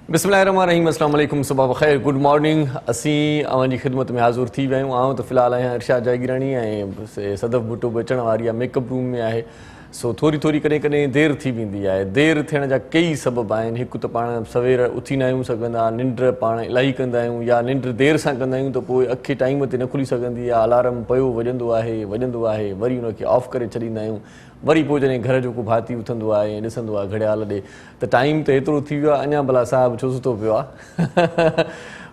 बिस्मिल्लाहिर्रहमानिर्रहीम, अस्सलाम वालेकुम, सुबह बखैर, गुड मॉर्निंग। असी अवां जी खिदमत में हाज़ुर थी विया आहियूं। आउं त फ़िलहाल आहियां इरशाद जागीरानी ऐं सदफ़ भुट्टो बि अचण वारी आहे, मेकअप रूम में आहे। सो थोरी कॾहिं कॾहिं देरि थी वेंदी आहे। देरि थियण जा कई सबब आहिनि। हिकु त पाण सवेर उथी न आहियूं सघंदा, निंड पाण इलाही कंदा आहियूं, या निंड देरि सां कंदा आहियूं त पोइ अखि टाइम ते न खुली सघंदी आहे। अलार्म पियो वॼंदो आहे, वरी उनखे ऑफ करे छॾींदा आहियूं। वरी पोइ जॾहिं घर जो को भाती उथंदो आहे ऐं ॾिसंदो आहे घड़ियाल ॾे त टाइम त एतिरो थी वियो आहे, अञा भला साहिबु छो सुतो पियो आहे।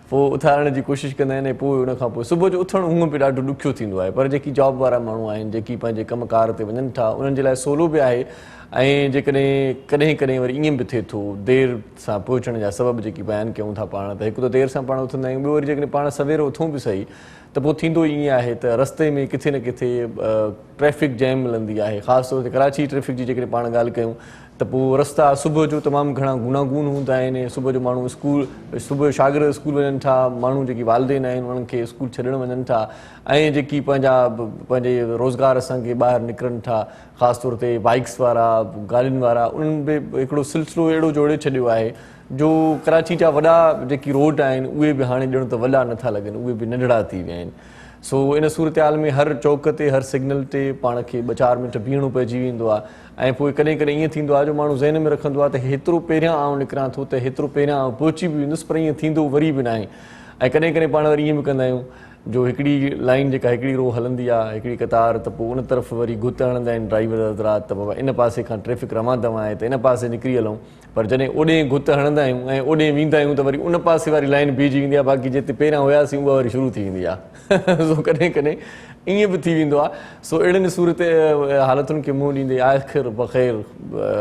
पोइ उथारण जी कोशिशि कंदा आहिनि ऐं पोइ उनखां पोइ सुबुह जो उथणु हूअं बि ॾाढो ॾुखियो थींदो आहे। पर जेकी जॉब वारा माण्हू आहिनि, जेकी पंहिंजे कमकार ते वञनि था, उन्हनि जे लाइ सवलो बि आहे। ऐं जेकॾहिं कॾहिं कॾहिं वरी ईअं बि थिए थो, देरि सां पहुचण जा सबब जेकी बयानु कयूं था पाण, त हिकु त देरि सां पाण उथंदा आहियूं, ॿियो वरी जेकॾहिं पाण सवेर उथूं बि सही त पोइ थींदो ईअं आहे त रस्ते में किथे न किथे ट्रैफ़िक जैम मिलंदी आहे। ख़ासि तौर ते कराची ट्रैफ़िक जी जेकॾहिं पाण ॻाल्हि कयूं त पोइ रस्ता सुबुह जो तमामु घणा गूनागून हूंदा आहिनि। सुबुह जो माण्हू सुबुह जो शागिर्द स्कूल वञनि था, माण्हू जेकी वालदेन आहिनि उन्हनि खे स्कूल छॾणु वञनि था, ऐं जेकी पंहिंजे रोज़गार असांखे ॿाहिरि निकिरनि था, ख़ासि तौर ते बाइक्स वारा, गाॾियुनि वारा, उन्हनि बि हिकिड़ो सिलसिलो अहिड़ो जोड़े छॾियो आहे जो कराची जा वॾा जेकी रोड आहिनि उहे बि हाणे ॼण त वॾा नथा लॻनि, उहे बि नंढड़ा थी विया आहिनि। सो इन सूरत हाल में हर चौक ते, हर सिग्नल ते पाण खे 2-4 मिंट बीहणो पइजी वेंदो आहे। ऐं पोइ कॾहिं कॾहिं ईअं थींदो आहे जो माण्हू ज़हन में रखंदो आहे त हेतिरो पहिरियां आउं निकिरां थो, त हेतिरो पहिरियां आउं पहुची बि वेंदुसि, पर ईअं थींदो वरी बि न आहे। ऐं कॾहिं कॾहिं पाण वरी ईअं बि कंदा आहियूं जो हिकिड़ी लाइन जेका हिकिड़ी रो हलंदी आहे, हिकिड़ी कतार, त पोइ उन तरफ़ वरी गुत हणंदा आहिनि ड्राइवर हज़रात, त बाबा इन पासे खां ट्रैफ़िक रवां दवा आहे त इन पासे निकिरी हलूं। पर जॾहिं ओॾे गुत हणंदा आहियूं ऐं ओॾे वेंदा आहियूं त वरी उन पासे वारी लाइन बीहिजी वेंदी आहे, बाक़ी जिते पहिरियां हुयासीं उहा वरी शुरू थी वेंदी आहे। सो कॾहिं कॾहिं ईअं बि थी वेंदो आहे। सो अहिड़ियुनि सूरत हालतुनि खे मुंहुं ॾींदे आख़िर बख़ैर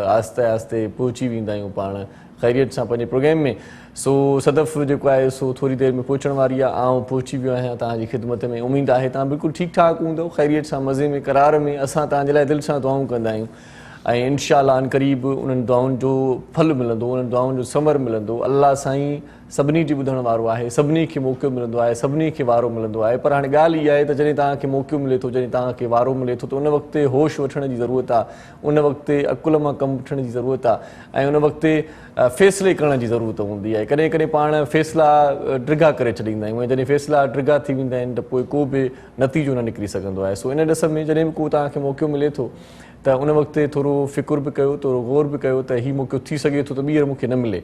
आहिस्ते आहिस्ते पहुची वेंदा आहियूं पाण ख़ैरियत सां पंहिंजे प्रोग्राम में। सो सदफ़ जेको आहे सो थोरी देरि में पहुचण वारी आहे। आउं पहुची वियो आहियां तव्हांजी ख़िदमत में। उमेदु आहे तव्हां बिल्कुलु ठीकु ठाकु हूंदव, ख़ैरियत सां, मज़े में, करार में। असां तव्हांजे लाइ दिलि सां दुआऊं कंदा आहियूं ऐं इंशाअल्लाह अनक़रीब उन्हनि दुआउनि जो फल मिलंदो, उन्हनि दुआउनि जो समर मिलंदो। अल्लाह साईं सभिनी जी ॿुधण वारो आहे, सभिनी खे मौक़ो मिलंदो आहे, सभिनी खे वारो मिलंदो आहे। पर हाणे ॻाल्हि इहा आहे त जॾहिं तव्हांखे मौक़ो मिले थो, जॾहिं तव्हांखे वारो मिले थो, त उन वक़्तु होश वठण जी ज़रूरत आहे, उन वक़्तु अकुल मां कमु वठण जी ज़रूरत आहे, ऐं उन वक़्तु फ़ैसिले करण जी ज़रूरत हूंदी आहे। कॾहिं कॾहिं पाण फ़ैसिला ड्रिगा करे छॾींदा आहियूं, ऐं जॾहिं फ़ैसिला ड्रिगा थी वेंदा आहिनि त पोइ को बि नतीजो न निकिरी सघंदो आहे। सो इन ॾिस में जॾहिं बि को तव्हांखे मौक़ो मिले थो त उन वक़्तु थोरो फ़िकुर बि कयो, थोरो गौर बि कयो त हीउ मौक़ो थी सघे थो त ॿीहर मूंखे न मिले।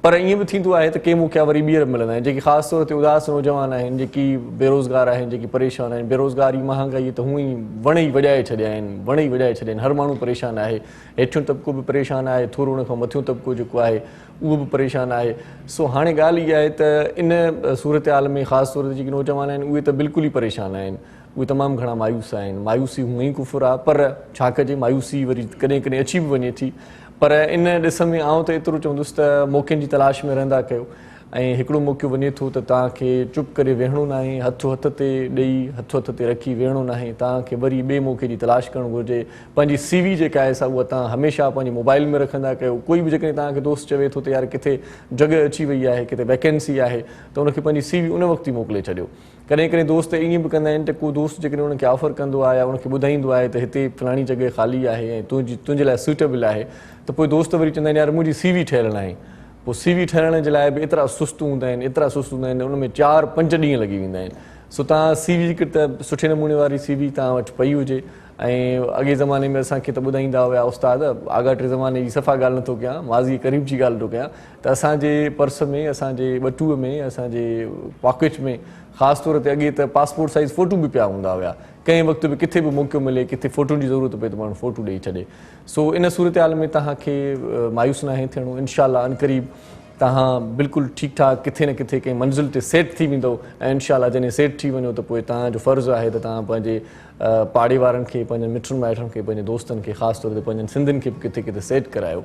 पर ईअं बि थींदो आहे त कंहिं मौक़ा वरी ॿीहर मिलंदा आहिनि। जेकी ख़ासि तौर ते उदास नौजवान आहिनि, जेकी बेरोज़गार आहिनि, जेकी परेशान आहिनि, बेरोज़गारी, महांगाई त हूअं ई वण ई वॼाए छॾिया आहिनि, हर माण्हू परेशान आहे। हेठियों तबिको बि परेशान आहे, थोरो उन खां मथियों तबिको जेको आहे उहो बि परेशान आहे। सो हाणे ॻाल्हि इहा आहे त इन सूरत हाल में ख़ासि तौर ते जेके नौजवान आहिनि उहे त बिल्कुलु ई परेशान आहिनि, उहे तमामु घणा मायूस आहिनि। मायूसी हूअं ई कुफ़ुर आहे, पर छा कजे, मायूसी वरी कॾहिं कॾहिं अची बि वञे थी। पर इन ॾिस में आउं त एतिरो चवंदुसि त मौक़नि जी तलाश में रहंदा कयो। ऐं हिकिड़ो मौक़ो वञे थो त तव्हांखे चुप करे वेहणो न आहे, हथु हथ ते ॾेई, हथु हथ ते रखी वेहणो न आहे। तव्हांखे वरी ॿिए मौक़े जी तलाश करणु घुरिजे। पंहिंजी CV जेका आहे सा उहा तव्हां हमेशह पंहिंजे मोबाइल में रखंदा कयो। कोई बि जेकॾहिं तव्हांखे दोस्त चवे थो त यार किथे जॻह अची वई आहे, किथे वैकेंसी आहे, त उनखे पंहिंजी CV उन वक़्तु ई मोकिले छॾियो। कॾहिं कॾहिं दोस्त ईअं बि कंदा आहिनि त को दोस्त जेकॾहिं उनखे ऑफर कंदो आहे या उनखे ॿुधाईंदो आहे त हिते फलाणी जॻह ख़ाली आहे ऐं तुंहिंजे लाइ सूटेबल आहे, त पोइ दोस्त वरी चवंदा आहिनि यार मुंहिंजी CV ठहियलु न आहे। पोइ CV ठहिण जे लाइ बि एतिरा सुस्त हूंदा आहिनि, उन में 4-5 ॾींहं लॻी वेंदा आहिनि। सो तव्हां CV त सुठे नमूने वारी CV तव्हां वटि पई हुजे। ऐं अॻे ज़माने में असांखे त ॿुधाईंदा हुआ उस्ताद, आगाटे ज़माने जी सफ़ा ॻाल्हि नथो कयां, माज़ी क़रीब जी ॻाल्हि थो कयां, त असांजे पर्स में, असांजे बटूअ में, असांजे पॉकेट में ख़ासि तौर ते अॻे त पासपोर्ट साइज़ फ़ोटू बि पिया हूंदा हुआ। कंहिं वक़्तु बि किथे बि मौक़ो मिले, किथे फ़ोटुनि जी ज़रूरत पए त माण्हू फ़ोटू ॾेई छॾे। सो इन सूरत हाल में तव्हांखे मायूस न आहे थियणो। इंशाअल्लाह अनक़रीब तव्हां बिल्कुलु ठीकु ठाकु किथे न किथे कंहिं मंज़िल ते सेट थी वेंदो। ऐं इंशाअल्लाह जॾहिं सेट थी वञो त पोइ तव्हांजो फ़र्ज़ु आहे त तव्हां पंहिंजे पाड़े वारनि खे, पंहिंजनि मिटनि माइटनि खे, पंहिंजे दोस्तनि खे, ख़ासि तौर ते पंहिंजनि सिंधियुनि खे बि किथे किथे सेट करायो।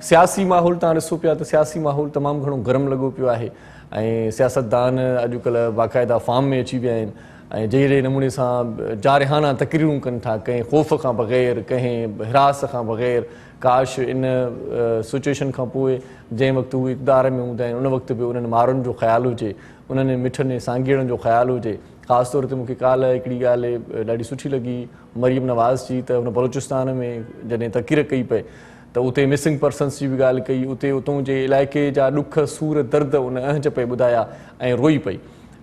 सियासी माहौल तव्हां ॾिसो पिया त सियासी माहौल तमामु घणो गरम लॻो पियो आहे ऐं सियासतदान अॼुकल्ह बाक़ाइदा फार्म में अची विया आहिनि ऐं जहिड़े नमूने सां जारिहाना तक़रीरूं कनि था, कंहिं ख़ौफ़ खां बग़ैर, कंहिं हिरास खां बग़ैर। काश इन सिचुएशन खां पोइ जंहिं वक़्तु उहे इक़्तिदार में हूंदा आहिनि उन वक़्तु बि उन्हनि माण्हुनि जो ख़्यालु हुजे, उन्हनि मिठनि सांगीड़नि जो ख़्यालु हुजे। ख़ासि तौर ते मूंखे काल्ह हिकिड़ी ॻाल्हि ॾाढी सुठी लॻी मरियम नवाज़ जी, त हुन बलूचिस्तान में जॾहिं तक़रीर कई पए त त उते मिसिंग पर्सन्स जी बि ॻाल्हि कई, उते उतां जे इलाइक़े जा ॾुख सूर दर्द उन अहज पे ॿुधाया ऐं रोई पई।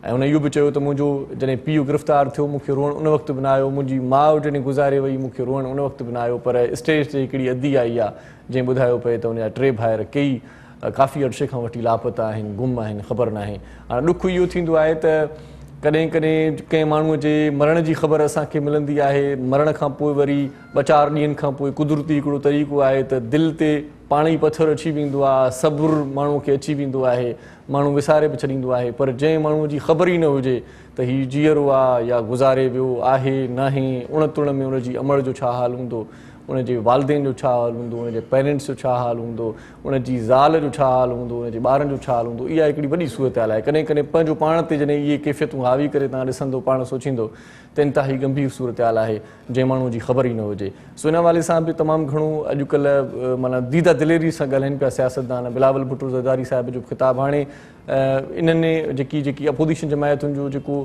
ऐं उन इहो बि चयो त मुंहिंजो जॾहिं पीउ गिरफ़्तार थियो मूंखे रोअणु उन वक़्तु बि न आयो, मुंहिंजी माउ जॾहिं गुज़ारे वई मूंखे रोअणु उन वक़्तु बि न आयो, पर स्टेज ते हिकिड़ी अदी आई आहे जंहिं ॿुधायो पए त उनजा 3 भाइर कई काफ़ी अर्से खां वठी लापता आहिनि, गुम आहिनि, ख़बर न आहे। हाणे ॾुख इहो थींदो आहे त कॾहिं कॾहिं कंहिं माण्हूअ जे मरण जी ख़बर असांखे मिलंदी आहे, मरण खां पोइ वरी 2-4 ॾींहंनि खां पोइ कुदरती हिकिड़ो तरीक़ो आहे त दिलि ते पाण ई पथर अची वेंदो आहे, सब्र माण्हूअ खे अची वेंदो आहे, माण्हू विसारे बि छॾींदो आहे। पर जंहिं माण्हूअ जी ख़बर ई न हुजे त हीउ जीअरो आहे या गुज़ारे वियो आहे नाहे, उण में उनजी अमड़ जो छा हाल हूंदो, उनजे वालदेन जो छा हाल हूंदो, उनजे पेरेंट्स जो छा हाल हूंदो, उनजी ज़ाल जो छा हाल हूंदो, उनजे ॿारनि जो छा हाल हूंदो, इहा हिकिड़ी वॾी सूरत हाल आहे। कॾहिं कॾहिं पंहिंजो पाण ते जॾहिं इहे कैफ़ियतूं हावी करे तव्हां ॾिसंदो, पाण सोचींदो त इंतिहाई गंभीर सूरत हाल आहे जंहिं माण्हूअ जी ख़बर ई न हुजे। सो इन हवाले सां बि तमामु घणो अॼुकल्ह माना दीदा दिलेरी सां ॻाल्हाइनि पिया सियासतदान। बिलावल भुट्टो ज़रदारी साहिब जो ख़िताबु हाणे इन्हनि जेकी अपोज़िशन जमायतुनि जो जेको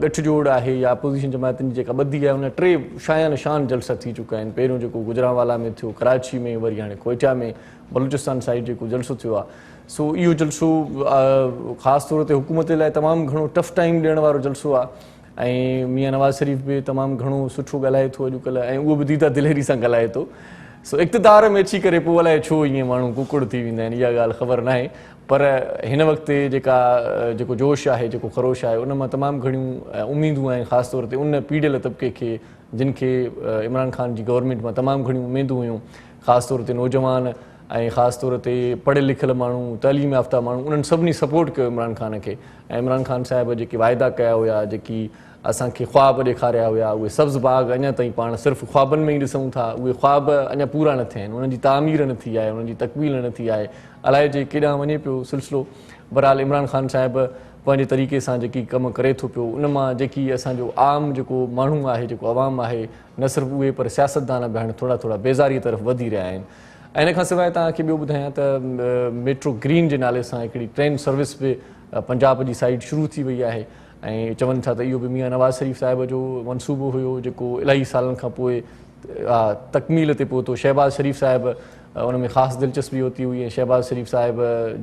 गठजोड़ आहे या अपोज़िशन जमायतुनि जी जेका ॿधी आहे, उन 3 शायान शान जलसा थी चुका आहिनि। पहिरियों जेको गुजरांवाला में थियो, कराची में, वरी हाणे कोयटा में, बलूचिस्तान साइड जेको जलसो थियो आहे। सो इहो जलसो ख़ासि तौर ते हुकूमत लाइ तमामु घणो टफ टाइम ॾियण वारो जलसो आहे ऐं मियां नवाज़ शरीफ़ बि तमामु घणो सुठो ॻाल्हाए थो अॼुकल्ह ऐं उहो बि दीदा दिलेरी सां ॻाल्हाए थो। सो इक़्तिदार में अची करे पोइ अलाए छो ईअं माण्हू कुकुड़ थी वेंदा आहिनि, इहा ॻाल्हि ख़बर न आहे। पर हिन वक़्तु जेको जोश आहे, जेको ख़रोश आहे, उन मां तमामु घणियूं उमेदूं आहिनि, ख़ासि तौर ते उन पीढ़ियल तबिके खे जिन खे इमरान ख़ान जी गवर्नमेंट मां तमामु घणियूं उमेदूं हुयूं, ख़ासि तौर ते नौजवान ऐं ख़ासि तौर ते पढ़ियल लिखियल माण्हू, तइलीम याफ़्ता माण्हू, उन्हनि सभिनी सपोर्ट कयो इमरान ख़ान खे। ऐं इमरान ख़ान साहिब जेके वाइदा कया हुया, जेकी असांखे ख़्वाब ॾेखारिया हुया, उहे सब्ज़ बाग़ अञा ताईं पाण सिर्फ़ु ख़्वाबनि में ई ॾिसूं था, उहे ख़्वाब अञा पूरा न थिया आहिनि, उन्हनि जी तामीर न थी आहे, उन्हनि जी तकमील न थी आहे, अलाए जे केॾांहुं वञे पियो सिलसिलो। बहरहाल इमरान ख़ान साहिब पंहिंजे तरीक़े सां जेकी कमु करे थो पियो, उन मां जेकी असांजो आम जेको माण्हू आहे, जेको अवाम आहे, न सिर्फ़ु उहे पर सियासतदान बि हाणे थोरा बेज़ारीअ तरफ़ वधी रहिया आहिनि। ऐं इन खां सवाइ तव्हांखे ॿियो ॿुधायां त मेट्रो ग्रीन जे नाले सां हिकिड़ी ट्रेन सर्विस बि पंजाब जी साइड शुरू थी वई आहे ऐं चवनि था त इहो बि मियां नवाज़ शरीफ़ साहिब जो मनसूबो हुयो, जेको इलाही सालनि खां पोइ तकमील ते पहुतो। शहबाज़ शरीफ़ साहिब उन में ख़ासि दिलचस्पी वरिती हुई ऐं शहबाज़ शरीफ़ साहिब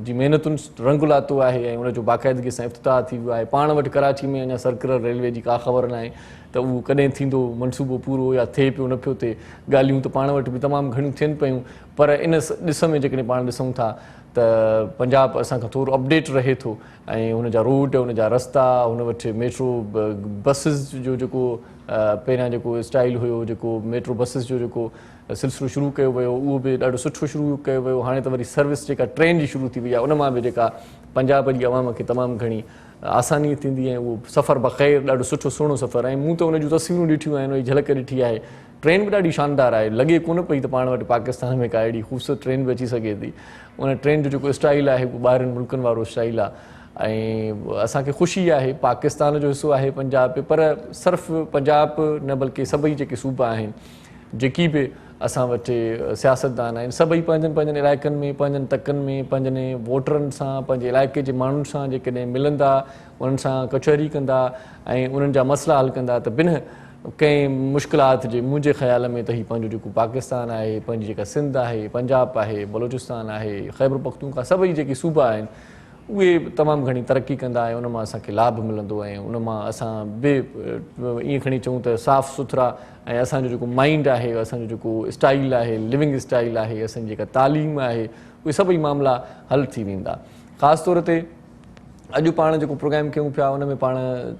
जी महिनतुनि रंग लातो आहे ऐं उनजो बाक़ाइदगी सां इफ़्तिताह थी वियो आहे। पाण वटि कराची में अञा सर्कुलर रेलवे जी का ख़बर न आहे त उहो कॾहिं थींदो, मनसूबो पूरो या थिए पियो न पियो थिए। ॻाल्हियूं त पाण वटि बि तमामु घणियूं थियनि पियूं, पर इन ॾिस में जेकॾहिं पाण ॾिसूं था त पंजाब असांखां थोरो अपडेट रहे थो ऐं हुनजा रोड, हुनजा रस्ता, हुन वटि मेट्रो बसिस जो जेको पहिरियां जेको स्टाइल हुयो, जेको मेट्रो बसिस जो जेको सिलसिलो शुरू कयो वियो, उहो बि ॾाढो सुठो शुरू कयो वियो। हाणे त वरी सर्विस जेका ट्रेन जी शुरू थी वई आहे, उन मां बि जेका पंजाब जी अवाम खे तमामु घणी आसानी थींदी ऐं उहो सफ़रु बख़ैर ॾाढो सुठो सुहिणो सफ़रु आहे। ऐं मूं त उन जूं तस्वीरूं ॾिठियूं आहिनि, उन जी झलक ॾिठी आहे। ट्रेन बि ॾाढी शानदार आहे, लॻे कोन पई त पाण वटि पाकिस्तान में का अहिड़ी ख़ूबसूरत ट्रेन बि अची सघे थी। उन ट्रेन जो जेको स्टाइल आहे उहो ॿाहिरनि मुल्कनि वारो स्टाइल आहे ऐं असांखे ख़ुशी आहे पाकिस्तान जो हिसो आहे पंजाब बि, पर सिर्फ़ु पंजाब न बल्कि सभई जेके सूबा आहिनि, जेकी बि असां वटि सियासतदान आहिनि, सभई पंहिंजनि पंहिंजनि इलाइक़नि में, पंहिंजनि तकनि में, पंहिंजनि वोटरनि सां, पंहिंजे इलाइक़े जे माण्हुनि सां जेकॾहिं मिलंदा, उन्हनि सां कचहरी कंदा ऐं उन्हनि जा मसइला हल कंदा त बिन कंहिं मुश्किलात जे मुंहिंजे ख़्याल में त हीउ पंहिंजो जेको पाकिस्तान आहे, पंहिंजी जेका सिंध आहे, पंजाब आहे, बलोचिस्तान आहे, ख़ैबर पख्तूनख्वा, सभई जेके सूबा आहिनि उहे तमामु घणी तरक़ी कंदा ऐं उन मां असांखे लाभ मिलंदो ऐं उन मां असां बि ईअं खणी चऊं त साफ़ु सुथरा ऐं असांजो जेको माइंड आहे, असांजो जेको स्टाइल आहे, लिविंग स्टाइल आहे, असांजी जेका तालीम आहे, उहे सभई मामला हल थी वेंदा। ख़ासि तौर ते अॼु पाण जेको प्रोग्राम कयूं पिया उन में पाण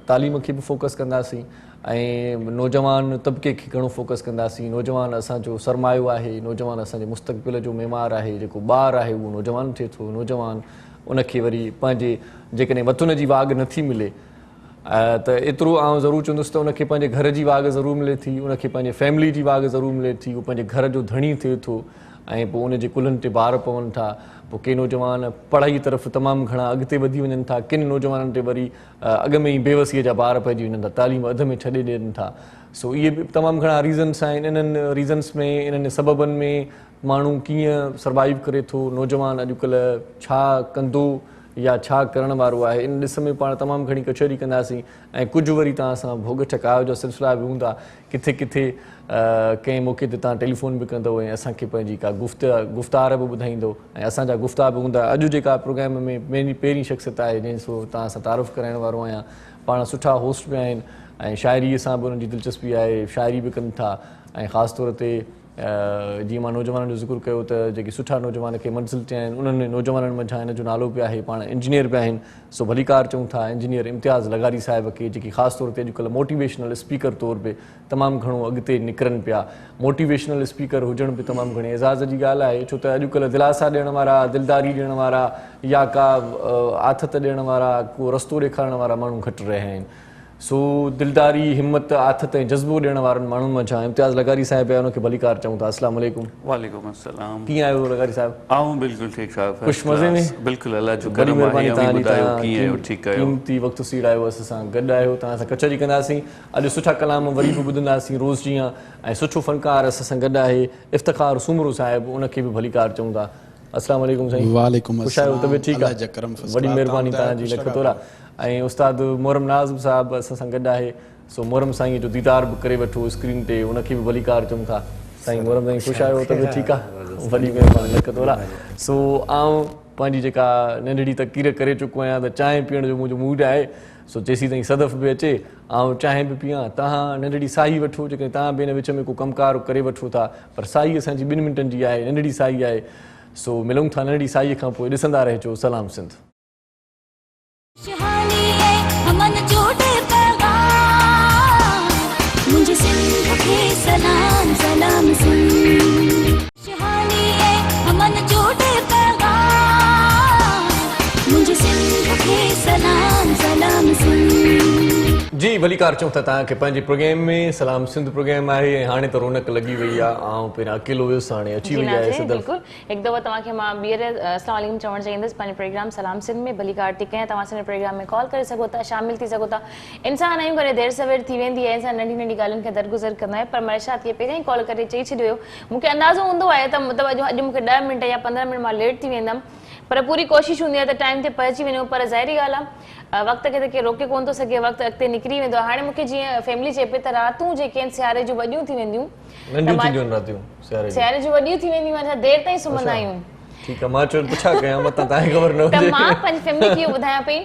तालीम खे बि फोकस कंदासीं ऐं नौजवान तबिके खे घणो फोकस कंदासीं। नौजवान असांजो सरमायो आहे, नौजवान असांजे मुस्तक़बिल जो मेमार आहे। जेको ॿारु आहे उहो नौजवान थिए थो, नौजवान उनखे वरी पंहिंजे जेकॾहिं वतन जी वाग नथी मिले त एतिरो आउं ज़रूरु चवंदुसि त उनखे पंहिंजे घर जी वाग ज़रूरु मिले थी, उनखे पंहिंजे फैमिली जी वाग ज़रूरु मिले थी, उहो पंहिंजे घर जो धणी थिए थो ऐं पोइ उनजे कुलनि ते ॿार पवनि था। पोइ के नौजवान पढ़ाई तरफ़ तमामु घणा अॻिते वधी वञनि था, किन नौजवाननि ते वरी अॻ में ई बेवसीअ जा ॿार पइजी वञनि था, तालीम अध में छॾे ॾियनि था। सो इहे बि तमामु घणा रीज़न्स आहिनि। इन्हनि रीज़न्स में, इन्हनि सबबनि में माण्हू कीअं सर्वाइव करे थो, नौजवान अॼुकल्ह छा कंदो, या छा करण वारो आहे, इन ॾिस में पाण तमामु घणी कचहरी कंदासीं ऐं कुझु वरी तव्हां सां भोग ठकायो जा सिलसिला बि हूंदा, किथे किथे कंहिं मौक़े ते तव्हां टेलीफोन बि कंदव ऐं असांखे पंहिंजी का गुफ़्तार बि ॿुधाईंदो ऐं असांजा गुफ़्तार बि हूंदा। अॼु जेका प्रोग्राम में मेरी पहिरीं शख़्सियत आहे जंहिं सो तव्हां सां तारुफ़ कराइण वारो आहियां, पाण सुठा होस्ट बि आहिनि ऐं शाइरीअ सां बि उन्हनि जी दिलचस्पी आहे, शाइरी बि कनि था ऐं ख़ासि तौर ते जीअं मां नौजवाननि जो ज़िक्र कयो त जेके सुठा नौजवान खे मंज़िल ते आहिनि, उन्हनि नौजवाननि मंझां हिन जो नालो बि आहे, पाण इंजीनियर बि आहिनि। सो भलीकार चऊं था इंजीनियर इम्तियाज़ लगारी साहिब खे, जेकी ख़ासि तौर ते अॼुकल्ह मोटिवेशनल स्पीकर तौर बि तमामु घणो अॻिते निकिरनि पिया। मोटिवेशनल स्पीकर हुजण बि तमामु घणी एज़ाज़ जी ॻाल्हि आहे, छो त अॼुकल्ह दिलासा ॾियण वारा, दिलदारी ॾियण वारा या का आथत ॾियण वारा, को रस्तो ॾेखारण वारा माण्हू घटि रहिया आहिनि। सो दिलदारी, हिम्मत, आथत ऐं जज़्बो ॾियण वारनि माण्हुनि मंझां इम्तियाज़ लगारी साहिब आहे, उनखे भलीकार चऊं था। अस्सलाम वालेकुम। वालेकुम अस्सलाम। कीअं आहियो लगारी साहिब? आऊं बिल्कुलु ठीकु ठाक, ख़ुशि मज़े में? बिल्कुलु अल्लाह जो बड़ी करम आहे। महिरबानी तव्हांजी, ॿुधायो कीअं आहियो? ठीकु आहियो? क़ीमती वक़्तु सीड़ायो, असां सां गॾु आहियो, तव्हां सां कचहरी कंदासीं। अॼु सुठा कलाम वरी बि ॿुधंदासीं रोज़ जीअं, ऐं सुठो फ़नकार असां सां गॾु आहे इफ़्तिख़ार सुमरो साहिब, उनखे बि भलीकार चऊं था। अस्सलाम वालेकुम साईं। वालेकुम ख़ुशि आहियो? तबियत ठीकु आहे? वॾी महिरबानी तव्हांजी, लख तोरा। ऐं उस्ताद मोहरम नाज़ साहिबु असां सां गॾु आहे। सो मोहरम साईं जो दीदार बि करे वठो स्क्रीन ते, उनखे बि भलीकार चऊं था। साईं मोहरम साईं ख़ुशि आहियो? तबियत ठीकु आहे? वॾी महिरबानी, लख तोरा। सो आउं पंहिंजी जेका नंढड़ी तक़रीर करे चुको आहियां त चांहि पीअण जो मुंहिंजो मूड आहे। सो जेसीं ताईं सदफ़ बि अचे ऐं चांहि बि पीआं, तव्हां नंढड़ी साई वठो, जेकॾहिं तव्हां बि हिन विच में को कमकार करे वठो था, पर साई असांजी 2 मिंटनि जी आहे, नंढड़ी साई आहे। सो मिलूं था नंढड़ी साईअ खां पोइ, ॾिसंदा रहिजो सलाम सिंध। सलाम सलाम सिंध, शहानी है अमन जोड़े पैगाम, मुझे सिंध के सलाम सलाम सिंध। जी भलीकार चऊं था तव्हांखे पंहिंजे प्रोग्राम में। सलाम सिंध प्रोग्राम आहे ऐं हाणे त रौनक लॻी वई आहे। ऐं पहिरियां अकेलो वियुसि, हाणे अची वई आहे सदफ़। बिल्कुलु हिकु दफ़ो तव्हांखे मां ॿीहर अस्सलाम वालेकुम चवणु चाहींदसि। पंहिंजे प्रोग्राम सलाम सिंध में भलीकार थी कयां। तव्हां असांजे प्रोग्राम में कॉल करे सघो था, शामिल थी सघो था। इंसान आहियूं, कॾहिं देरि सवेर थी वेंदी आहे, इंसान नंढी नंढी ॻाल्हियुनि खे दरगुज़र कंदो आहे, पर मर्शाद खे पहिरियों ई कॉल करे चई छॾियो। मूंखे अंदाज़ो हूंदो आहे त मतिलबु अॼु मूंखे 10 मिंट या 15 मिंट मां लेट थी वेंदमि, पर पूरी कोशिशि हूंदी आहे त टाइम ते पहुची वञूं। पर ज़ाहिरी ॻाल्हि आहे, वक़्त खे त केरु रोके कोन थो सघे, वक़्तु अॻिते निकिरी वेंदो आहे। हाणे मूंखे जीअं फैमिली चए पई त रातूं जेके आहिनि सियारे जूं वॾियूं थी वेंदियूं, सियारे जूं वॾियूं थी वेंदियूं, असां देरि ताईं सुम्हंदा आहियूं। ठीकु आहे, मां चयो पुछा कयां, मतां तव्हांखे ख़बर न हुजे। त मां पंहिंजी फैमिली खे इहो ॿुधायां पई,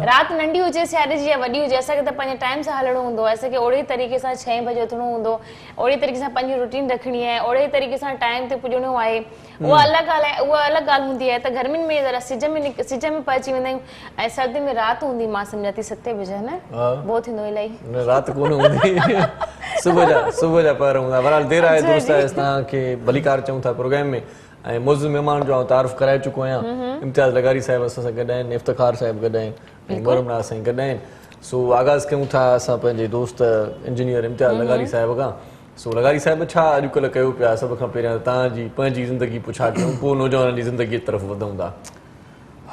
राति नंढी हुजे सियारे जी या वॾी हुजे, असांखे त पंहिंजे टाइम सां हलणो हूंदो आहे। असांखे ओड़े तरीक़े सां 6 बजे उथणो हूंदो, ओड़े तरीक़े सां पंहिंजी रूटीन रखणी आहे, ओड़े तरीक़े सां टाइम ते पुॼणो आहे। उहा अलॻि ॻाल्हि आहे, उहा अलॻि ॻाल्हि हूंदी आहे। त गर्मियुनि में ज़रा सिज में पहुची वेंदा आहियूं, ऐं सर्दी में राति हूंदी, मां सम्झां थी 7 बजे, न बहुत थींदो इलाही। न राति कोन हूंदी, सुबुह जा पर हूंदा। बहरहाल देरि आहे, दोस्त आहे, तव्हांखे भलीकार चऊं था प्रोग्राम में। ऐं मुज़ महिमान जो आउं तारुफ़ कराए चुको आहियां। इम्तियाज़ लगारी साहिब असां सां गॾु आहिनि, इफ़्तिख़ार साहिब गॾु आहिनि, ऐं मोहरम नाज़ साईं गॾु आहिनि। सो आगाज़ कयूं था असां पंहिंजे दोस्त इंजीनियर इम्तियाज़ लगारी साहिब खां। सो लगारी साहिब, छा अॼुकल्ह कयो पिया? सभ खां पहिरियां तव्हांजी पंहिंजी ज़िंदगी पुछा कयूं, पोइ नौजवाननि जी ज़िंदगीअ तरफ़ वधूं था।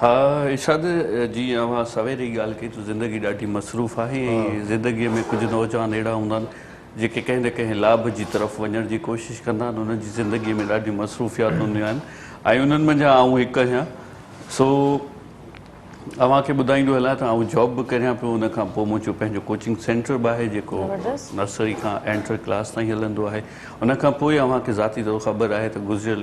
हा इरशाद, जीअं अवां सवेर जी ॻाल्हि कई त ज़िंदगी ॾाढी मसरूफ़ आहे ऐं ज़िंदगीअ में कुझु नौजवान अहिड़ा हूंदा आहिनि जेके कंहिं न कंहिं लाभ जी तरफ़ वञण जी कोशिशि कंदा आहिनि। उन्हनि जी ज़िंदगीअ में ॾाढी मसरूफ़ियात हूंदियूं आहिनि ऐं उन्हनि मंझां आउं हिकु आहियां। सो अव्हांखे ॿुधाईंदो हलां त आउं जॉब बि करियां पियो, उन खां पोइ मुंहिंजो पंहिंजो कोचिंग सेंटर बि आहे जेको नर्सरी खां एंटर क्लास ताईं हलंदो आहे। उन खां पोइ अव्हांखे ज़ाती तौरु ख़बर आहे त गुज़िरियल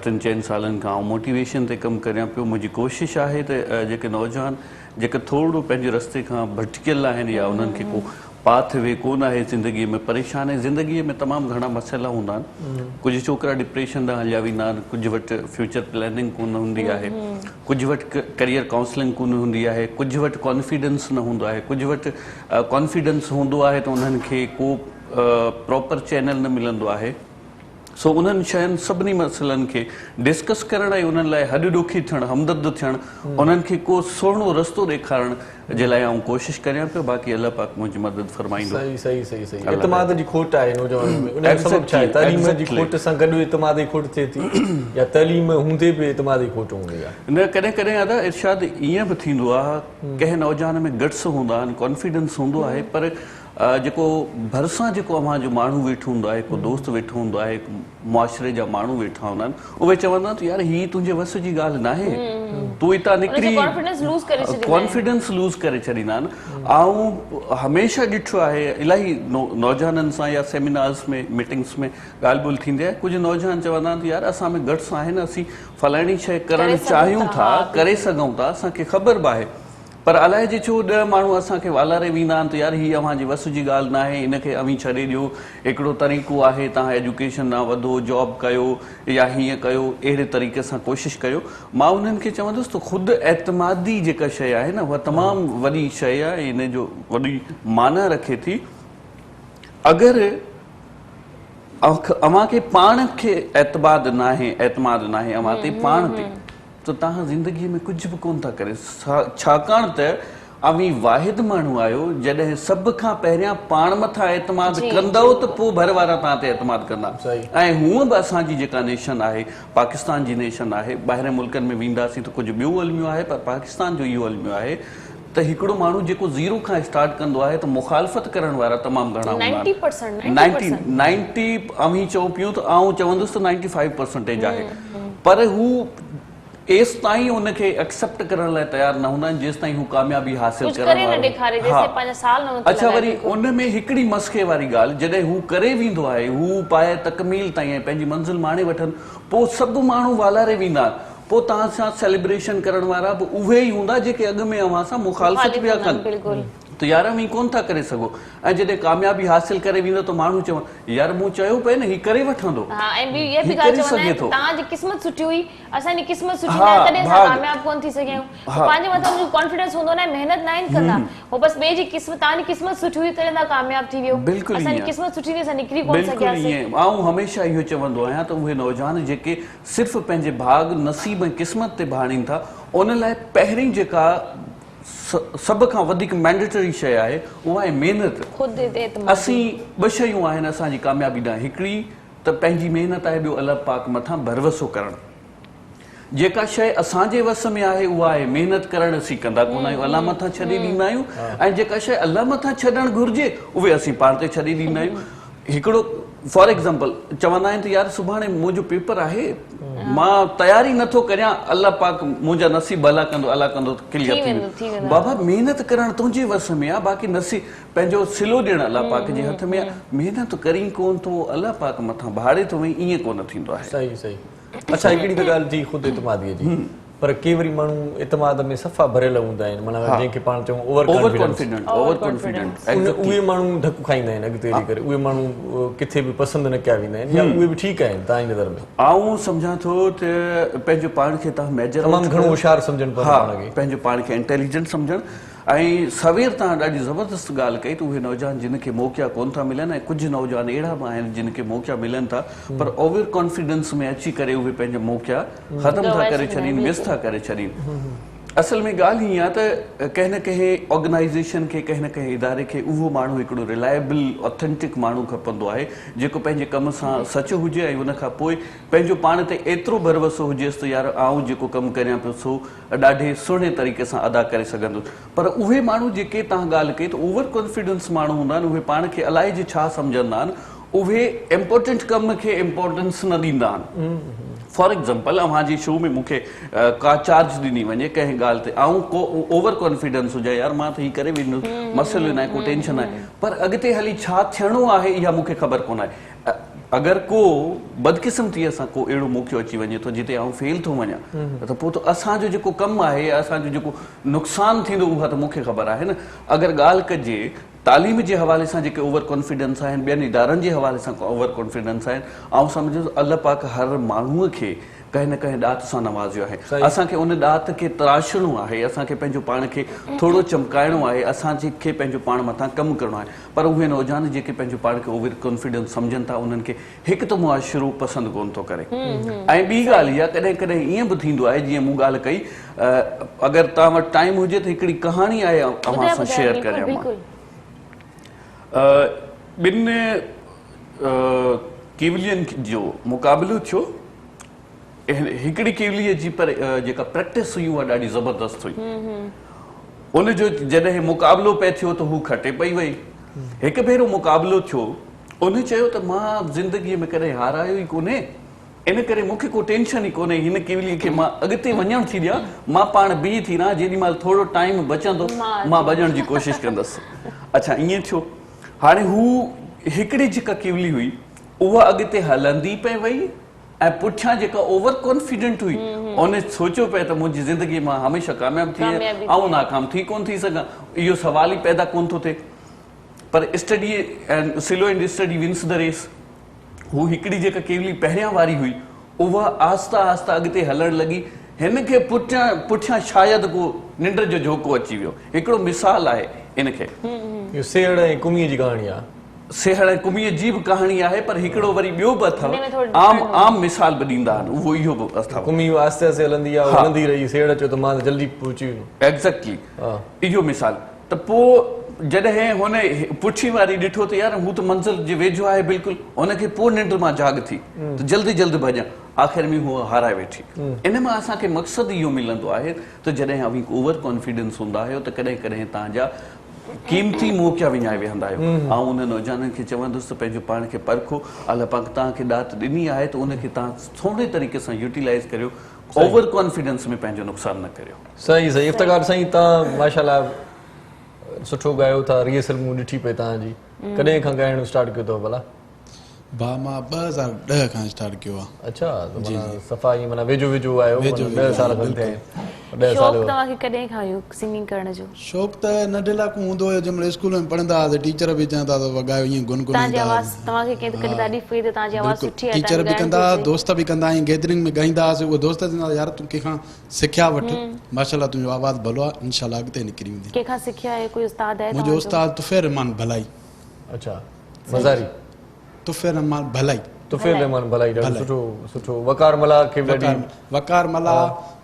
3-4 सालनि खां आउं मोटिवेशन ते कमु करियां पियो। मुंहिंजी कोशिशि आहे त जेके नौजवान जेके थोरो पंहिंजे रस्ते खां भटकियल आहिनि या उन्हनि खे को पाथ वे कोन आहे ज़िंदगीअ में, परेशान आहे, ज़िंदगीअ में तमामु घणा मसइला हूंदा आहिनि। कुझु छोकिरा डिप्रेशन ॾांहुं हलिया वेंदा आहिनि, कुझु वटि फ्यूचर प्लानिंग कोन हूंदी आहे, कुझु वटि करियर काउंसलिंग कोन हूंदी आहे, कुझु वटि कॉन्फिडेंस न हूंदो आहे, कुझु वटि कॉन्फिडेंस हूंदो आहे त उन्हनि खे को प्रॉपर चैनल न मिलंदो आहे। सो उन्हनि शयुनि सभिनी मसइलनि खे डिस्कस करण ऐं उन्हनि लाइ हॾ ॾोखी थियणु, हमदर्द थियणु, उन्हनि खे को सुहिणो रस्तो ॾेखारण जे लाइ आउं कोशिशि करियां पियो। बाक़ी अल्लाह पाक मुंहिंजी मदद फरमाईंदो। सही इतमाद जी खोट आहे नौजवाननि में। उन सबब छा आहे? तालीम जी खोट सां गॾु इतमाद जी खोट थिए थी, या तालीम हूंदे बि इतमाद जी खोट हूंदी आहे? न, कॾहिं कॾहिं अदा इरशाद ईअं बि थींदो आहे, कंहिं नौजवान में गट्स हूंदा आहिनि, कॉन्फिडेंस हूंदो आहे, पर जेको भरिसां जेको अव्हां जो माण्हू वेठो हूंदो आहे, हिकु दोस्त वेठो हूंदो आहे, हिकु मुआशिरे जा माण्हू वेठा हूंदा आहिनि, उहे चवंदा त यार हीअ तुंहिंजे वस जी ॻाल्हि नाहे, तूं हितां निकिरी कॉन्फिडेंस लूज़ करे छॾींदा आहिनि। ऐं हमेशह ॾिठो आहे इलाही नौजवाननि सां या सेमिनार्स में मीटिंग्स में ॻाल्हि ॿोल्हि थींदी आहे, कुझु नौजवान चवंदा आहिनि यार असां में गट्स आहिनि, असीं फलाणी शइ करणु चाहियूं था, करे सघूं था, असांखे ख़बर बि आहे, पर अलाए जे छो 10 माण्हू असांखे वालारे वेंदा आहिनि त यार हीअ अव्हांजी वस जी ॻाल्हि न आहे, हिनखे अवी छॾे ॾियो, हिकिड़ो तरीक़ो आहे, तव्हां एजुकेशन ॾांहुं वधो, जॉब कयो या हीअं कयो, अहिड़े तरीक़े सां कोशिशि कयो। मां उन्हनि खे चवंदुसि त ख़ुदि एतमादी जेका शइ आहे न, उहा तमामु वॾी शइ आहे, इन जो वॾी माना रखे थी। अगरि अव्हांखे पाण खे एतमाद नाहे अव्हां ते पाण ते, त तव्हां ज़िंदगीअ में कुझु बि कोन था करे, छाकाणि त अवी वाहिद माण्हू आहियो जॾहिं सभ खां पहिरियां पाण मथां एतमाद कंदव त पोइ भर वारा तव्हां ते एतमाद कंदा। ऐं हूअं बि असांजी जेका नेशन आहे, पाकिस्तान जी नेशन आहे, ॿाहिरि मुल्कनि में वेंदासीं त कुझु ॿियो अलमियो आहे, पर पाकिस्तान जो इहो अलमियो आहे त हिकिड़ो माण्हू जेको ज़ीरो खां स्टार्ट कंदो आहे त मुखालफ़त करण वारा तमामु घणा हूंदा आहिनि। 90 अवी चऊं पियूं त आउं चवंदुसि त 95% आहे, पर हू एस ताईं उनखे एक्सेप्ट करण लाइ तयार न हूंदा आहिनि जेसि ताईं हू कामयाबी हासिल करण। अच्छा, वरी उन में हिकिड़ी मस्के वारी ॻाल्हि, जॾहिं हू करे वेंदो आहे, हू पाए तकमील ताईं ऐं पंहिंजी मंज़िल माणे वठनि, पोइ सभु माण्हू वालारे वेंदा आहिनि, पोइ तव्हां सां सेलिब्रेशन करण वारा बि उहे ई हूंदा जेके अॻु में अव्हां सां मुखालफ़त पिया कनि, त यार अवी कोन था करे सघो। ऐं जॾहिं कामयाबी हासिल करे वेंदो त माण्हू चवनि यार मूं चयो पिए न, हीउ करे वठंदो, करे सघे थो, तव्हांजी क़िस्मत सुठी हुई, असांजी क़िस्मत सुठी न आहे, तॾहिं असां कामयाब कोन थी सघिया आहियूं। पंहिंजे मथां जो कॉन्फिडेंस हूंदो न, महिनत न आहिनि कंदा, हो बसि ॿिए जी क़िस्मत, तव्हांजी क़िस्मत सुठी हुई तॾहिं तव्हां कामयाब थी वियो, असांजी क़िस्मत सुठी हुई, असां निकिरी कोन सघियासीं। आउं हमेशह इहो चवंदो आहियां त उहे नौजवान जेके सिर्फ़ु पंहिंजे भाग, नसीब ऐं क़िस्मत ते भाड़ीनि था, उन लाइ पहिरीं जेका सभ खां वधीक मैंडेटरी शइ आहे उहा आहे महिनत। असीं 2 शयूं आहिनि असांजी कामयाबी ॾांहुं, हिकिड़ी त पंहिंजी महिनत आहे, ॿियो अल्लाह पाक मथां भरवसो करणु। जेका शइ असांजे वस में आहे उहा आहे महिनत करणु, असीं कंदा कोन आहियूं, अल्लाह मथां छॾे ॾींदा आहियूं, ऐं जेका शइ अल्लाह मथां छॾणु घुरिजे उहे असीं पाण ते छॾे ॾींदा आहियूं। हिकिड़ो फॉर एग्ज़ाम्पल चवंदा आहिनि त यार सुभाणे मुंहिंजो पेपर आहे, मां तयारी नथो करियां, अल्लाह पाक मुंहिंजा नसीब भला कंदो, अल्लाह कंदो क्लियर थी वेंदो। बाबा महिनत करणु तुंहिंजे वस में आहे, बाक़ी नसीब पंहिंजो सिलो ॾियणु अल्लाह पाक जे हथ में आहे। महिनत करी कोन थो, अल्लाह पाक मथां भाड़े थो वई, ईअं कोन थींदो आहे। सही सही। अच्छा, हिकिड़ी त ॻाल्हि थी ख़ुदि एतमादीअ जी, पर के वरी माण्हू एतमाद में सफ़ा भरियल हूंदा आहिनि, माना जंहिंखे पाण चऊं ओवर कॉन्फिडेंट, उहे माण्हू धकु खाईंदा आहिनि अॻिते हली करे, उहे माण्हू किथे बि पसंदि न कया वेंदा आहिनि, या उहे बि ठीकु आहिनि तव्हांजी नज़र में? आउं सम्झां थो त पंहिंजो पाण खे तव्हां मेजर तमामु घणो होशियारु सम्झणु पवंदो, पंहिंजो पाण खे इंटेलिजेंट सम्झणु। ऐं सवेर तव्हां ॾाढी ज़बरदस्त ॻाल्हि कई त उहे नौजवान जिन खे मौक़ा कोन था मिलनि, ऐं कुझु नौजवान अहिड़ा बि आहिनि जिन खे मौक़ा मिलनि था, पर ओवर कॉन्फिडेंस में अची करे उहे पंहिंजा मौक़ा ख़तमु था करे छॾीनि, मिस था करे छॾीनि। असल में ॻाल्हि हीअं आहे त कंहिं न कंहिं ऑर्गेनाइज़ेशन खे, कंहिं न कंहिं इदारे खे उहो माण्हू हिकिड़ो रिलायबल ऑथेंटिक माण्हू खपंदो आहे, जेको पंहिंजे कम सां सच हुजे, ऐं उन खां पोइ पंहिंजो पाण ते एतिरो भरवसो हुजेसि त यार आउं जेको कमु करियां पियो सो ॾाढे सुहिणे तरीक़े सां अदा करे सघंदुसि। पर उहे माण्हू जेके तव्हां ॻाल्हि कई त ओवर कॉन्फिडेंस माण्हू हूंदा आहिनि, उहे पाण खे अलाए जे छा सम्झंदा आहिनि, उहे इम्पोर्टेंट कम खे इम्पोर्टेंस न ॾींदा आहिनि। फॉर एग्ज़ाम्पल अव्हांजे शो में मूंखे का चार्ज ॾिनी वञे कंहिं ॻाल्हि ते, ऐं को ओवर कॉन्फिडेंस हुजे यार मां त हीअ करे वेंदुसि, मसइलो न आहे, को टेंशन आहे, पर अॻिते हली छा थियणो आहे इहा मूंखे ख़बर कोन आहे। अगरि को बदकिस्मतीअ सां को अहिड़ो मौक़ो अची वञे थो जिते आउं फेल थो वञा, त पोइ त असांजो जेको कमु आहे, असांजो जेको नुक़सानु थींदो उहा त मूंखे ख़बर आहे न। अगरि ॻाल्हि कजे तालीम जे हवाले सां जेके ओवर कॉन्फिडेंस आहिनि, ॿियनि इदारनि जे हवाले सां ओवर कॉन्फिडेंस आहिनि, ऐं सम्झो अल्लाह पाक हर माण्हूअ खे कंहिं न कंहिं ॾात सां नवाज़ियो आहे, असांखे उन ॾात खे तराशणो आहे, असांखे पंहिंजो पाण खे थोरो चमकाइणो आहे, असांखे पंहिंजो पाण मथां कमु करिणो आहे। पर उहे नौजवान जेके पंहिंजो पाण खे ओवर कॉन्फिडेंस सम्झनि था, उन्हनि खे हिकु त मुआशिरो पसंदि कोन थो करे। ऐं ॿी ॻाल्हि इहा, कॾहिं कॾहिं ईअं बि थींदो आहे, जीअं मूं ॻाल्हि कई, अगरि तव्हां वटि टाइम हुजे त हिकिड़ी कहाणी आहे अव्हां सां शेयर करियां। ॿिनि कीवलियुनि जो मुक़ाबिलो थियो, हिकिड़ी कीवलीअ जी पर जेका प्रैक्टिस हुई उहा ॾाढी ज़बरदस्त हुई। उनजो जॾहिं मुक़ाबिलो पिए थियो त हू खटे पई वई, हिकु भेरो मुक़ाबिलो थियो, उन चयो त मां ज़िंदगीअ में कॾहिं हारायो ई कोन्हे, इन करे मूंखे को टेंशन ई कोन्हे, हिन किवलीअ खे मां अॻिते वञण थी ॾियां, मां पाण बीह थी रहां, जेॾी महिल थोरो टाइम बचंदो मां भॼण जी कोशिशि कंदसि। अच्छा ईअं थियो। हाणे हू हिकिड़ी जेका किवली हुई उहा अॻिते हलंदी पई वई ऐं पुठियां जेका ओवर कॉन्फिडेंट हुई उन सोचियो पिए त मुंहिंजी ज़िंदगीअ मां हमेशह कामयाबु थी ऐं नाकाम थी कोन थी सघां, इहो सवाल ई पैदा कोन थो थिए। पर steady and slow and steady wins the race. हू हिकिड़ी जेका केवली पहिरियां वारी हुई उहा आहिस्ता आहिस्ता अॻिते हलणु लॻी, हिन खे पुठियां शायदि को निंड जो झोको अची वियो। हिकिड़ो मिसाल आहे इनखे, इहो सेहड़ ऐं कुमीअ जी कहाणी आहे। सेहड़ ऐं कुमीअ जी बि कहाणी आहे, पर हिकिड़ो वरी ॿियो बि अथव, आम मिसाल बि ॾींदा आहिनि, उहो इहो बि अथव। कुमी आस्ते आस्ते हलंदी आहे, हलंदी रही, सेहड़ चयो त मां जल्दी पहुची वियुमि। एग्ज़ैक्टली इहो मिसाल। त पोइ जॾहिं हुन पुठी वारी ॾिठो त यार हू त मंज़िल जे वेझो आहे बिल्कुलु, हुनखे पोइ निंड मां जाग थी त जल्दी जल्दी भॼां, आख़िर में हूअ हाराए वेठी। इन मां असांखे मक़सदु इहो मिलंदो आहे त जॾहिं अवी ओवर कॉन्फिडेंस हूंदा आहियो त कॾहिं कॾहिं तव्हांजा क़ीमती मौक़ा विञाए वेहंदा आहियो। ऐं उन नौजवाननि खे चवंदुसि त पंहिंजो पाण खे परखो, अलाह पाक तव्हांखे ॾात ॾिनी आहे त उनखे तव्हां थोरे तरीक़े सां यूटिलाइज़ करियो, ओवर कॉन्फिडेंस में पंहिंजो नुक़सानु न करियो। सही सही। इफ्तिकार साईं, तव्हां माशाल्लाह सुठो ॻायो था, रिहर्सल मूं ॾिठी पई तव्हांजी। कॾहिं खां ॻाइणु स्टार्ट कयो अथव भला? मां 2010 खां स्टार्ट कयो आहे। अच्छा, सफ़ा ईअं माना वेझो वेझो आयो, 10 साल खनि थिया आहिनि। 10 साल शौक़ु तव्हांखे कॾहिं खां हुयो सिंगिंग करण जो? शौक़ु त नंढे लाइक़ु हूंदो हुयो, जंहिंमहिल स्कूल में पढ़ंदा हुआसीं टीचर बि चवंदा त वॻायो ईअं गुनगुनाईंदा। तव्हांजी आवाज़ तव्हांखे कंहिं कॾहिं तारीफ़ कई त तव्हांजी आवाज़ सुठी आहे? टीचर बि कंदा, दोस्त बि कंदा, ऐं गैदरिंग में ॻाईंदा हुआसीं, उहे दोस्त चवंदा यार तूं कंहिंखां सिखिया वठि, माशाल्लाह तुंहिंजो आवाज़ु भलो आहे, इंशाल्लाह अॻिते निकिरी वेंदी। कंहिंखां सिखिया आहे? कोई उस्ताद आहे? मुंहिंजो उस्ताद तुफ़ैर रहमान भलाई। अच्छा, मज़ारी तुफ़ैर रहमान भलाई। तुफ़ैर रहमान भलाई ॾाढो सुठो सुठो। वकार मला खे ॾाढी वकार मला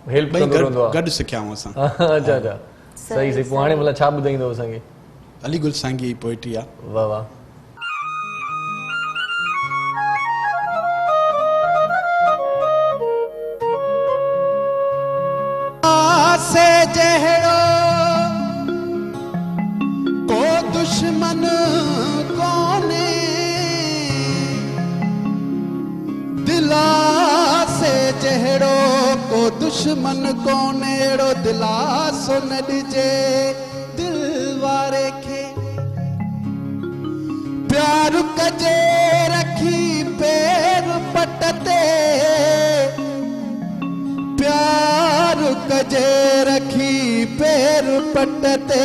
हेल्प कंदो रहंदो आहे। गॾु सिखियाऊं असां। अच्छा अच्छा, सही सही। पोइ हाणे भला छा ॿुधाईंदव असांखे? अली गुल सांगी जी पोइट्री आहे। वाह वाह। से जहड़ो को दुश्मन कोने, दिला से जहड़ो को दुश्मन कोने, एड़ो दिलासो न ॾिजे दिल वारे खे, प्यार कजे रखी पैर पट ते, प्यार कजे रखी पैर पट ते,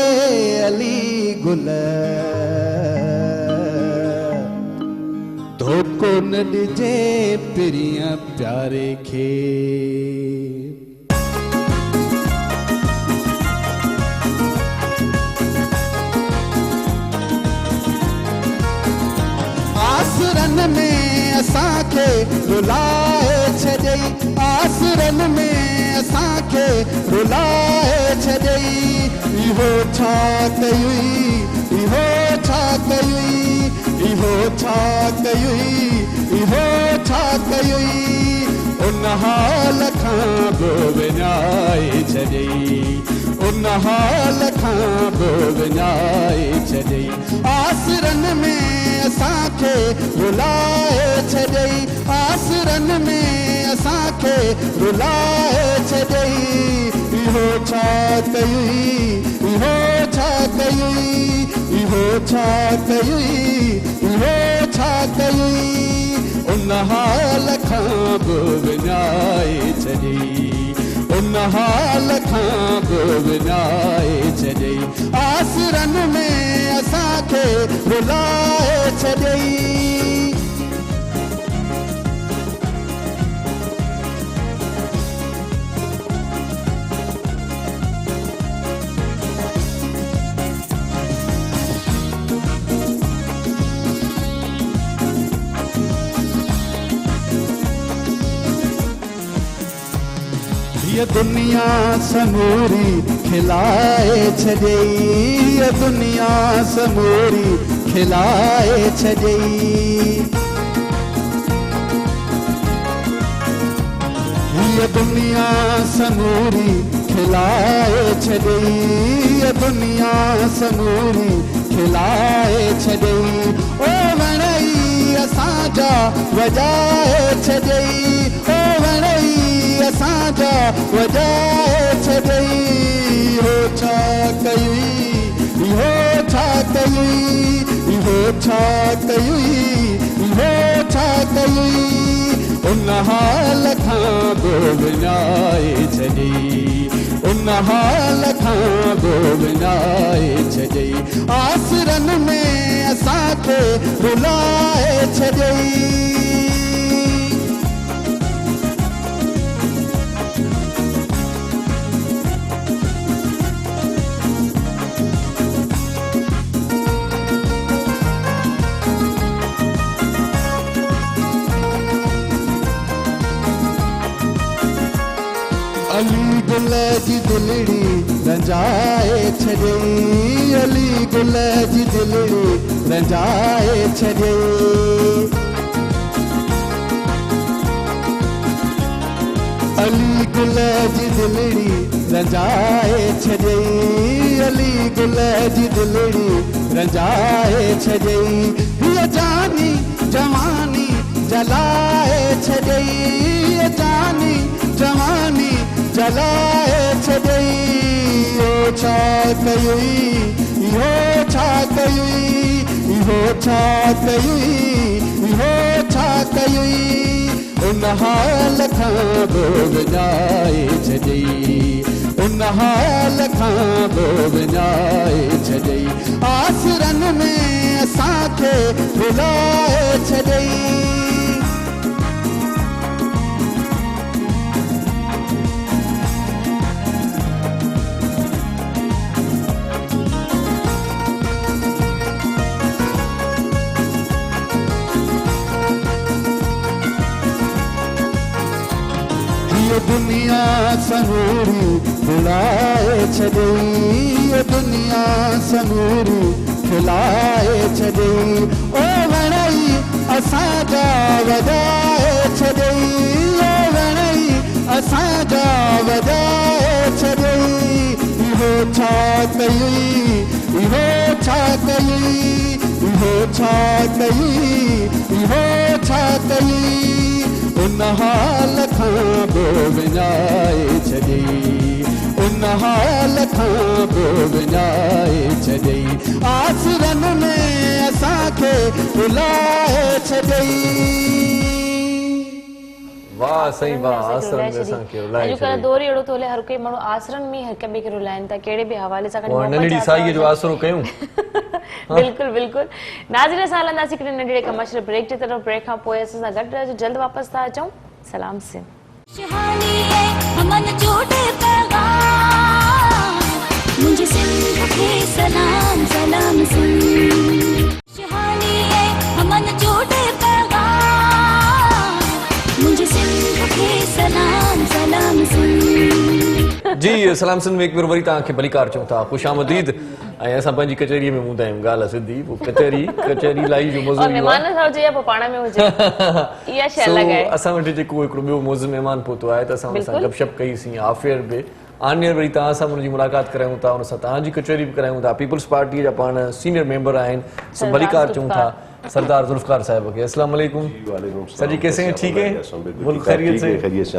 अली गुल धोखो न ॾिजे प्रिय प्यारे खे। आसरन में असांखे रुलाए छॾई, आसरन में असांखे रुलाए छॾई, इहो छा कयुई, इहो छा कयुई, इहो छा कयुई, इहो छा कयुई, उन हाल खां बि विञाए छॾई, उन हाल खां बि विञाए छॾई, आसरन में असांखे रुलाए छॾई, आसरन में असांखे रुलाए छॾई, इहो छा कयुई, इहो छा कयुई, इहो छा कयुई, इहो छा कयुई, उन हाल खां बि विञाए छॾई, उन हाल खां बि विञाए छॾई, आसरन में असांखे रुलाए छॾई। ये दुनिया समूरी खिलाए छॾई, ये दुनिया समूरी खिलाए छॾई, ये दुनिया समूरी खिलाए छॾई, ये दुनिया समूरी खिलाए छॾई ओ वणई असांजा वॼाए छॾई ओ वणई असांजा वॼाए छॾई हो छा कई इहो छा कई इहो छा कई इहो छा कई उन हाल खां पोइ विञाए छॾई उन हाल खां पोइ विञाए छॾई आसरनि में असांखे रुलाए छॾई अली गुल जी दिलड़ी रंजाए छॾई अली गुल जी दिलड़ी रंजाए छॾई अली गुल जी दिलड़ी रंजाए छॾई अली गुल जी दिलड़ी रंजाए छॾई हीअ जानी जवानी जलाए छॾई हीअ जानी जवानी जलाए छॾई इहो छा कई इहो छा कई इहो छा कई इहो छा कई उन हाल खां पोइ विञाए छॾई उन हाल खां पोइ विञाए छॾई आसरनि में असांखे रुलाए छॾई दुनिया समूरी खिलाए छॾई दुनिया समूरी खिलाए छॾई ओ वणई असांजा वॼाए छॾई ओ वणई असांजा वॼाए छॾई इहो छा कई इहो छा कई इहो छा कई इहो छा कई उन हाल खां पोइ विञाए छॾई उन हाल खां पोइ विञाए छॾई आसरनि में असांखे रुलाए छॾई वाह सही वाह आसरनि में असांखे रुलाए अॼुकल्ह छॾई दौर ई अहिड़ो थो हले हर कोई माण्हू आसरनि में हिक ॿिए खे रुलाइनि था कहिड़े बि हवाले सां और नंढड़ी साईअ जो आसरो कयूं बिल्कुलु बिल्कुलु नाज़रीन असां हलंदासीं हिकिड़े नंढड़े कमर्शियल ब्रेक जी तरफ़ ब्रेक खां पोइ असां सां गॾु रहिजो जल्द वापसि था अचूं सलाम सिंध खुशहाली है अमन जोड़े पैगाम मुझे सिंध के सलाम सलाम सिंध खुशहाली है अमन जोड़े पैगाम मुझे सिंध के सलाम सलाम सिंध जी सलाम सिंध में हिकु भेरो वरी तव्हांखे भलीकार चऊं था ख़ुशि आमदीद ऐं असां पंहिंजी कचहरीअ में हूंदा आहियूं ॻाल्हि आहे सिधी पोइ कचहरी लाइ जो मज़ो और महिमान सां हुजे या पोइ पाण में हुजे इहा शइ अलॻि आहे असां वटि जेको हिकिड़ो ॿियो मौज़ महिमान पहुतो आहे त असां हुन सां बिल्कुलु। गपशप कईसीं आफियर बि आनियर वरी तव्हां सां मुंहिंजी मुलाक़ात करायूं था हुन सां तव्हांजी कचहरी बि करायूं था पीपल्स पार्टीअ जा पाण सीनियर मेंबर आहिनि सो सरदार भलीकार चऊं था ज़ुल्फ़िकार। सरदार ज़ुल्फ़िकार साहब के अस्सलाम वालेकुम सर जी कैसे हैं ठीक है मुल्क खैरियत से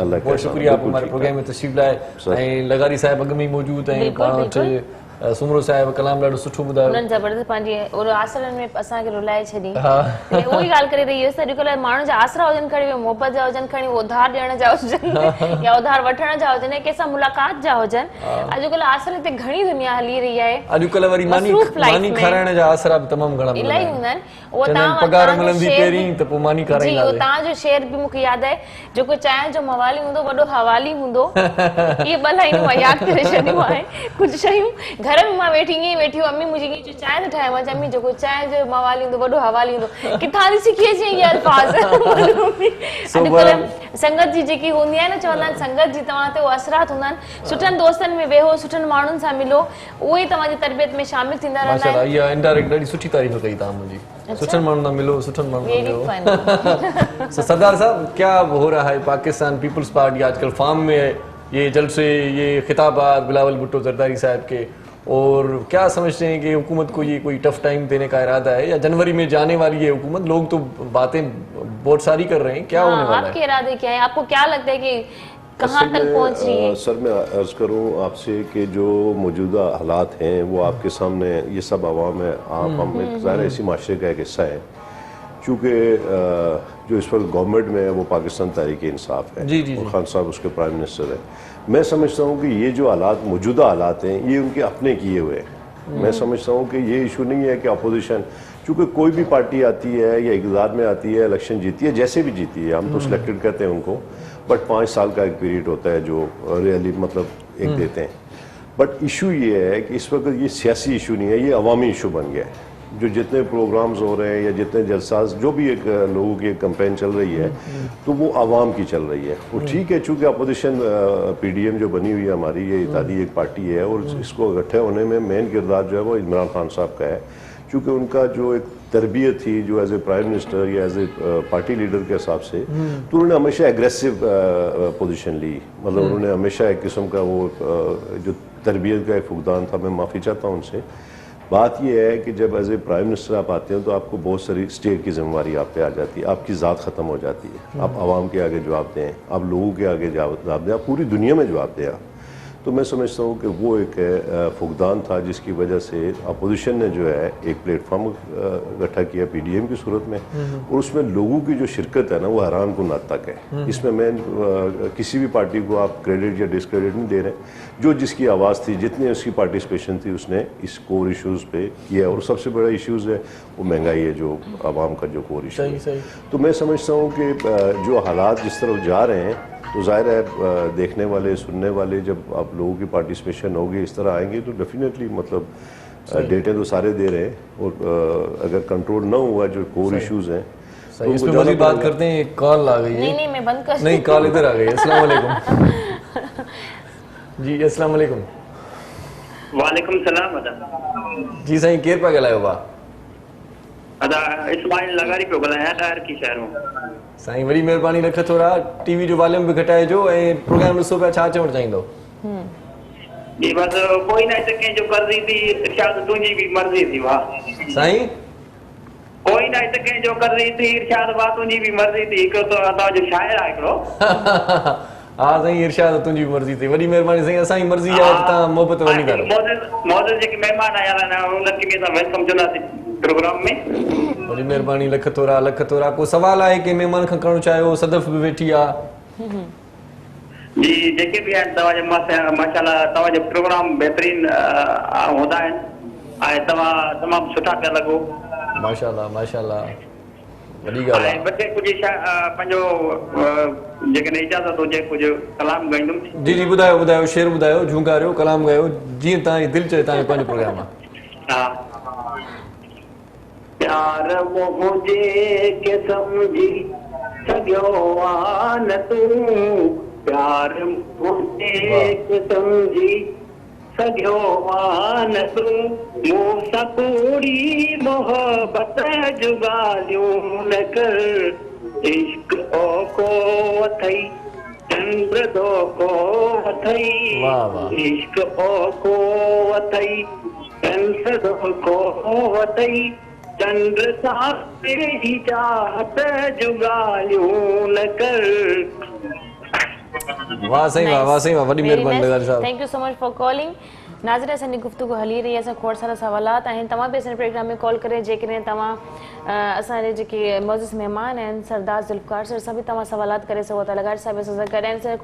बहुत शुक्रिया आप हमारे प्रोग्राम में तशरीफ लाए ऐं लगारी साहब अॻ में ई मौजूद आहिनि बिल्कुलु, पाण वटि सुमरो साहब कलाम ॾाढो सुठो ॿुधायो उन्हनि ज़बरदस्त पंहिंजी और आसरनि में असांखे रुलाए छॾी हा उहो ई ॻाल्हि करे रही हुयसि त अॼुकल्ह माण्हुनि जा आसरा हुजनि खणी मोहबत जा हुजनि खणी उधार ॾियण जा हुजनि या उधार वठण जा हुजनि या कंहिंसां मुलाक़ात जा हुजनि अॼुकल्ह आसर ते घणी दुनिया हली रही आहे अॼुकल्ह वरी मानी मसरूफ़ लाइफ मानी में खाराइण जा आसरा बि तमामु घणा मिलंदा इलाही आहिनि। हूंदा आहिनि उहो चवंदा आहिनि तव्हां पगार तव्हांजो मिलंदी शेर पहिरीं त पोइ मानी जी उहो खाराईंदासीं तव्हांजो शेर बि मूंखे यादि आहे जेको चांहि जो मवाली हूंदो वॾो हवाली हूंदो इहे ॿ लाइनूं मां यादि करे छॾियूं आहे कुझु शयूं घर में मां वेठी ईअं वेठी हुअमि अम्मी मुंहिंजी ईअं चांहि थो ठाहे मां चयो अम्मी जेको चांहि जो मवाली हूंदो वॾो हवाली हूंदो किथां थी सिखी अचे इहे अल्फाज़ अॼुकल्ह संगत जी जेकी हूंदी आहे न चवंदा आहिनि संगत जी तव्हां ते उहे असरात हूंदा आहिनि सुठनि दोस्तनि में वेहो सुठनि माण्हुनि सां मिलो उहे ई तव्हांजी तरबियत में शामिल थींदा रहंदा माशाल्लाह आहिनि इहा इनडायरेक्ट ॾाढी सुठी तारीफ़ कई तव्हां मुंहिंजी सुठनि माण्हुनि सां मिलो सुठनि माण्हुनि वेरी सां फन मिलो सरदार साहब क्या हो रहा है पाकिस्तान पीपल्स पार्टी आजकल फार्म में ये जलसे ये खिताबात बिलावल भुट्टो जरदारी साहब के और क्या समझते हैं कि हुकूमत को ये कोई टफ टाइम देने का इरादा है, या जनवरी में जाने वाली है हुकूमत? लोग तो बातें बहुत सारी कर रहे हैं, क्या होने वाला है? आपके इरादे क्या है? आपको क्या लगता है कि कहाँ असल तक में, पहुँच रही है? सर मैं अर्ज़ करूं आपसे कि जो मौजूदा हालात हैं वो आपके सामने, ये सब आवाम है, आप हम में ज़ाहिर इसी माशरे का एक हिस्सा है। चूँकि जो इस वक्त गवर्नमेंट में है वो पाकिस्तान तहरीक इंसाफ है, जी, जी, और जी। खान साहब उसके प्राइम मिनिस्टर है। मैं समझता हूँ कि ये जो हालात, मौजूदा हालात हैं, ये उनके अपने किए हुए हैं। मैं समझता हूँ कि ये इशू नहीं है कि अपोजिशन, चूँकि कोई भी पार्टी आती है या इक़्तिदार में आती है, इलेक्शन जीती है, जैसे भी जीती है, हम तो सिलेक्टेड कहते हैं उनको, बट 5 साल का एक पीरियड होता है जो रियली मतलब एक देते हैं। बट इशू ये है कि इस वक्त ये सियासी इशू नहीं है, ये अवामी इशू बन गया है। जो जितने प्रोग्राम्स हो रहे हैं या जितने जलसाज, जो भी एक लोगों की एक कैंपेन चल रही है, तो वो आवाम की चल रही है। वो ठीक है, चूँकि अपोजिशन PDM जो बनी हुई है हमारी, ये इत्तेहादी एक पार्टी है, और इसको इकट्ठे होने में मेन किरदार जो है वो इमरान खान साहब का है। चूँकि उनका जो एक तरबियत थी जो एज ए प्राइम मिनिस्टर या एज ए पार्टी लीडर के हिसाब से, तो उन्होंने हमेशा एग्रेसिव पोजीशन ली। मतलब उन्होंने हमेशा एक किस्म का वो जो तरबियत का एक फुकदान था, मैं माफ़ी चाहता हूँ उनसे। बात यह है कि जब एज ए प्राइम मिनिस्टर आप आते हैं तो आपको बहुत सारी स्टेट की जिम्मेवारी आप पे आ जाती है, आपकी ज़ात ख़त्म हो जाती है। आप आवाम के आगे जवाब दें, आप लोगों के आगे जवाब दें, आप पूरी दुनिया में जवाब दें। तो मैं समझता हूँ कि वो एक फुकदान था जिसकी वजह से अपोजिशन ने जो है एक प्लेटफॉर्म इकट्ठा किया PDM की सूरत में, और उसमें लोगों की जो शिरकत है ना वो हैरान कुन हद तक है। इसमें मैं किसी भी पार्टी को आप क्रेडिट या डिसक्रेडिट नहीं दे रहे, जो जिसकी आवाज़ थी, जितनी उसकी पार्टिसिपेशन थी, उसने इस कोर इशूज़ पे किया। और सबसे बड़ा इशूज़ है वो महंगाई है, जो आवाम का जो कोर इशू है। तो मैं समझता हूँ कि जो हालात जिस तरफ जा रहे हैं, तो जाहिर है देखने वाले, सुनने वाले, जब आप लोगों की पार्टिसिपेशन होगी, इस तरह आएंगे, तो डेफिनेटली मतलब डेटे तो सारे दे रहे हैं, और अगर कंट्रोल ना हुआ जो कोर इश्यूज हैं, सही। इसमें मज़ीद बात करते हैं। एक कॉल आ गई है। नहीं मैं बंद कर, नहीं, कॉल इधर आ गई है। अस्सलाम वालेकुम जी। अस्सलाम वालेकुम। वालेकुम सलाम। अदा जी साईं, केर पिया ॻाल्हायो बा? अदा इस्माइल लगारी पियो ॻाल्हायां, टायर की शहर में। साईं वरी महिरबानी रख थोरा टीवी जो वॉल्यूम बि घटाइजो ऐं प्रोग्राम ॾिसो पिया। छा चवणु चाहींदो? जी बस कोई ना हिते कंहिंजो कर्ज़ी थी, इरशाद तुंहिंजी बि मर्ज़ी थी। वाह साईं, कोई ना हिते कंहिंजो कर्ज़ी थी, इरशाद वाह तुंहिंजी बि मर्ज़ी थी। हिकिड़ो त तव्हांजो शाइर आहे हिकिड़ो। हा साईं, इरशाद तुंहिंजी बि मर्ज़ी थी। वॾी महिरबानी साईं, असांजी मर्ज़ी आहे त तव्हां मोहबत वञी करो। मौजूद जेके महिमान आया आहिनि उन्हनि खे बि असां वेलकम चवंदासीं प्रोग्राम में। वॾी महिरबानी, लख थोरा। को सवाल आहे के महिमान खां करणु चाहियो? सदफ बि वेठी आहे। जी जेके बि आहिनि तव्हांजे माशाल्लाह तव्हांजो प्रोग्राम बहितरीन हूंदा आहिनि, ऐं तव्हां तमामु सुठा पिया लॻो। माशाल्लाह, वॾी ॻाल्हि आहे। बचे कुझु पंहिंजो जेकॾहिं इजाज़त हुजे कुझु कलाम ॻाईंदुमि। जी ॿुधायो, शेर ॿुधायो, झूंकारियो, कलाम ॻायो, जीअं तव्हांजी दिलि चए। तव्हांजो पंहिंजो प्रोग्राम आहे। हा। प्यार मुझे के समझी सघियो आ न तूं, प्यार मुझे के समझी सघियो आ न तूं, मूंसां पूरी मोहबत जूं ॻाल्हियूं न कर। इश्क ओको अथई चंद्र दोको अथई, इश्क ओको अथई चंद्र दोको अथई, चंद्र सां ही चाहत जूं ॻाल्हियूं न कर। वाह साईं, वाह। वॾी महिरबानी लगारी साहब। Thank you so much for calling. नाज़रीन, असांजी गुफ्तगू हली रही आहे, असां खोड़ सारा सवालात आहिनि। तव्हां बि असांजे प्रोग्राम में कॉल करे जेकॾहिं तव्हां असांजे जेके मौजूद महिमान आहिनि सरदार ज़ुल्फ़कार सर सां बि तव्हां सवालात करे सघो था। लगारी साहिब असां सां गॾु आहिनि। सर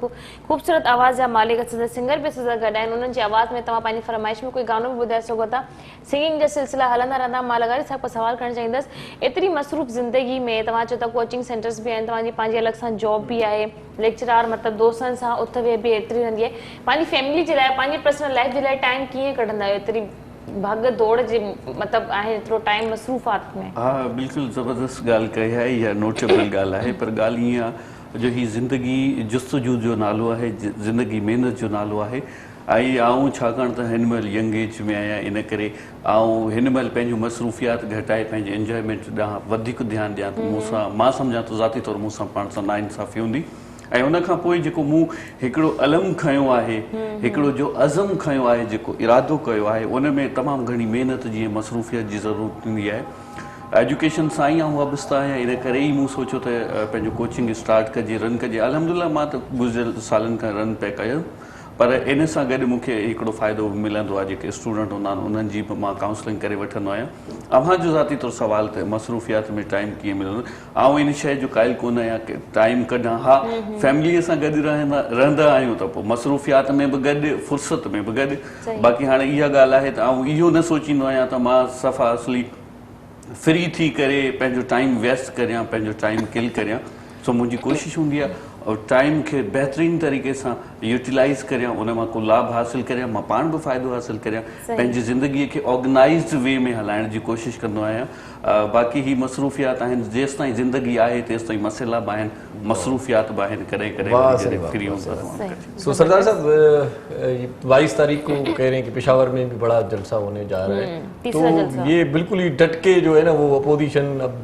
ख़ूबसूरत आवाज़ जा मालिक, असांजा सिंगर बि असां सां गॾु आहिनि। उन्हनि जी आवाज़ में तव्हां पंहिंजी फरमाइश में कोई गानो बि ॿुधाए सघो था। सिंगिंग जा सिलसिला हलंदा रहंदा। मां लगारी साहिब खां सवाल करणु चाहींदसि, एतिरी मसरूफ़ ज़िंदगी में तव्हां चओ था कोचिंग सेंटर्स बि आहिनि, तव्हांजी पंहिंजी अलॻि सां जॉब बि आहे, लेक्चरार मतिलबु दोस्तनि सां उथ वेह बि एतिरी रहंदी आहे, पंहिंजी फैमिली जे लाइ, पंहिंजी पर्सनल लाइफ जे लाइ टाइम कीअं कढंदा आहियो? एतिरी भाग दौड़ जे मतिलबु आहे एतिरो टाइम मसरूफ़ात में? हा बिल्कुलु ज़बरदस्त ॻाल्हि कई आहे, इहा नोटेबल ॻाल्हि आहे। पर ॻाल्हि ईअं आहे जो हीअ ज़िंदगी जुस्तजू जो नालो आहे, ज़िंदगी महिनत जो नालो आहे। ऐं आऊं छाकाणि त हिन महिल यंग एज में आहियां, इन करे आऊं हिन महिल पंहिंजो मसरूफ़ियात घटाए पंहिंजे इंजॉयमेंट ॾांहुं वधीक ध्यानु ॾियां त मूंसां, मां सम्झां थो ज़ाती तौरु मूंसां पाण सां नाइंसाफ़ी हूंदी। ऐं उन खां पोइ जेको मूं हिकिड़ो अलम खयो आहे, हिकिड़ो जो अज़म खयो आहे, जेको इरादो कयो आहे, उन में तमामु घणी महिनत जीअं मसरूफ़ियत जी ज़रूरत हूंदी आहे। एजुकेशन सां ई वाबस्ता आहियां, इन करे ई मूं सोचियो त पंहिंजो कोचिंग स्टार्ट कजे, रन कजे। अल्हम्दुलिल्लाह मां त गुज़िरियल सालनि खां रन पिया कयो, पर इन सां गॾु मूंखे हिकिड़ो फ़ाइदो बि मिलंदो आहे। जेके स्टूडेंट हूंदा आहिनि उन्हनि जी बि मां काउंसलिंग करे वठंदो आहियां। अव्हां जो ज़ाती तौरु सुवाल त मसरूफ़ियात में टाइम कीअं मिलंदो, आउं इन शइ जो क़ाइल कोन आहियां की टाइम कढां। हा, फैमिलीअ सां गॾु रहंदा आहियूं त पोइ मसरूफ़ियात में बि गॾु, फुर्सत में बि गॾु। बाक़ी हाणे इहा ॻाल्हि आहे त आउं इहो न सोचींदो आहियां त मां सफ़ा असली फ्री थी करे पंहिंजो टाइम वेस्ट करियां, पंहिंजो टाइम किल करियां। सो मुंहिंजी कोशिशि हूंदी आहे और टाइम खे बहितरीन तरीक़े सां यूटिलाइज़ करियां, उन मां को लाभ हासिल करियां, मां पाण बि फ़ाइदो हासिल करियां, पंहिंजी ज़िंदगीअ खे ऑर्गनाइज़्ड वे में हलाइण जी कोशिशि कंदो आहियां। बाक़ी ही मसरूफ़ियात आहिनि, जेसि ताईं ज़िंदगी आहे तेसि ताईं मसइला बि आहिनि, मसरूफ़ियात बि आहिनि, कॾहिं कॾहिं फ्री हूंदा। सो सरदार साहब 22 तारीख को कह रहे हैं कि पेशावर में भी बड़ा जलसा होने जा रहा है, तो ये बिल्कुल ही डट के जो है ना वो अपोजिशन अब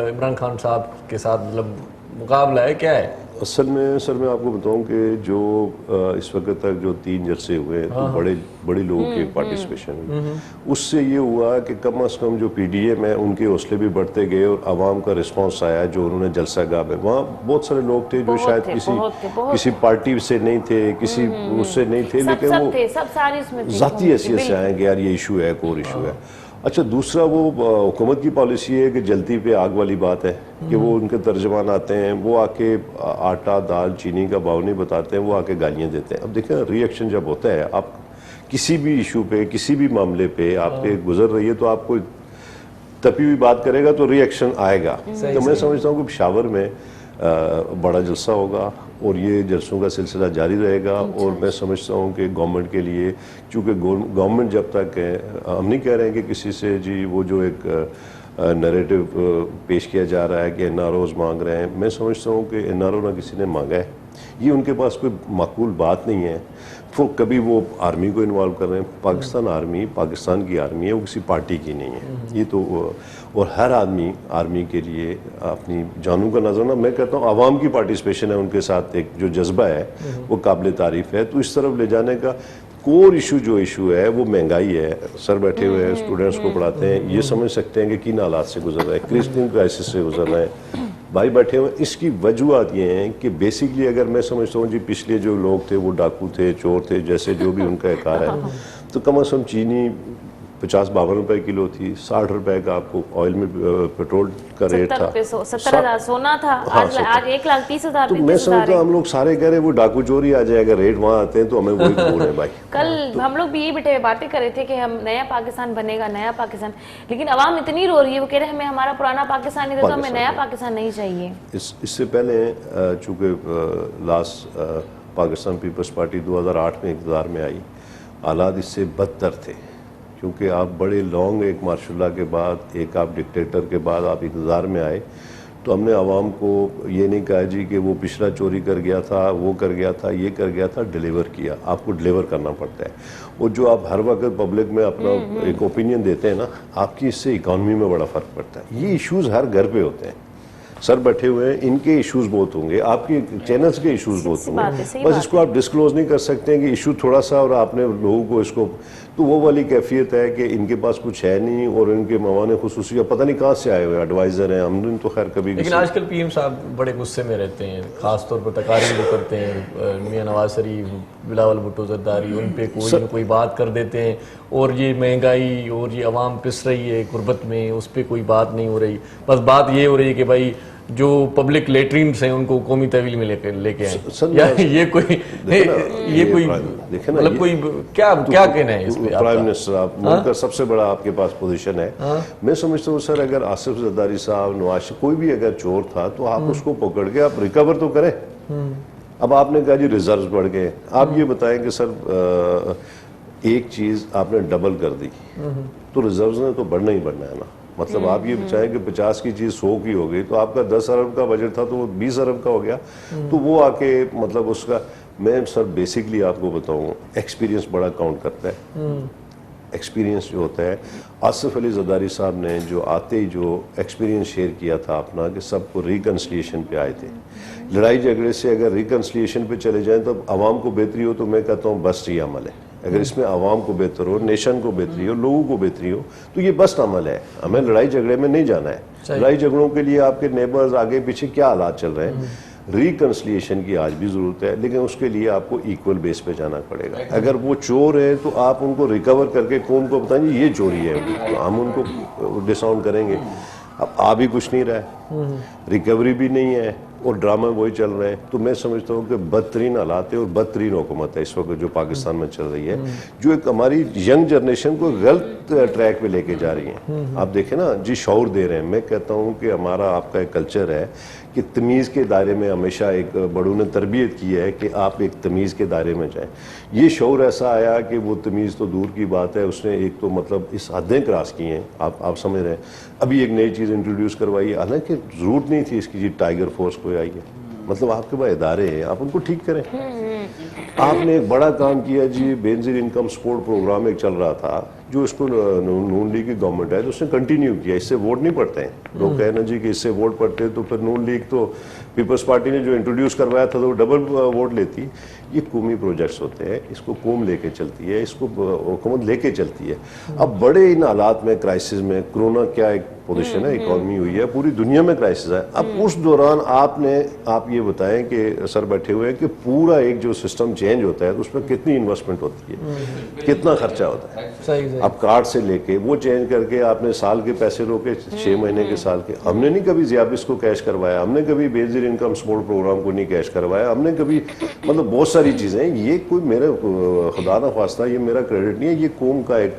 इमरान खान साहब के साथ मतलब मुकाबला है, क्या है? असल में सर मैं आपको बताऊं कि जो इस वक्त तक जो 3 जलसे हुए तो बड़े लोगों के पार्टिसिपेशन हुई, उससे ये हुआ कि कम से कम जो पीडीएम है उनके हौसले भी बढ़ते गए और आवाम का रिस्पांस आया। जो उन्होंने जलसा गाह में, वहाँ बहुत सारे लोग थे जो शायद किसी पार्टी से नहीं थे, किसी उससे नहीं थे, लेकिन वो ज़ाती हैसियत से आए कि यार ये इशू है, कोर इशू है। अच्छा, दूसरा वो हुकूमत की पॉलिसी है कि जलती पे आग वाली बात है कि वो उनके तर्जमान आते हैं, वो आके आटा दाल चीनी का भाव नहीं बताते हैं, वो आके गालियाँ देते हैं। अब देखें, रिएक्शन जब होता है, आप किसी भी इशू पे, किसी भी मामले पे आपके गुजर रही है तो आप कोई तपी हुई बात करेगा तो रिएक्शन आएगा। तो मैं समझता हूँ कि पेशावर में बड़ा जलसा होगा और ये जलसों का सिलसिला जारी रहेगा। और मैं समझता हूँ कि गवर्नमेंट के लिए, चूँकि गवर्नमेंट जब तक है, हम नहीं कह रहे हैं कि किसी से जी वो जो एक नैरेटिव पेश किया जा रहा है कि एनआरओज मांग रहे हैं, मैं समझता हूँ कि एनआरओ ना किसी ने मांगा है, ये उनके पास कोई माकूल बात नहीं है। तो कभी वो आर्मी को इन्वॉल्व कर रहे हैं, पाकिस्तान आर्मी पाकिस्तान की आर्मी है, वो किसी पार्टी की नहीं है। ये तो और हर आदमी आर्मी के लिए अपनी जानों का नजराना, मैं कहता हूँ आवाम की पार्टिसिपेशन है उनके साथ, एक जो जज्बा है वो काबिल तारीफ है। तो इस तरफ ले जाने का कोर इशू जो इशू है वो महंगाई है। सर बैठे हुए हैं, स्टूडेंट्स को पढ़ाते हैं, ये समझ सकते हैं कि किन हालात से गुजर रहे हैं, क्रिस्टियन क्राइसिस से गुजर रहे हैं, भाई बैठे हुए। इसकी वजूहत ये हैं कि बेसिकली अगर मैं समझता हूँ जी पिछले जो लोग थे वो डाकू थे, चोर थे, जैसे जो भी उनका इकार है, तो कम से कम चीनी 50-52 रुपए किलो थी, 60 रुपए का आपको ऑयल में पेट्रोल का रेट था, 70,000 सोना था, आज 1,30,000। तो मैं समझता हूँ हम लोग सारे कह रहे वो डाकू चोरी आ जाएगा, रेट वहाँ आते हैं तो हमें वही बोल रहे भाई। कल हम लोग भी ये बैठे बातें कर रहे थे कि हम नया पाकिस्तान बनेगा, नया पाकिस्तान, लेकिन अवाम इतनी रो रही है, वो कह रहे हैं हमें हमारा पुराना पाकिस्तान नहीं था, तो हमें नया पाकिस्तान नहीं चाहिए। इससे पहले चूँकि लास्ट पाकिस्तान पीपल्स पार्टी 2008 में इक़्तिदार में आई, हालात इससे बदतर थे, क्योंकि आप बड़े लॉन्ग एक मार्शल के बाद, एक आप डिक्टेटर के बाद आप इक़्तिदार में आए, तो हमने आवाम को ये नहीं कहा जी कि वो पिछला चोरी कर गया था, वो कर गया था, ये कर गया था, डिलीवर किया। आपको डिलीवर करना पड़ता है। और जो आप हर वक्त पब्लिक में अपना एक ओपिनियन देते हैं ना, आपकी इससे इकॉनमी में बड़ा फ़र्क पड़ता है। ये इश्यूज़ हर घर पे होते हैं, सर बैठे हुए हैं, इनके इश्यूज बहुत होंगे, आपके चैनल्स के इश्यूज बहुत होंगे, बस इसको आप डिस्क्लोज नहीं कर सकते हैं कि इशू थोड़ा सा और आपने लोगों को इसको, तो वो वाली कैफियत है कि इनके पास कुछ है नहीं और इनके मवाने खुसूसी पता नहीं कहाँ से आए हुए एडवाइज़र हैं, हमने तो खैर कभी। लेकिन आजकल पीएम साहब बड़े गुस्से में रहते हैं, खासतौर पर तकारीर जो करते हैं, मियां नवाज शरीफ, बिलावल भुट्टो जरदारी, उन पे कोई न कोई बात कर देते हैं, और ये महंगाई और ये अवाम पिस रही है गुर्बत में, उस पर कोई बात नहीं हो रही। बस बात ये हो रही है कि भाई जो पब्लिक लेटरिन्स हैं उनको कौमी तहवील में लेके आए, या ये कोई मतलब कोई क्या कहना है इस पे? प्राइम मिनिस्टर आप मुल्क का सबसे बड़ा आपके पास पोजीशन है। मैं समझता हूँ सर, अगर आसिफ जरदारी साहब, नवाज, कोई भी अगर चोर था तो आप उसको पकड़ के आप रिकवर तो करें। अब आपने कहा जी रिजर्व बढ़ गए, आप ये बताएं कि सर एक चीज आपने डबल कर दी तो रिजर्व ने तो बढ़ना ही बढ़ना है ना। मतलब आप ये चाहें कि 50 की चीज 100 की हो गई, तो आपका 10 अरब का बजट था तो वो 20 अरब का हो गया, तो वो आके मतलब उसका, मैं सर बेसिकली आपको बताऊं, एक्सपीरियंस बड़ा काउंट करता है। एक्सपीरियंस जो होता है, आसिफ अली जरदारी साहब ने जो आते ही जो एक्सपीरियंस शेयर किया था अपना कि सबको रिकन्सिलिएशन पे आए थे। लड़ाई झगड़े से अगर रिकन्सिलिएशन पे चले जाएं तो आवाम को बेहतरी हो, तो मैं कहता हूँ बस्ट ही अमल है। अगर इसमें आवाम को बेहतर हो, नेशन को बेहतरी हो, लोगों को बेहतरी हो, तो ये बस्ट अमल है। हमें लड़ाई झगड़े में नहीं जाना है। लड़ाई झगड़ों के लिए आपके नेबर्स आगे पीछे क्या हालात चल रहे हैं, रिकन्सिलिएशन की आज भी ज़रूरत है, लेकिन उसके लिए आपको इक्वल बेस पे जाना पड़ेगा। अगर वो चोर है तो आप उनको रिकवर करके कौम को बताएं ये चोरी है, तो हम उनको डिसाउंड करेंगे। अब आ भी कुछ नहीं रहा है, रिकवरी भी नहीं है और ड्रामा वही चल रहे हैं। तो मैं समझता हूँ कि बदतरीन हालात है और बदतरीन हुकूमत है इस वक्त जो पाकिस्तान में चल रही है, जो एक हमारी यंग जनरेशन को गलत ट्रैक पे लेके जा रही है। आप देखें ना जी, शौर दे रहे हैं। मैं कहता हूँ कि हमारा आपका एक कल्चर है कि तमीज़ के दायरे में हमेशा एक बड़ों ने तरबियत की है कि आप एक तमीज़ के दायरे में जाएं। ये शौर ऐसा आया कि वो तमीज़ तो दूर की बात है, उसने एक तो मतलब इस हदें क्रॉस की हैं। आप समझ रहे हैं। अभी एक नई चीज़ इंट्रोड्यूस करवाई है, हालांकि ज़रूरत नहीं थी इसकी जी, टाइगर फोर्स कोई आई है। मतलब आपके पास इदारे हैं, आप उनको ठीक करें। आपने एक बड़ा काम किया जी, बेनजीर इनकम सपोर्ट प्रोग्राम एक चल रहा था जो इसको नून लीग की गवर्नमेंट है तो उसने कंटिन्यू किया। इससे वोट नहीं पड़ते हैं। लोग कहे ना जी कि इससे वोट पड़ते हैं, तो फिर नून लीग तो पीपल्स पार्टी ने जो इंट्रोड्यूस करवाया था तो वो डबल वोट लेती। ये कौमी प्रोजेक्ट्स होते हैं, इसको कौम लेके चलती है, इसको हुकूमत लेके चलती है। अब बड़े इन हालात में, क्राइसिस में, कोरोना क्या एक पोजीशन है, इकॉनमी हुई है, पूरी दुनिया में क्राइसिस है। अब उस दौरान आप ये बताएं कि सर बैठे हुए हैं कि पूरा एक जो सिस्टम चेंज होता है तो उसमें कितनी इन्वेस्टमेंट होती है, कितना खर्चा होता है। सही अब कार्ड से लेके वो चेंज करके आपने साल के पैसे रोके, 6 महीने के, साल के। हमने नहीं कभी ज़ियाबिस को कैश करवाया, हमने कभी बेनजीर इनकम सपोर्ट प्रोग्राम को नहीं कैश करवाया, हमने कभी मतलब बहुत सारी चीज़ें। ये कोई मेरे खुदा ना ख्वास्ता ये मेरा क्रेडिट नहीं है, ये कौम का एक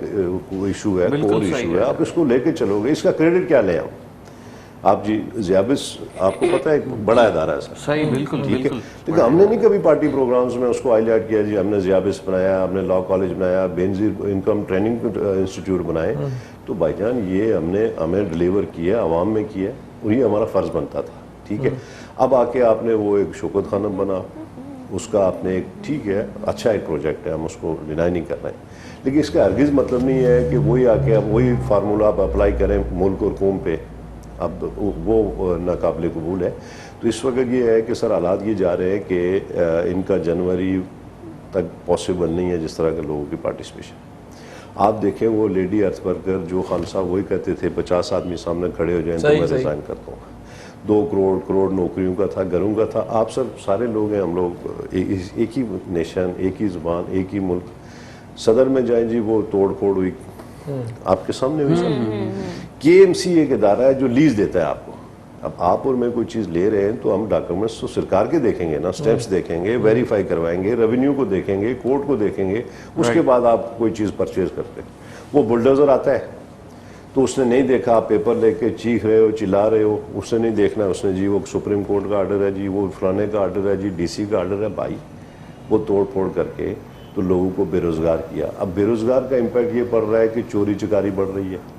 इशू है, कोर इशू है। आप इसको लेके चलोगे, इसका क्रेडिट क्या लें आप जी? ज़ियाबिस आपको पता है एक बड़ा इदारा है सर, सही, बिल्कुल ठीक है, लेकिन हमने नहीं कभी पार्टी प्रोग्राम्स में उसको हाईलाइट किया जी हमने ज़ियाबिस बनाया, हमने लॉ कॉलेज बनाया, बेनजीर इनकम ट्रेनिंग इंस्टीट्यूट बनाए। तो भाईजान ये हमें डिलीवर किया, आवाम में किया, और ये हमारा फ़र्ज़ बनता था। ठीक है, अब आके आपने वो एक शौकत खानम बना, उसका आपने एक, ठीक है, अच्छा एक प्रोजेक्ट है, हम उसको डिनाई नहीं कर रहे हैं, लेकिन इसका हरगिज़ मतलब नहीं है कि वही आके अब वही फार्मूला आप अप्लाई करें मुल्क और कौम पे। अब वो नाकाबिले कबूल है। तो इस वक्त ये है कि सर हालात ये जा रहे हैं कि इनका जनवरी तक पॉसिबल नहीं है जिस तरह के लोगों की पार्टिसिपेशन। आप देखें वो लेडी अर्थ वर्कर जो खान साहब वही कहते थे 50 आदमी सामने खड़े हो जाएं तो मैं रिज़ाइन करता हूँ। 2 करोड़ नौकरियों का था, घरों का था। आप सर सारे लोग हैं, हम लोग एक ही नेशन, एक ही ज़ुबान, एक ही मुल्क। सदर में जाएं जी, वो तोड़ फोड़ हुई आपके सामने हुई सर। KMC एक इदारा है जो लीज देता है आपको। अब आप और मैं कोई चीज़ ले रहे हैं तो हम डॉक्यूमेंट्स तो सरकार के देखेंगे ना, स्टेप्स देखेंगे, वेरीफाई करवाएंगे, रेवेन्यू को देखेंगे, कोर्ट को देखेंगे, उसके बाद आप कोई चीज़ परचेज करते हैं। वो बुलडोज़र आता है तो उसने नहीं देखा, आप पेपर लेके चीख रहे हो, चिल्ला रहे हो, उसने नहीं देखना, उसने जी वो सुप्रीम कोर्ट का आर्डर है जी, वो फलाने का आर्डर है जी, DC का आर्डर है। भाई वो तोड़ फोड़ करके तो लोगों को बेरोजगार किया। अब बेरोजगार का इम्पैक्ट ये पड़ रहा है कि चोरी चकारी बढ़ रही है।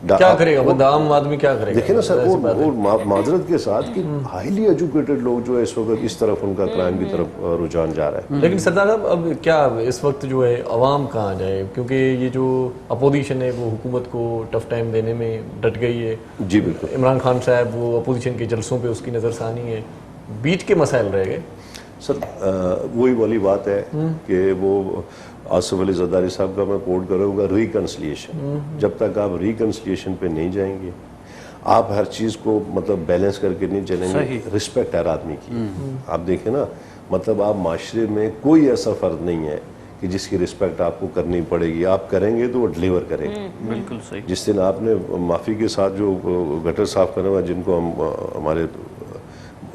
क्या करेगा बंदा, आम आदमी क्या करेगा? देखिए ना सर, और माजरत के साथ कि हाईली एजुकेटेड लोग जो है इस वक्त इस तरफ उनका क्राइम की तरफ रुझान जा रहा है। लेकिन सरदार साहब अब क्या इस वक्त जो है अवाम कहाँ जाए, क्योंकि ये जो अपोजिशन है वो हुकूमत को टफ टाइम देने में डट गई है। जी बिल्कुल। इमरान खान साहब वो अपोजिशन के जलसों पे उसकी नज़रसानी है, बीच के मसाइल रह गए। सर वही वाली बात है कि वो आसिफ अली जरदारी साहब का मैं कोट करूँगा, रिकन्सिलिएशन। जब तक आप रिकन्सिलिएशन पे नहीं जाएंगे, आप हर चीज़ को मतलब बैलेंस करके नहीं चलेंगे। रिस्पेक्ट हर आदमी की। आप देखें ना, मतलब आप माशरे में कोई ऐसा फ़र्द नहीं है कि जिसकी रिस्पेक्ट आपको करनी पड़ेगी। आप करेंगे तो वो डिलीवर करेंगे। बिल्कुल सही। जिस दिन आपने माफ़ी के साथ जो गटर साफ करना हुआ, जिनको हम हमारे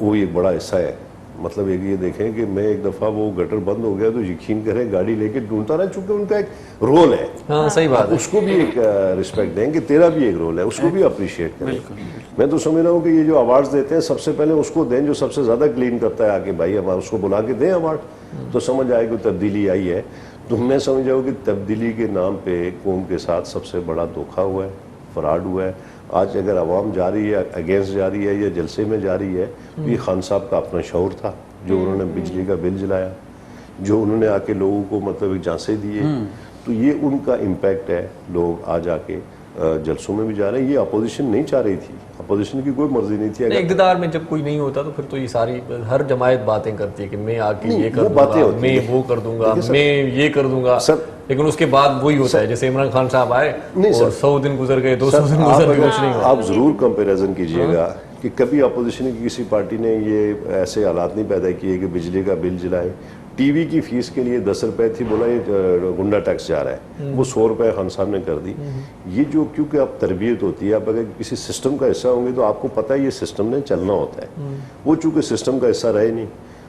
वो एक बड़ा हिस्सा है। मतलब एक ये देखें कि मैं एक दफ़ा वो गटर बंद हो गया तो यकीन करें गाड़ी लेके ढूंढता रहा, चूंकि उनका एक रोल है। हाँ सही बात है। उसको भी एक रिस्पेक्ट दें कि तेरा भी एक रोल है, उसको भी अप्रिशिएट करें। मैं तो समझ रहा हूँ कि ये जो अवार्ड्स देते हैं सबसे पहले उसको दें जो सबसे ज़्यादा क्लीन करता है आके, भाई हमारा उसको बुला के दें अवार्ड, तो समझ आए कि तब्दीली आई है। तो मैं समझ जाऊँ कि तब्दीली के नाम पर कौम के साथ सबसे बड़ा धोखा हुआ है, फ्रॉड हुआ है। आज अगर आवाम जा रही है, अगेंस्ट जा रही है या जलसे में जा रही है, तो ये खान साहब का अपना शौर था जो उन्होंने बिजली का बिल जलाया, जो उन्होंने आके लोगों को मतलब एक झांसे दिए, तो ये उनका इम्पैक्ट है। लोग आ जाके जलसों में भी जा रहे हैं। ये अपोजिशन नहीं चाह रही थी, अपोजिशन की कोई मर्जी नहीं थी। इक़्तिदार में जब कोई नहीं होता तो फिर तो ये सारी हर जमायत बातें करती है कि मैं आके नहीं, ये वो कर बातें दूंगा, होती मैं हैं। वो कर दूंगा, देखिए सर, मैं ये कर दूंगा सर, लेकिन उसके बाद वही होता है। जैसे इमरान खान साहब आए नहीं और सर, 100 दिन गुजर गए, 200 सर, दिन गुजर गए, कुछ नहीं हुआ। आप जरूर कंपैरिजन कीजिएगा कि कभी अपोजिशन की किसी पार्टी ने ये ऐसे हालात नहीं पैदा किए कि बिजली का बिल जलाए। टीवी की फीस के लिए 10 रुपए थी, बोला ये गुंडा टैक्स जा रहा है, वो 100 रुपए खान साहब ने कर दी। ये जो, क्योंकि अब तरबियत होती है, आप अगर किसी सिस्टम का हिस्सा होंगे तो आपको पता है ये सिस्टम ने चलना होता है। वो चूंकि सिस्टम का हिस्सा रहे नहीं,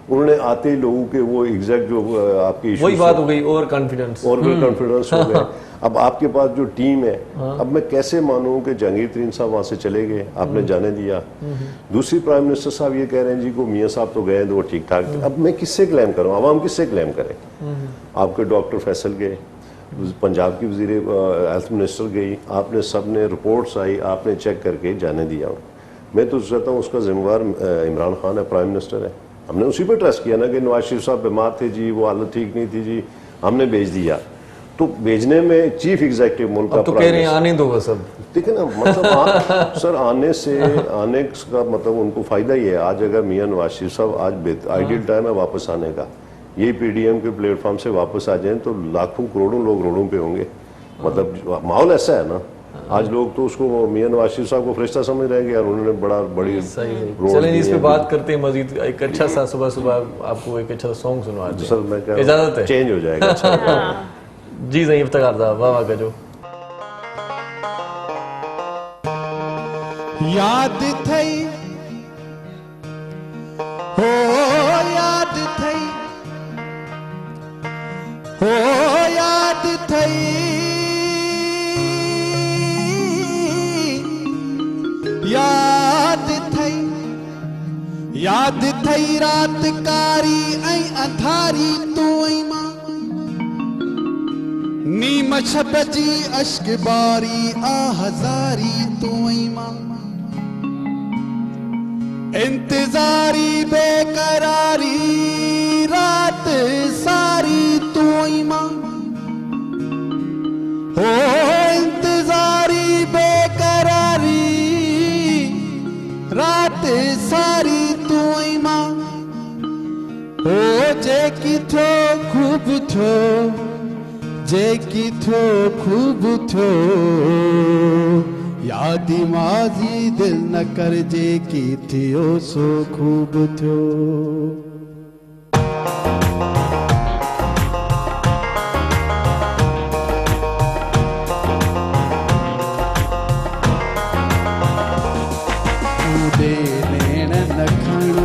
उन्होंने आते ही लोगों के वो एग्जैक्ट जो आपकी वही बात हो गई, ओवर कॉन्फिडेंस और भी कॉन्फिडेंस हो गए। अब आपके पास जो टीम है, अब मैं कैसे मानूं कि जहांगीर तरीन साहब वहां से चले गए, आपने जाने दिया। दूसरी प्राइम मिनिस्टर साहब ये कह रहे हैं जी को मियां साहब तो गए तो वो ठीक ठाक। अब मैं किससे क्लेम करूं, आवाम किससे क्लेम करे? आपके डॉक्टर फैसल गए, पंजाब की वजीर हेल्थ मिनिस्टर गई, आपने सब ने रिपोर्ट्स आई, आपने चेक करके जाने दिया। मैं तो चाहता हूँ उसका जिम्मेवार इमरान खान है, प्राइम मिनिस्टर है। हमने उसी पर ट्रस्ट किया ना कि नवाज शरीफ साहब बीमार थे जी, वो हालत ठीक नहीं थी जी, हमने भेज दिया। तो भेजने में चीफ एग्जीक्यूटिव मुल्क का तो कह रहे हैं आने दो बस। अब देखिए ना, मतलब सर आने का मतलब उनको फायदा ही है। आज अगर मियां नवाज शरीफ साहब आज आइडियल टाइम है वापस आने का, ये पीडीएम के प्लेटफॉर्म से वापस आ जाएं तो लाखों करोड़ों लोग रोडों पे होंगे। मतलब माहौल ऐसा है ना, आज लोग तो उसको मियां नवाज शरीफ साहब को फरिश्ता समझ रहे हैं कि यार उन्होंने बड़ी चलें इस पे बात करते हैं मजीद। एक अच्छा सा सुबह आपको एक अच्छा सॉन्ग सुनवा दें। सर मैं कह इजाजत है, चेंज हो जाएगा। अच्छा जी सही इफ्तिखार साहब, वाह वाह गजो। याद थई हो, याद थई हो, याद थई, याद थई, याद थई रात कारी ऐं अंधारी तू ऐं मां, नीम छब जी अश्क बारी आ हज़ारी तू ऐं मां, इंतजारी बेकरारी रात सारी तू ऐं मां, हो इंतजारी बेकरारी रात सारी तू ऐं मां, हो जेकी थो खूब थो, जेकी थो खूब थो, यादी माज़ी दिल न कर, जेकी थियो सो खूब थियो। मुंडे नेण न खण,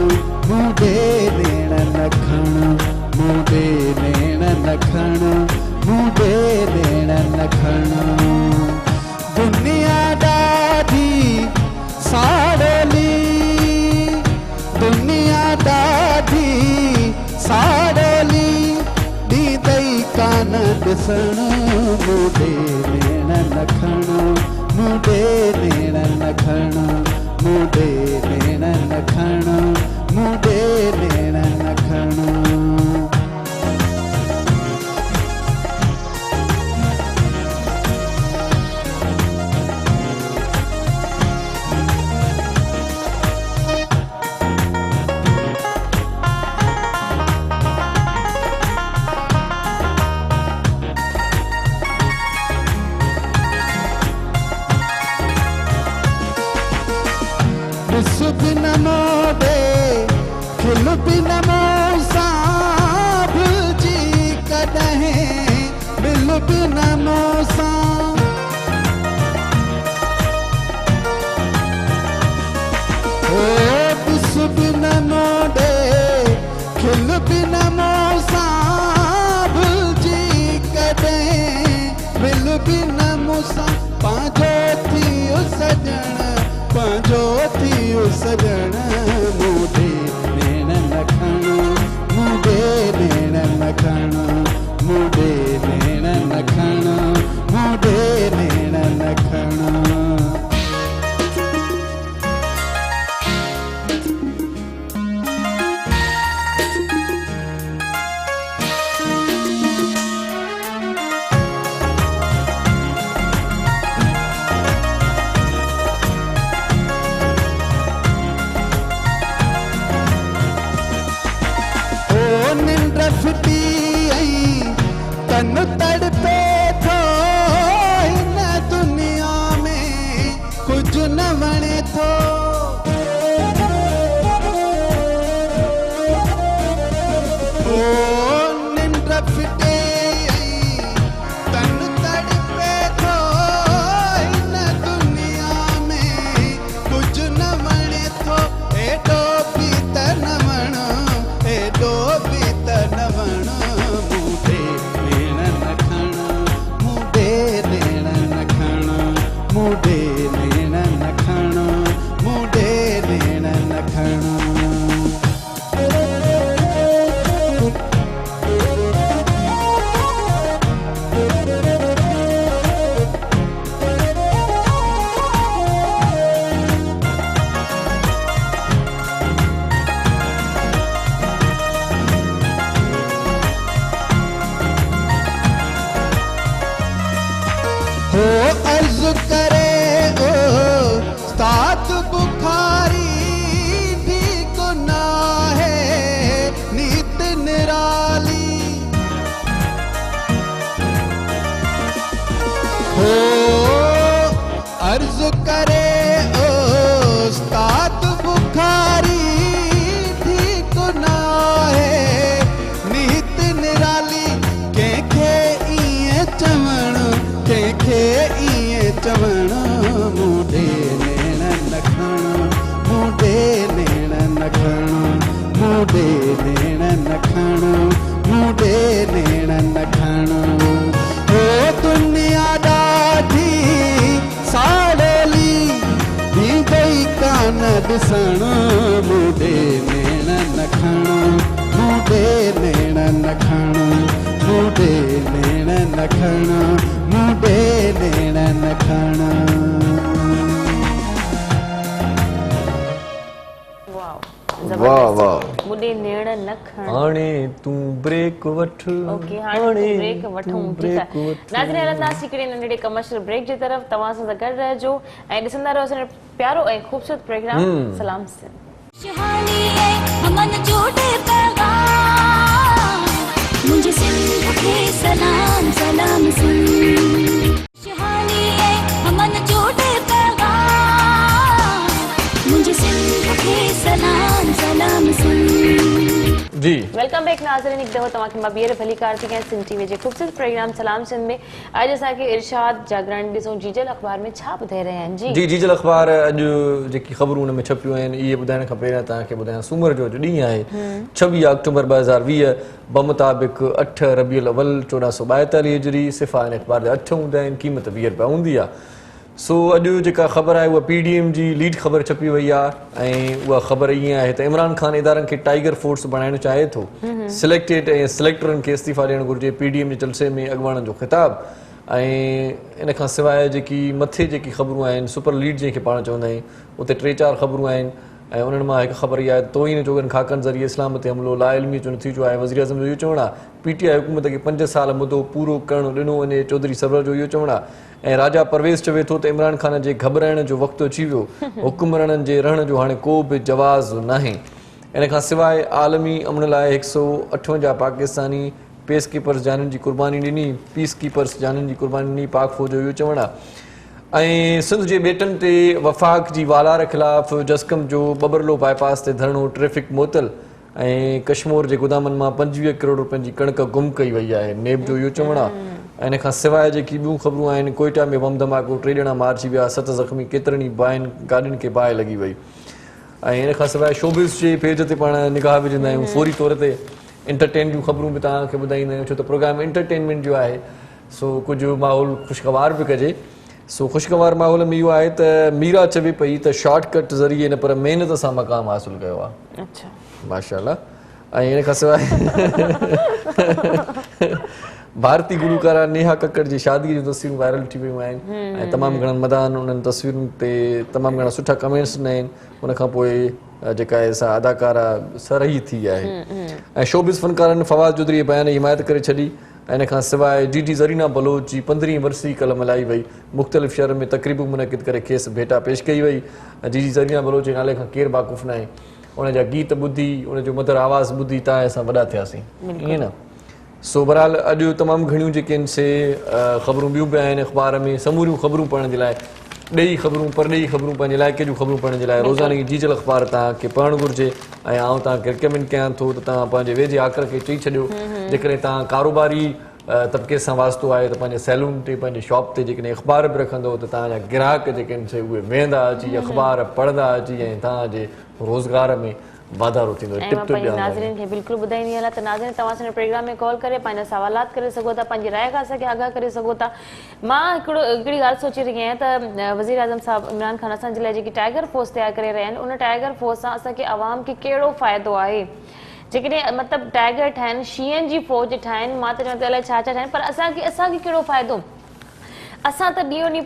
मुंडे नेण न खण, मुंडे नेण न खण, मुंडे नेण न खण, दुनिया ॾाढी साड़ली, दुनिया ॾाढी साड़ली, ॾींदई कान ॾिसण, मुंडे नेण न खण, मुंडे नेण न खण, मुंडे नेण न खण, मुंडे नेण न खण। भी न मोड़े, खिल भी न मोसा, भुलजी कॾहिं मिल भी न मोसा, ओ ॾिस भी न मोड़े, खिल भी न मोसा, भुलजी कॾहिं मिल भी न मोसा, पंहिंजो थियो सजण, पंहिंजो थियो सजण, मुंडे नेण न खण, मुंडे नेण न खण, मुंडे नेण न खण, मुंडे नेण न खण। तन तड़पे थो हिन दुनिया में कुछ न वणे थो ओ निंड फिटे तन तड़पे थो हिन दुनिया में कुछ न वणे थो एडो भी त न वणो एडो भी त न वणो मुंडे नेण न खण मुंडे नेण न खण मुंडे नेण न खण मुंडे नेण न खण हो अर्ज करे ओ स्तात बुखारी ठीक ना है नीत निराली हो अर्ज करे ओ स्तात बुखारी ठीक ना है नीत निराली कंहिंखे ईअं चवण कंहिंखे ईअं चवण मुंडे नेण न खण मुंडे नेण न खण मुंडे नेण न खण मुंडे नेण न खण हो दुनिया ॾाढी साड़ेली ॾींदई कान ॾिसण मुंडे नेण न खण मुंडे नेण न खण मुंडे नेण न खण मुंडे नेण न खण वाह वाह मुंडे नेण न खण हाणे तूं ब्रेक वठ ओके हाणे तूं ब्रेक वठूं ठीक है नाज़रीन हलंदासीं हिकिड़े नंढड़े कमर्शियल ब्रेक जी तरफ़ तव्हां सां गॾु रहिजो ऐं ॾिसंदा रहो असांजो प्यारो ऐं ख़ूबसूरत प्रोग्राम सलाम सिंध खुशहाली है अमन जोड़े पैगाम मुझे सिंध के सलाम सलाम सिंध खुशहाली है अमन जोड़े पैगाम मुझे सिंध के सलाम सलाम सिंध जी वेलकम बैक नाज़रीन हिकु दफ़ो तव्हांखे मां ॿीहर भली कार्तिक ऐं सिंध टीवी जे ख़ूबसूरत प्रोग्राम सलाम सिंध में अॼु असांखे इरशाद जागरण ॾिसूं जीजल अख़बार में छा ॿुधाए रहिया आहिनि जी जीजल अख़बार अॼु जेकी ख़बरूं हुन में छपियूं आहिनि इहे ॿुधाइण खां पहिरियां तव्हांखे ॿुधायां सूमर जो अॼु ॾींहुं आहे 26 अक्टूबर 2020 बमुताबिक़ 8 रबीउल अवल 1442 हिजरी सिफ़ा हिन अख़बार जा 8 हूंदा आहिनि क़ीमत 20 रुपया हूंदी आहे सो अॼु जेका ख़बर आहे उहा PDM जी लीड ख़बर छपी वई आहे ऐं उहा ख़बर ईअं आहे त इमरान ख़ान इदारनि खे टाइगर फोर्स बणाइणु चाहे थो सिलेक्टेड ऐं सिलेक्टरनि खे इस्तीफ़ा ॾियणु घुरिजे PDM जे जलसे में अॻुवाणनि जो ख़िताब ऐं इन खां सवाइ जेकी मथे जेकी ख़बरूं आहिनि सुपर लीड जंहिंखे पाण चवंदा आहियूं उते 3-4 ख़बरूं आहिनि ऐं उन्हनि मां हिकु ख़बर इहा आहे तोहिन चोगन ख़ाकनि ज़रिए इस्लाम ते हमिलो लाइल्मी जो नतीजो आहे वज़ीर आज़म जो इहो चवणु आहे PTI हुकूमत खे 5 साल मुदो पूरो करणु ॾिनो वञे चौधरी सरवर जो इहो चवणु आहे ऐं राजा परवेज़ चवे थो त इमरान ख़ान जे घबराइण जो वक़्तु अची वियो हुकुमराननि जे रहण जो हाणे को बि जवाज़ नाहे इन खां सवाइ आलमी अमन लाइ 158 पाकिस्तानी पेस कीपर्स जाननि जी कुर्बानी ॾिनी पीस कीपर्स जाननि जी कुर्बानी ॾिनी पाक फ़ौज जो इहो चवणु आहे ऐं सिंध जे ॿेटनि ते वफ़ाक़ जी वालार ख़िलाफ़ जस्कम जो बबरलो बाईपास ते धरणो ट्रैफ़िक मुअतल ऐं कश्मीर जे गोदामनि मां 25 करोड़ रुपयनि जी कणिक गुम कई वई आहे नेब जो इहो चवणु आहे ऐं इन खां सवाइ जेकी ॿियूं ख़बरूं आहिनि कोयटा में बम धमाको 3 ॼणा मारिजी विया 7 ज़ख़्मी केतिरनि ई गाॾियुनि खे बाहि लॻी वई ऐं इन खां सवाइ शोबिस जे पेज ते पाण निगाह विझंदा आहियूं फौरी तौर ते एंटरटेन जूं ख़बरूं बि तव्हांखे ॿुधाईंदा आहियूं छो त प्रोग्राम एंटरटेनमेंट जो आहे सो कुझु माहौल ख़ुशगवार बि कजे सो ख़ुशगवार माहौल में इहो आहे त मीरा चवे पई त शॉर्टकट ज़रिए न पर महिनत सां मक़ाम हासिलु कयो आहे अच्छा माशाअल्लाह ऐं इन खां सवाइ भारतीय गुलकारा नेहा कक्कड़ जी शादीअ जूं तस्वीरूं वायरल थी वियूं आहिनि ऐं तमामु घणनि मदान उन्हनि तस्वीरुनि ते तमामु घणा सुठा कमेंट्स ॾिना आहिनि उन खां पोइ जेका आहे सा अदाकारा सरही थी आहे ऐं शोबिस फनकारनि फवाद चौधरी बयान जी हिमायत करे छॾी इन खां सवाइ जी ज़रीना बलोच जी 15वीं वरसी कल्ह मल्हाई वई मुख़्तलिफ़ शहरनि में तक़रीबूं मुनक़िद करे खेसि भेटा पेश कई वई जी ज़रीना बलोच जे नाले खां केरु वाक़ुफ़ु न आहे उनजा गीत ॿुधी उनजो मधुर आवाज़ ॿुधी तव्हां असां वॾा थियासीं ईअं न सो बहरहाल अॼु तमामु घणियूं जेके आहिनि से ख़बरूं ॿियूं बि आहिनि अख़बार में समूरियूं ख़बरूं पढ़ण जे लाइ ॾेई ख़बरूं परॾेही ख़बरूं पंहिंजे इलाइक़े जूं ख़बरूं पढ़ण जे लाइ रोज़ाने जी डिजिटल अख़बार तव्हांखे पढ़णु घुरिजे ऐं आउं तव्हांखे रिकमेंड कयां थो त तव्हां पंहिंजे वेझे आकर खे चई छॾियो जेकॾहिं तव्हां कारोबारी तबिके सां वास्तो आहे त पंहिंजे सैलून ते पंहिंजे शॉप ते जेकॾहिं अख़बार बि रखंदो त तव्हांजा ग्राहक जेके आहिनि से उहे वेहंदा अची अख़बार पढ़ंदा अची ऐं तव्हांजे रोज़गार में वाधारो थींदो ऐं मां पंहिंजे नाज़रीन खे बिल्कुलु ॿुधाईंदी हलां त नाज़रीन तव्हां असांजे प्रोग्राम में कॉल करे पंहिंजा सवालात करे सघो था, पंहिंजी राय खां असांखे आगाह करे सघो था। मां हिकिड़ी ॻाल्हि सोचे रही आहियां त वज़ीर आज़म साहिबु इमरान ख़ान असांजे लाइ जेकी टाइगर फोर्स तयारु करे रहिया आहिनि उन टाइगर फोर्स सां असांखे आवाम खे कहिड़ो फ़ाइदो आहे। जेकॾहिं मतिलबु टाइगर ठाहिनि शींहनि जी फ़ौज ठाहिनि मां त चवां थी अलाए छा छा ठाहिनि पर असांखे कहिड़ो फ़ाइदो। असां त ॾींहों ॾींहुं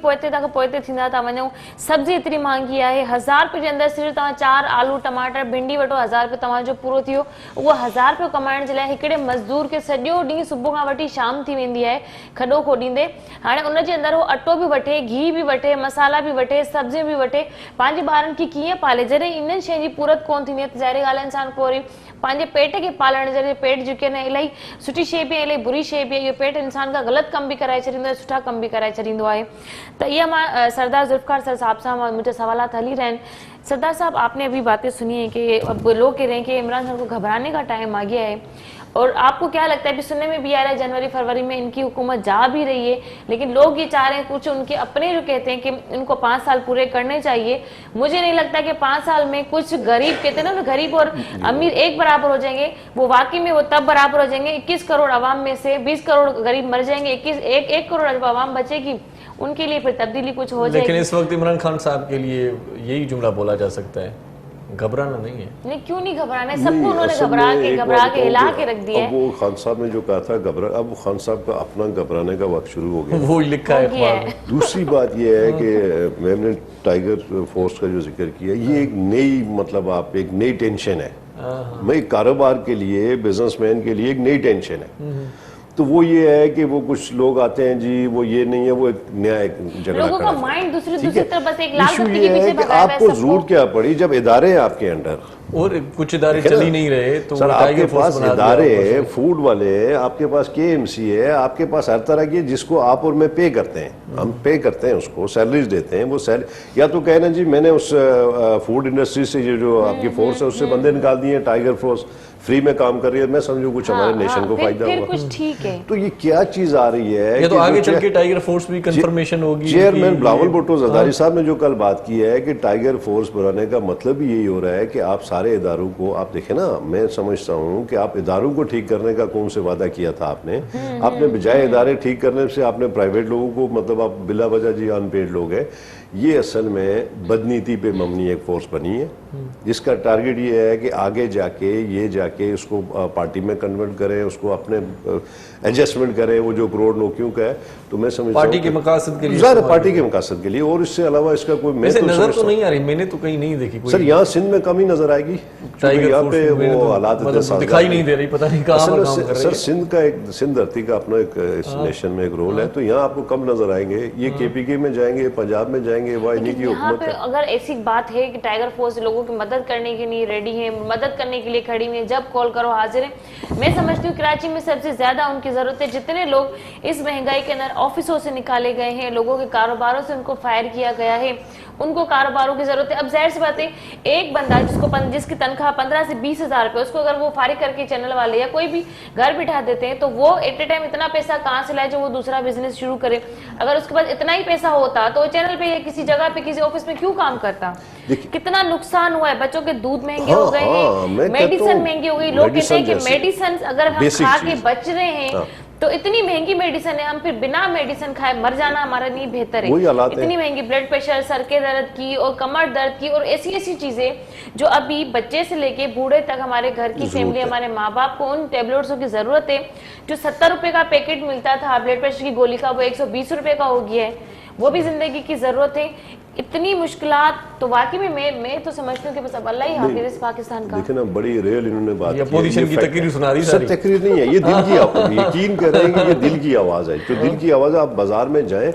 पोइते थींदा था वञूं। सब्ज़ी एतिरी महांगी आहे 1000 रुपये जे अंदरि सिर्फ़ु तव्हां 4 आलू टमाटर भिंडी वठो 1000 रुपये तव्हांजो पूरो थी वियो। उहो 1000 रुपयो कमाइण जे लाइ हिकिड़े मज़दूर खे सॼो ॾींहुं सुबुह खां वठी शाम थी वेंदी आहे खॾो खोॾींदे। हाणे उनजे अंदरि उहो अटो बि वठे घी बि वठे मसाला बि वठे सब्जियूं बि वठे पंहिंजे ॿारनि खे कीअं पाले जॾहिं इन्हनि शयुनि जी पूरत कोन थींदी आहे त ज़ाहिर ॻाल्हि आहे इंसान पोइ वरी पंहिंजे पेट खे पालण जॾहिं पेट जेके आहिनि इलाही सुठी शइ बि आहे इलाही बुरी शइ बि आहे। इहो पेट इंसान खां ग़लति कम बि कराए छॾींदो आहे सुठा कम बि कराए छॾींदो आहे। तो यह मां सरदार जुल्फ़िकार सर साहब साहब मुझे सवालात हल ही रहे हैं। सरदार साहब आपने अभी बातें सुनी है कि अब लोग कह रहे हैं कि इमरान खान को घबराने का टाइम आ गया है और आपको क्या लगता है अभी सुनने में भी आ रहा है जनवरी फरवरी में इनकी हुकूमत जा भी रही है लेकिन लोग ये चाह रहे हैं कुछ उनके अपने जो कहते हैं कि इनको 5 साल पूरे करने चाहिए। मुझे नहीं लगता कि 5 साल में कुछ गरीब कहते हैं ना गरीब और अमीर एक बराबर हो जाएंगे। वो वाकई में वो तब बराबर हो जाएंगे 21 करोड़ आवाम में से 20 करोड़ गरीब मर जाएंगे 1 करोड़ आवाम बचेगी उनके लिए फिर तब्दीली कुछ हो जाएगी। लेकिन इस वक्त इमरान खान साहब के लिए यही जुमला बोला जा सकता है घबराना नहीं है। नहीं क्यों नहीं घबराना है सबको उन्होंने घबरा के हिला के रख दिया है। वो खान साहब ने जो कहा था घबरा अब वो खान साहब का अपना घबराने का वक्त शुरू हो गया वो लिखा है अखबार में। दूसरी बात ये है कि मैंने टाइगर फोर्स का जो जिक्र किया ये एक नई मतलब आप एक नई टेंशन है। मैं कारोबार के लिए बिजनेसमैन के लिए एक नई टेंशन है। तो वो ये है कि वो कुछ लोग आते हैं जी वो ये नहीं है वो एक नया एक झगड़ा लोगों का माइंड दूसरी तरफ बस एक लाल इशू बत्ती ये के है पीछे कि भगाया हुआ है आपको सबको। जरूरत क्या पड़ी जब इदारे हैं आपके अंडर और कुछ इदारे चल ही नहीं रहे तो सर वो आपके टाइगर फोर्स पास बना दिया इदारे ऊपर से। हैं फूड वाले हैं आपके पास केएमसी है आपके पास हर तरह की जिसको आप और मैं पे करते हैं हम पे करते हैं उसको सैलरीज देते हैं वो सैलरी या तो कहना जी मैंने उस फूड इंडस्ट्री से ये जो आपकी फोर्स है उससे बंदे निकाल दिए टाइगर फोर्स फ्री में काम कर रही है मैं समझू कुछ हमारे नेशन को फायदा फिर होगा कुछ ठीक है। तो ये क्या चीज आ रही है ये तो कि आगे जो चल के टाइगर फोर्स भी कंफर्मेशन होगी चेयरमैन कि बिलावल ये- भुट्टो जरदारी साहब ने जो कल बात की है कि टाइगर फोर्स बनाने का मतलब ही यही हो रहा है कि आप सारे इदारों को आप देखें ना मैं समझता हूँ कि आप इदारों को ठीक करने का कौन से वादा किया था आपने बजाय इदारे ठीक करने से आपने प्राइवेट लोगों को मतलब आप बिला वजह जी अनपेड लोग हैं ये असल में बदनीति पे मबनी एक फोर्स बनी है जिसका टारगेट ये है कि आगे जाके उसको पार्टी में कन्वर्ट करें उसको अपने एडजस्टमेंट करें वो जो करोड़ नौकरियों का है तो मैं समझता पार्टी हूं के कि- मकासद के लिए ज़ाहिर है, इस्तेमाल पार्टी के मकासद के लिए और इससे अलावा इसका कोई मैं वैसे तो नजर समझता तो हूं- नहीं आ रही मैंने तो कहीं नहीं देखी कोई सर यहाँ सिंध में कमी नजर आएगी क्योंकि टाइगर यहाँ फोर्स पे मैंने वो तो हालात इतने मतलब साज़गार दिखाई नहीं हैं। दे रही पता नहीं कहाँ असल पर में काम कर रही सर है। सिंध धरती का अपना एक इस नेशन में एक रोल है तो यहाँ आपको कम नजर आएंगे ये केपीके में जाएंगे पंजाब में जाएंगे वह इन्हीं की यहाँ हुकूमत पे है अगर ऐसी बात है कि टाइगर फोर्स लोगों की मदद करने के लिए रेडी है मदद करने के लिए खड़ी हुई है जब कॉल करो हाजिर है। मैं समझती हूँ कराची में सबसे ज्यादा उनकी जरूरत है जितने लोग इस महंगाई के अंदर ऑफिसों से निकाले गए हैं लोगों के कारोबारों से उनको फायर किया गया है उनको कारोबारों की जरूरत है। अब जाहिर सी बात है एक बंदा जिसकी तनख्वाह 15 से 20 हजार रुपए उसको अगर वो फारिग करके चैनल वाले या कोई भी घर बिठा देते हैं तो वो एट ए टाइम इतना पैसा कहाँ से लाए जो वो दूसरा बिजनेस शुरू करे। अगर उसके पास इतना ही पैसा होता तो वो चैनल पे या किसी जगह पे किसी ऑफिस में क्यों काम करता। कितना नुकसान हुआ है बच्चों के दूध महंगे हो गए हैं मेडिसिन महंगी हो गई। लोग कहते हैं कि मेडिसिन अगर हम खा के बच रहे हैं तो इतनी महंगी मेडिसिन है हम फिर बिना मेडिसिन खाए मर जाना हमारे लिए बेहतर है। इतनी महंगी ब्लड प्रेशर सर के दर्द की और कमर दर्द की और ऐसी चीजें जो अभी बच्चे से लेके बूढ़े तक हमारे घर की फैमिली हमारे माँ बाप को उन टेबलेट्सों की जरूरत है। जो 70 रुपए का पैकेट मिलता था ब्लड प्रेशर की गोली का वो 120 रुपए का हो गया है वो भी जिंदगी की जरूरत है। इतनी मुश्किलात तो वाकई में मैं तो समझती हूँ कि बस अब अल्लाह ही हाफिज इस पाकिस्तान का। देखिए ना बड़ी रियल इन्होंने बात ये अपोजिशन की तकरीर सुना दी सर तकरीर नहीं है ये दिल की आवाज यकीन कर रहे हैं कि ये दिल की आवाज है जो दिल की आवाज है। आप बाजार में जाएं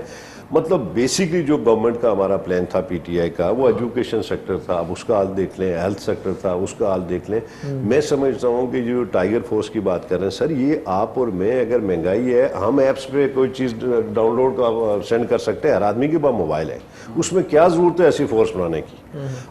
मतलब बेसिकली जो गवर्नमेंट का हमारा प्लान था पीटीआई का, वो एजुकेशन सेक्टर था, अब उसका हाल देख लें, हेल्थ सेक्टर था उसका हाल देख लें। मैं समझता हूँ कि जो टाइगर फोर्स की बात कर रहे हैं सर, ये आप और मैं, अगर महंगाई है, हम ऐप्स पे कोई चीज़ डाउनलोड का सेंड कर सकते हैं, हर आदमी के पास मोबाइल है, उसमें क्या जरूरत है ऐसी फोर्स बनाने की।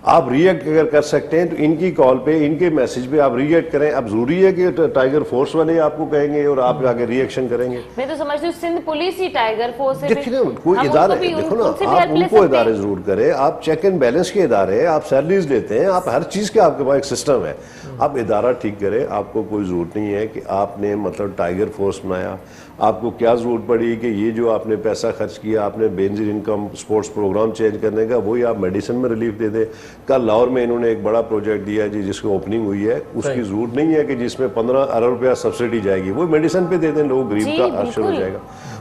आप रिएक्ट अगर कर सकते हैं तो इनकी कॉल पे, इनके मैसेज पे आप रिएक्ट करें। अब जरूरी है कि टाइगर फोर्स वाले आपको कहेंगे और आप आगे रिएक्शन करेंगे? मैं तो समझती हूँ सिंध पुलिस ही टाइगर फोर्स है। देखिए ना, कोई इदारे, देखो ना, आप उनको इदारे जरूर करें, आप चेक एंड बैलेंस के इदारे, आप सैलरीज लेते हैं, आप हर चीज के आपके पास एक सिस्टम है, आप इदारा ठीक करें। आपको कोई जरूरत नहीं है कि आपने मतलब टाइगर फोर्स बनाया, आपको क्या जरूरत पड़ी कि ये जो आपने पैसा खर्च किया आपने Benazir income sports programme change करने का, वही आप मेडिसिन में रिलीफ दे दें। कल लाहौर में इन्होंने एक बड़ा प्रोजेक्ट दिया जी, जिसकी ओपनिंग हुई है, उसकी जरूरत नहीं है कि जिसमें 15 अरब रुपया सब्सिडी जाएगी, वो मेडिसिन पे दे दें, लोग गरीब का अरशर हो जाएगा।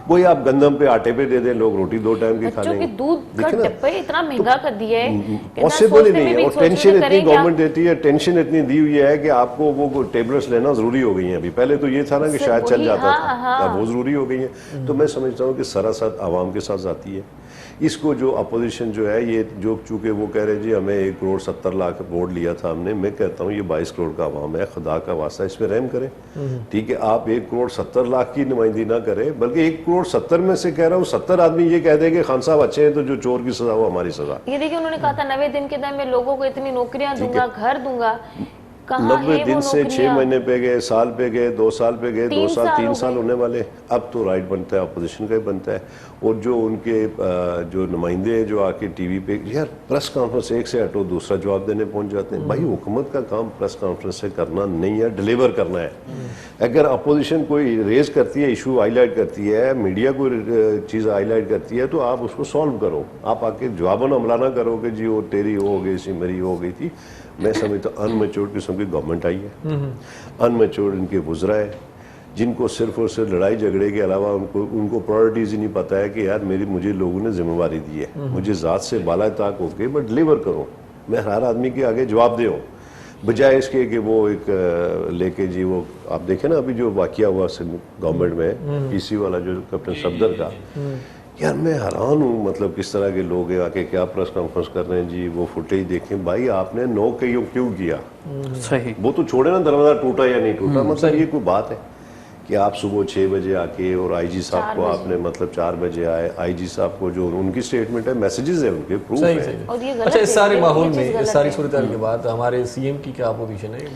वही आप गंदम पे, आटे पे दे दें, लोग रोटी 2 टाइम की खा लेंगे। दूध का डिब्बा इतना महंगा कर दिया है, पॉसिबल ही नहीं है। और टेंशन इतनी गवर्नमेंट देती है, टेंशन इतनी दी हुई है कि आपको वो टेबलेट्स लेना जरूरी हो गई है। अभी पहले तो ये था ना कि शायद चल जाता था, अब वो जरूरी हो गई है। तो मैं समझता हूँ कि सरासर आवाम के साथ जाती है। इसको जो अपोजिशन जो है, ये जो चूंकि वो कह रहे हैं जी हमें 1 करोड़ 70 लाख वोट लिया था हमने, मैं कहता हूँ ये 22 करोड़ का आवाम है, खुदा का वास्ता इस पर रहम करें। ठीक है, आप 1 करोड़ 70 लाख की नुमाइंदगी ना करें, बल्कि 1 करोड़ 70 में से कह रहा हूँ 70 आदमी ये कह देंगे खान साहब अच्छे हैं तो जो चोर की सजा वो हमारी सजा। ये देखिए, उन्होंने कहा था 90 दिन के अंदर मैं लोगों को इतनी नौकरियां दूंगा, घर दूंगा। 90 दिन से 6 महीने पे गए, साल पे गए, 2 साल पे गए, 2 साल 3 साल होने वाले। अब तो राइट बनता है, अपोजिशन का ही बनता है। और जो उनके जो नुमाइंदे हैं जो आके टीवी पे, यार प्रेस कॉन्फ्रेंस एक से हटो दूसरा जवाब देने पहुंच जाते हैं। भाई हुकूमत का काम प्रेस कॉन्फ्रेंस से करना नहीं है, डिलीवर करना है। अगर अपोजिशन कोई रेज करती है, इशू हाईलाइट करती है, मीडिया कोई चीज़ हाईलाइट करती है, तो आप उसको सॉल्व करो। आप आके जवाबन हमला ना करो कि जी वो तेरी हो गई सी, मेरी हो गई थी। मैं समझता हूँ अनमेच्योर्ड किस्म की गवर्नमेंट आई है, अनमेच्योर्ड इनके गुजरा है, जिनको सिर्फ और सिर्फ लड़ाई झगड़े के अलावा उनको प्रायोरिटीज ही नहीं पता है कि यार मुझे लोगों ने जिम्मेवारी दी है, मुझे ज़ात से बाला ताक होके मैं डिलीवर करूँ, मैं हर आदमी के आगे जवाब दे हूँ, बजाय इसके कि वो एक लेके जी वो आप देखें ना अभी जो वाकया हुआ गवर्नमेंट में पीसी वाला जो कैप्टन सफदर का, यार मैं हैरान हूँ, मतलब किस तरह के लोग हैं आके क्या प्रेस कॉन्फ्रेंस कर रहे हैं जी, वो फुटेज देखें। भाई आपने 9 क्यों किया? सही, वो तो छोड़े ना दरवाजा टूटा या नहीं टूटा, मतलब ये कोई बात है कि आप सुबह 6 बजे आके और आईजी साहब को आपने मतलब 4 बजे आए, आईजी साहब को जो उनकी स्टेटमेंट है, मैसेजेस है उनके, प्रूफ है। अच्छा, इस सारे माहौल में, इस सारी सूरत के बाद हमारे सीएम की क्या पोजीशन है?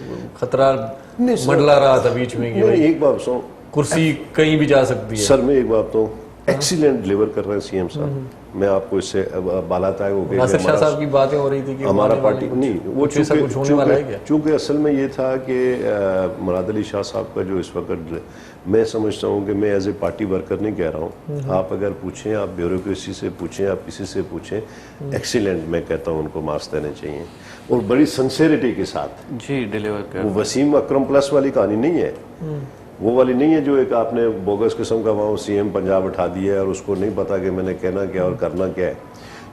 खतरा मंडला रहा था बीच में कि एक बात सुनो, कुर्सी कहीं भी जा सकती है। सर मैं एक बात तो एक्सीलेंट डिलीवर कर रहे हैं सीएम साहब, मैं आपको इससे बालाता है वो नासिर शाह साहब की बातें हो रही थी कि हमारा पार्टी नहीं, वो चूंकि असल में ये था कि मुराद अली शाह साहब का जो इस वक्त, मैं समझता हूँ कि मैं एज ए पार्टी वर्कर नहीं कह रहा हूँ, आप अगर पूछें, आप ब्यूरोक्रेसी से पूछें, आप किसी से पूछें, एक्सीलेंट मैं कहता हूँ उनको मार्क्स देने चाहिए और बड़ी सिंसेरिटी के साथ जी डिलीवर कर। वो वसीम अकरम प्लस वाली कहानी नहीं है, वो वाली नहीं है जो एक आपने बोगस किस्म का वहाँ सीएम पंजाब उठा दिया है और उसको नहीं पता कि मैंने कहना क्या और करना क्या है।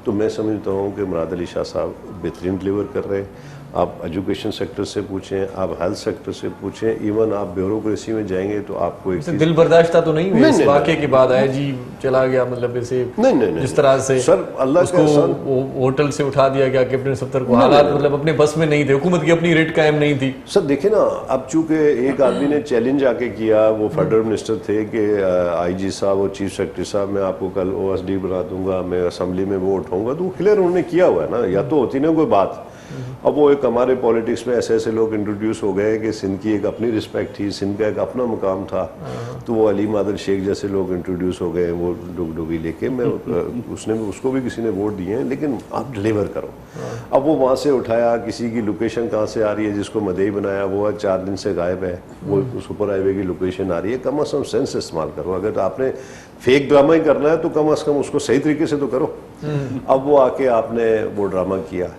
तो मैं समझता हूँ कि मुराद अली शाह साहब बेहतरीन डिलीवर कर रहे हैं। आप एजुकेशन सेक्टर से पूछें, आप हेल्थ सेक्टर से पूछें, इवन आप ब्यूरोक्रेसी में जाएंगे तो आपको एक दिल बर्दाश्ता तो नहीं हुई इस वाक़े के बाद? आया जी चला गया, मतलब ऐसे नहीं जिस तरह से सर अल्लाह उसको होटल से उठा दिया गया कैप्टन सफदर को, हालात मतलब अपने बस में नहीं थे, हुकूमत की अपनी रेट कायम नहीं थी। सर देखिए ना, अब चूंकि एक आदमी ने चैलेंज आके किया, वो फेडरल मिनिस्टर थे कि आईजी साहब और चीफ सेक्रेटरी साहब मैं आपको कल ओएसडी बना दूंगा, मैं असेंबली में वो उठाऊंगा, तो क्लियर उन्होंने किया हुआ है ना, या तो होती ना कोई बात। अब वो एक हमारे पॉलिटिक्स में ऐसे ऐसे लोग इंट्रोड्यूस हो गए कि सिंध की एक अपनी रिस्पेक्ट थी, सिंध का एक अपना मुकाम था, तो वो अली मादल शेख जैसे लोग इंट्रोड्यूस हो गए, वो डुगडुगी लेके, मैं उसको भी किसी ने वोट दिए हैं, लेकिन आप डिलीवर करो। अब वो वहाँ से उठाया, किसी की लोकेशन कहाँ से आ रही है, जिसको मदई बनाया वो 4 दिन से गायब है, वो सुपर हाईवे की लोकेशन आ रही है। कम अज़ कम सेंस इस्तेमाल करो, अगर आपने फेक ड्रामा ही करना है तो कम अज़ कम उसको सही तरीके से तो करो। अब वो आके आपने वो ड्रामा किया,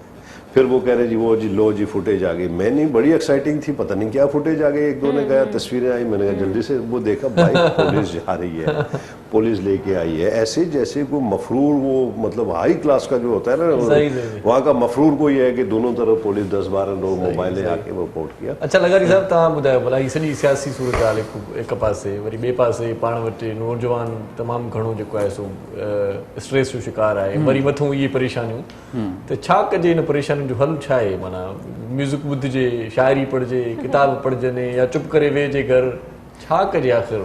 फिर वो कह रहे जी वो जी लो जी फुटेज आ गई। मैं नहीं, बड़ी एक्साइटिंग थी, पता नहीं क्या फुटेज आ गई, एक दो ने कहा तस्वीरें आई, मैंने कहा जल्दी से वो देखा, भाई फुटेज आ रही है, पुलिस लेके आई है, ऐसे जैसे कोई मफरूर, वो मतलब हाई क्लास का जो होता है ना, सही। वहाँ का मफरूर कोई है कि दोनों तरफ पुलिस 10-12 लोग मोबाइल आके वो रिपोर्ट किया। अच्छा लगारी साहब, तव्हां ॿुधायो भला, ही सॼी सियासी सूरत हाल हिकु पासे, वरी ॿिए पासे पाण वटि नौजवान तमामु घणो जेको आहे सो स्ट्रेस जो शिकार आहे, वरी मथां इहे परेशानियूं, त छा कजे इन परेशानियुनि जो हल छा आहे? माना म्यूज़िक ॿुधिजे, शाइरी पढ़िजे, किताब पढ़जनि, या चुप करे वेहिजे घर, छा कजे आख़िर?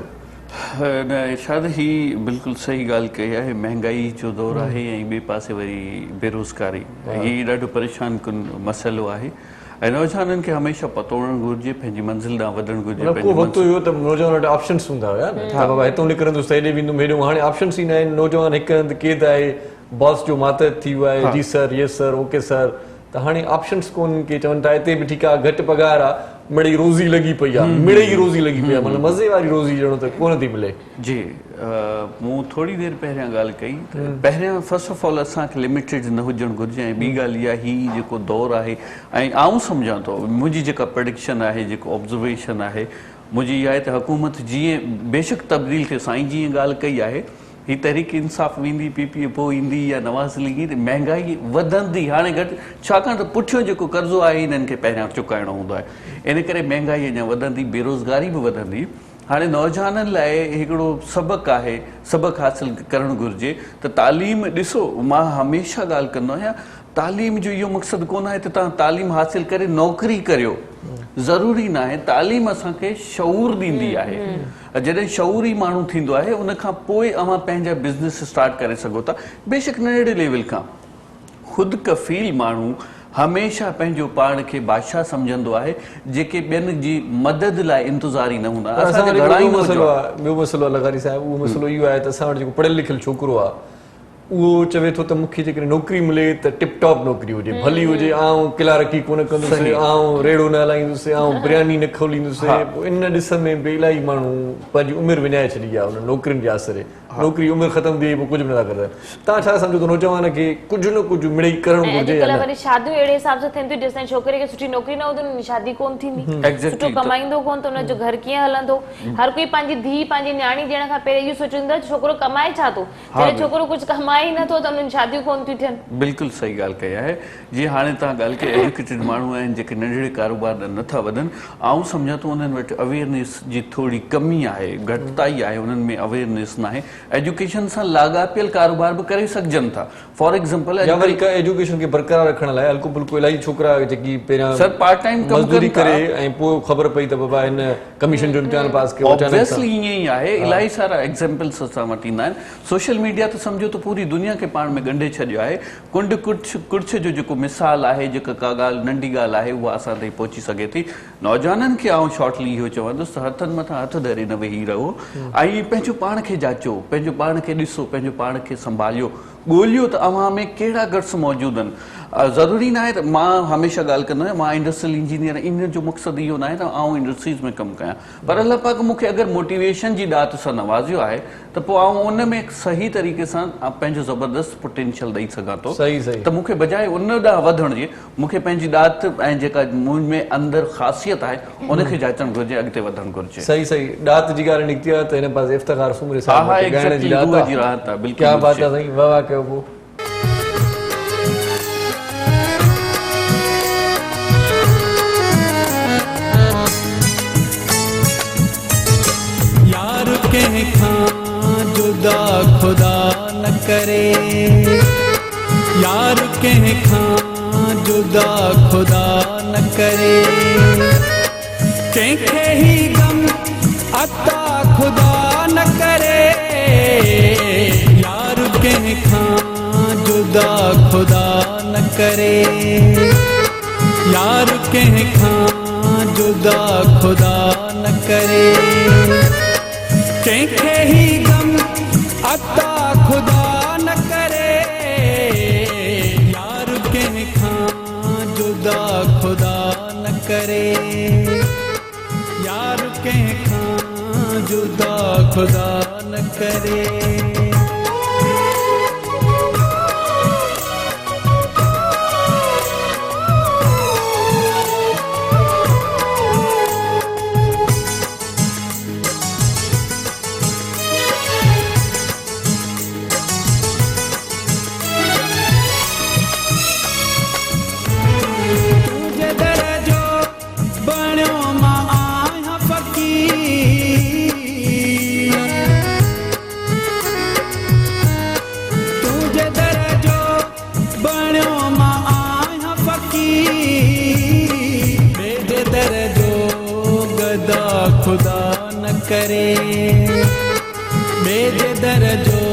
न इरशाद, ही बिल्कुलु सही ॻाल्हि कई आहे। महांगाई जो दौरु आहे ऐं ॿिए पासे वरी बेरोज़गारी, हीउ ॾाढो परेशान कुन मसइलो आहे। ऐं नौजवाननि खे हमेशह पतो हुअणु घुरिजे, पंहिंजी मंज़िल ॾांहुं वधणु घुरिजे। को वक़्तु हुयो त नौजवान वटि ऑप्शन्स हूंदा हुया न, बाबा हितां निकिरंदुसि त हेॾे वेंदुमि, हेॾो। हाणे ऑप्शन्स ई न आहिनि। नौजवान हिकु हंधि क़ैद आहे, बॉस जो मातहत थी वियो आहे, जी सर, यस सर, ओके सर। त हाणे ऑप्शन्स कोन के चवनि था हिते बि ठीकु आहे, घटि पघार आहे, मिड़ई रोज़ी लॻी पई आहे, मिड़ई रोज़ी लॻी पई आहे, माना मज़े वारी रोज़ी ॼणो त कोन थी मिले। जी, मूं थोरी देरि पहिरियां ॻाल्हि कई त पहिरियां फस्ट ऑफ ऑल असांखे लिमिटेड न हुजणु घुरिजे। ऐं ॿी ॻाल्हि इहा, हीउ जेको दौरु आहे, ऐं आउं सम्झां थो, मुंहिंजी जेका प्रेडिक्शन आहे, जेको ऑब्ज़र्वेशन आहे मुंहिंजी इहा आहे त हुकूमत जीअं बेशक तब्दील खे, साईं जीअं ॻाल्हि कई आहे, ही तहरीक इंसाफ़ वेंदी, PPA पोइ ईंदी, या नवाज़ लीग ईंदी, महांगाई वधंदी हाणे घटि, छाकाणि त पुठियों जेको कर्ज़ो आहे हिननि खे पहिरियां चुकाइणो हूंदो आहे, इन करे महांगाई अञा वधंदी, बेरोज़गारी बि वधंदी। हाणे नौजवाननि लाइ हिकिड़ो सबक़ु आहे, सबक़ु हासिलु करणु घुरिजे त तालीम ॾिसो, मां हमेशह ॻाल्हि कंदो आहियां, तालीम जो इहो मक़सदु कोन आहे त तव्हां तालीम हासिलु करे नौकिरी करियो, ज़रूरी न आहे। तालीम असांखे शऊर ॾींदी आहे। जॾहिं शऊरी माण्हू थींदो आहे, उन खां पोइ अव्हां पंहिंजा बिज़नेस स्टार्ट करे सघो था, बेशक नंढड़े लेवल खां। ख़ुदि कफ़ील माण्हू हमेशह पंहिंजो पाण खे बादशाह सम्झंदो आहे, जेके ॿियनि जी मदद लाइ इंतज़ारी न हूंदा। ॿियो मसइलो आहे लगारी साहिब, उहो मसइलो इहो आहे त असां वटि जेको पढ़ियलु लिखियलु छोकिरो आहे, उहो चवे थो त मूंखे जेकॾहिं नौकिरी मिले त टिप टॉप नौकिरी हुजे, भली हुजे, आउं किलारकी कोन कंदुसि, आउं रेड़ो न हलाईंदुसि, आउं बिरयानी न खोलींदुसि। इन ॾिस में बि इलाही माण्हू पंहिंजी उमिरि विञाए छॾी आहे उन नौकिरियुनि जे आसरे। नौकिरी उमिरि ख़तम थी वई, पोइ कुझु बि नथा करे। तव्हां छा सम्झो त नौजवान खे कुझु न कुझु मिड़ई करणु घुरिजे? वरी शादियूं अहिड़े हिसाब सां थियनि थियूं, जेसिताईं छोकिरे खे सुठी नौकिरी न हूंदी, शादी कोन थींदी, सुठो कमाईंदो कोन, त हुनजो घर कीअं हलंदो? हर कोई पंहिंजी धीउ, पंहिंजी न्याणी ॾियण खां पहिरियों इहो सोचींदो छोकिरो कमाए छा थो। जॾहिं छोकिरो कुझु कमाए ई नथो त उन्हनि शादियूं कोन थियूं थियनि। बिल्कुलु सही ॻाल्हि कई आहे। जीअं हाणे तव्हां ॻाल्हि कई, एजुकेटेड माण्हू आहिनि जेके नंढड़े कारोबार नथा वधनि, आउं सम्झां थो उन्हनि वटि अवेयरनेस जी थोरी कमी आहे, घटिताई आहे, उन्हनि में अवेयरनेस न आहे। एजुकेशन सां लाॻापियल कारोबार बि करे सघजनि था। फॉर एग्जाम्पल, एजुकेशन खे बरक़रार रखण लाइ हल्को फुल्को इलाही छोकिरा जेकी पहिरियां सर पार्ट टाइम मज़दूरी करे ऐं पोइ ख़बर पई त बाबा हिन कमीशन जो इम्तिहान पास कयो, ऑब्वियसली ईअं ई आहे। इलाही सारा एग्जाम्पल्स असां वटि ईंदा आहिनि। सोशल मीडिया त सम्झो त पूरी दुनिया खे पाण में ॻंढे छॾियो आहे। कुंड कुर्छ जो जेको मिसाल आहे, जेका का ॻाल्हि नंढी ॻाल्हि आहे, उहा असां ताईं पहुची सघे थी। नौजवाननि खे आउं शॉर्टली इहो चवंदुसि त हथनि मथां हथ धरे न वेही रहो, ऐं पंहिंजो पाण खे जाचो, पंहिंजो पाण खे ॾिसो, पंहिंजो पाण खे संभालियो, ॻोल्हियो त अव्हां में कहिड़ा गट्स मौजूदु आहिनि। ज़रूरी न आहे त मां हमेशह ॻाल्हि कंदो आहियां, मां इंडस्ट्रियल इंजीनियर, इन जो मक़सदु इहो न आहे त आउं इंडस्ट्रीज़ में कमु कयां, पर अल्लाह पाक मूंखे अगरि मोटिवेशन जी ॾात सां नवाज़ियो आहे त पोइ आउं उन में सही तरीक़े सां पंहिंजो ज़बरदस्त पोटेंशियल ॾेई सघां थो। त मूंखे बजाए उन ॾांहुं वधण जी, मूंखे पंहिंजी ॾात ऐं जेका मूं में अंदरि ख़ासियत आहे उनखे जाचणु घुरिजे, अॻिते वधणु घुरिजे। सही सही ॾात जी ॻाल्हि निकिती आहे त हिन पासे इफ़्तिख़ार सुमरे साहिब ॻाइण जी ॾात आहे। क्या बात आहे साईं, वाह वाह कयो पोइ। जुदा खुदा न करे, यार कंहिं खां जुदा खुदा न करे, कंहिंखे ही गम अता खुदा न करे, यार कंहिं खां जुदा खुदा न करे, यार कंहिं खां जुदा खुदा न करे, कंहिंखे ही गम अता खुदा न करे, यार कंहिं खां जुदा खुदा न करे, यार कंहिं खां जुदा खुदा न करे। दर जो गदा खुदा न करे, मेरे दर जो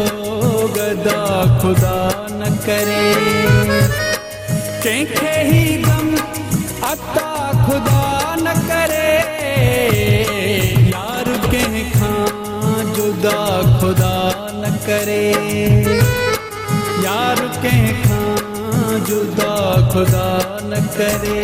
गदा खुदा न करे, कंहिंखे ही गम अता खुदा न करे, यार कंहिंखां जुदा खुदा न करे, यार कंहिंखां जुदा खुदा न करे।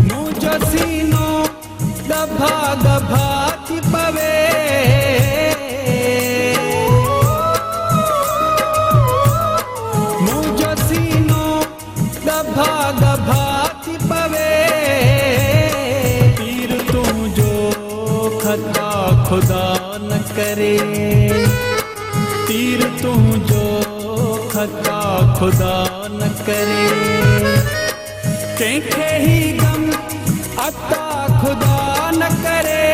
मुझो सीनो दभा दभा थी पवे, मुझो सीनो दभा दभा थी पवे, तीर तुझो खता खुदा न करे, तीर तुझो खता खुदा न करे, कंहिंखे ही गम अता खुदा न करे,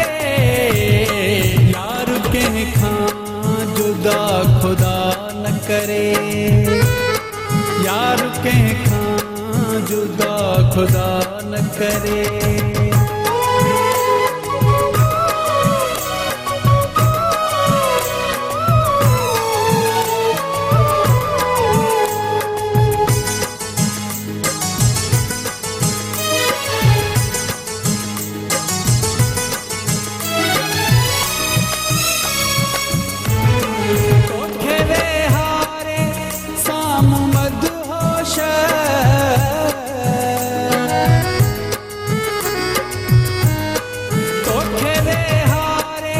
यार कंहिंखां जुदा खुदा न करे, यार कंहिंखां जुदा खुदा न करे। तोखे वे हारे साम्हूं मदहोश, तोखे वे हारे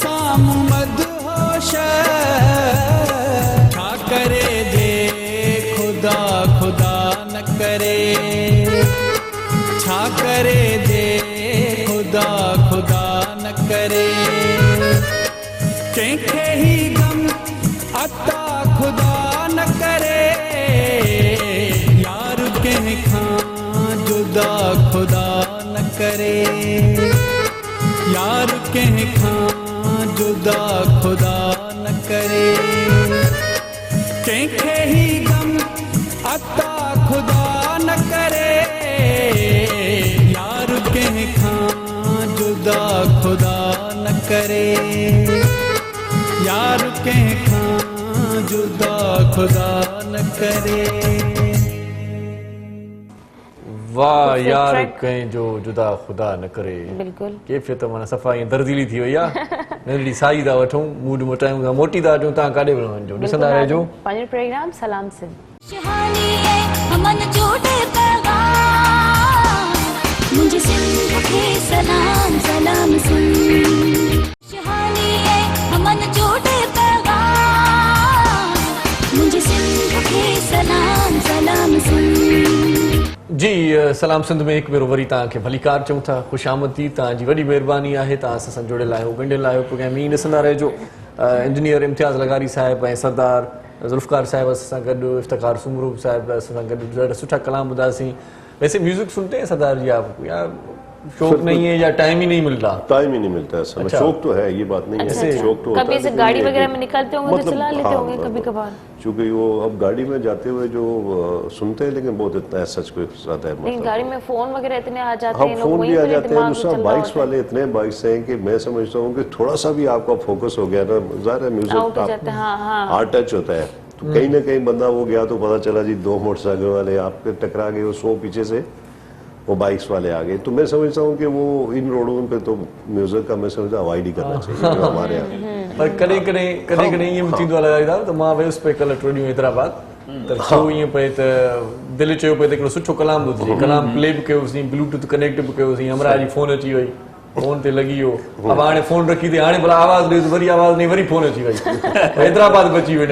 साम्हूं मदहोश, छा करे दे खुदा खुदा न करे, छा करे दे खुदा खुदा न करे, कंहिंखे ही गम अता खुदा न करे, यार कंहिंखां जुदा खुदा न करे, यार कंहिंखां जुदा खुदा न करे, कंहिंखे ही गम अता खुदा न करे, यार कंहिंखां जुदा खुदा न करे, यार कंहिंखां जुदा खुदा न करे। वाह यार कंहिंजो जुदा ख़ुदा न करे, बिल्कुल कैफ़ियत माना सफ़ा ईअं दर्दीली थी वई आहे। नंढड़ी साई था वठूं, मूड मोटायूं था, मोटी था अचूं, तव्हां काॾे बि वञिजो, ॾिसंदा रहिजो पंहिंजो प्रोग्राम सलाम सिंध। खुशहाली है अमन झूठे पैगाम, मुझे सिंध के सलाम सलाम सिंध। खुशहाली है अमन झूठे पैगाम, मुझे सिंध के सलाम सलाम सिंध। जी सलाम सिंध में हिकु भेरो वरी तव्हांखे भलीकार चऊं था, ख़ुशि आमदी, तव्हांजी वॾी महिरबानी आहे, तव्हां असां सां जुड़ियल आहियो, ॻंढियल आहियो, प्रोग्राम ईअं ॾिसंदा रहिजो। इंजीनियर इम्तियाज़ लगारी साहिब ऐं सरदार ज़ुल्फ़कार साहिब असां सां गॾु, इफ्तिखार सुमरू साहिब असां सां गॾु ॾाढा सुठा कलाम ॿुधासीं। वैसे म्यूजिक सुनते हैं सरदार जी आप, या शौक नहीं है या टाइम ही नहीं मिलता? टाइम ही नहीं मिलता है, समय शौक तो है, ये बात नहीं है, शौक तो होता है। कभी से गाड़ी वगैरह में निकलते होंगे तो चला लेते होंगे कभी कभार? चूंकि वो अब गाड़ी में जाते हुए जो सुनते हैं, लेकिन बहुत इतना है सच कोई ज्यादा है, लेकिन गाड़ी में फोन वगैरह इतने आ जाते हाँ हैं, फोन भी आ जाते हैं, दूसरा बाइक्स वाले इतने बाइक्स हैं कि मैं समझता हूँ कि थोड़ा सा भी आपका फोकस हो गया ना, ज़ाहिर है म्यूजिक हार्ट टच होता है, तो कहीं ना कहीं बंदा वो गया तो पता चला जी 2 मोटरसाइकिल वाले आपके टकरा गए, वो 100 पीछे से वो बाइक्स वाले आ गए। तो मैं समझता हूँ कि वो इन रोडों पे तो म्यूजिक का मैं समझता अवॉइड ही करना चाहिए जो हमारे यहाँ। पर कॾहिं ईअं बि थींदो आहे लॻाईंदा त मां वियुसि पे कल्ह टियों हैदराबाद, त छो ईअं पए त दिलि चयो पए त हिकिड़ो सुठो कलाम ॿुधिजे, कलाम प्ले बि कयोसीं, ब्लूटूथ कनेक्ट बि कयोसीं, हमरा जी फोन अची वई, फोन ते लॻी वियो, अब हाणे फोन रखी थी, हाणे भला आवाज़ ॾे, वरी आवाज़ नहीं, वरी फोन अची वई, हैदराबाद बची वई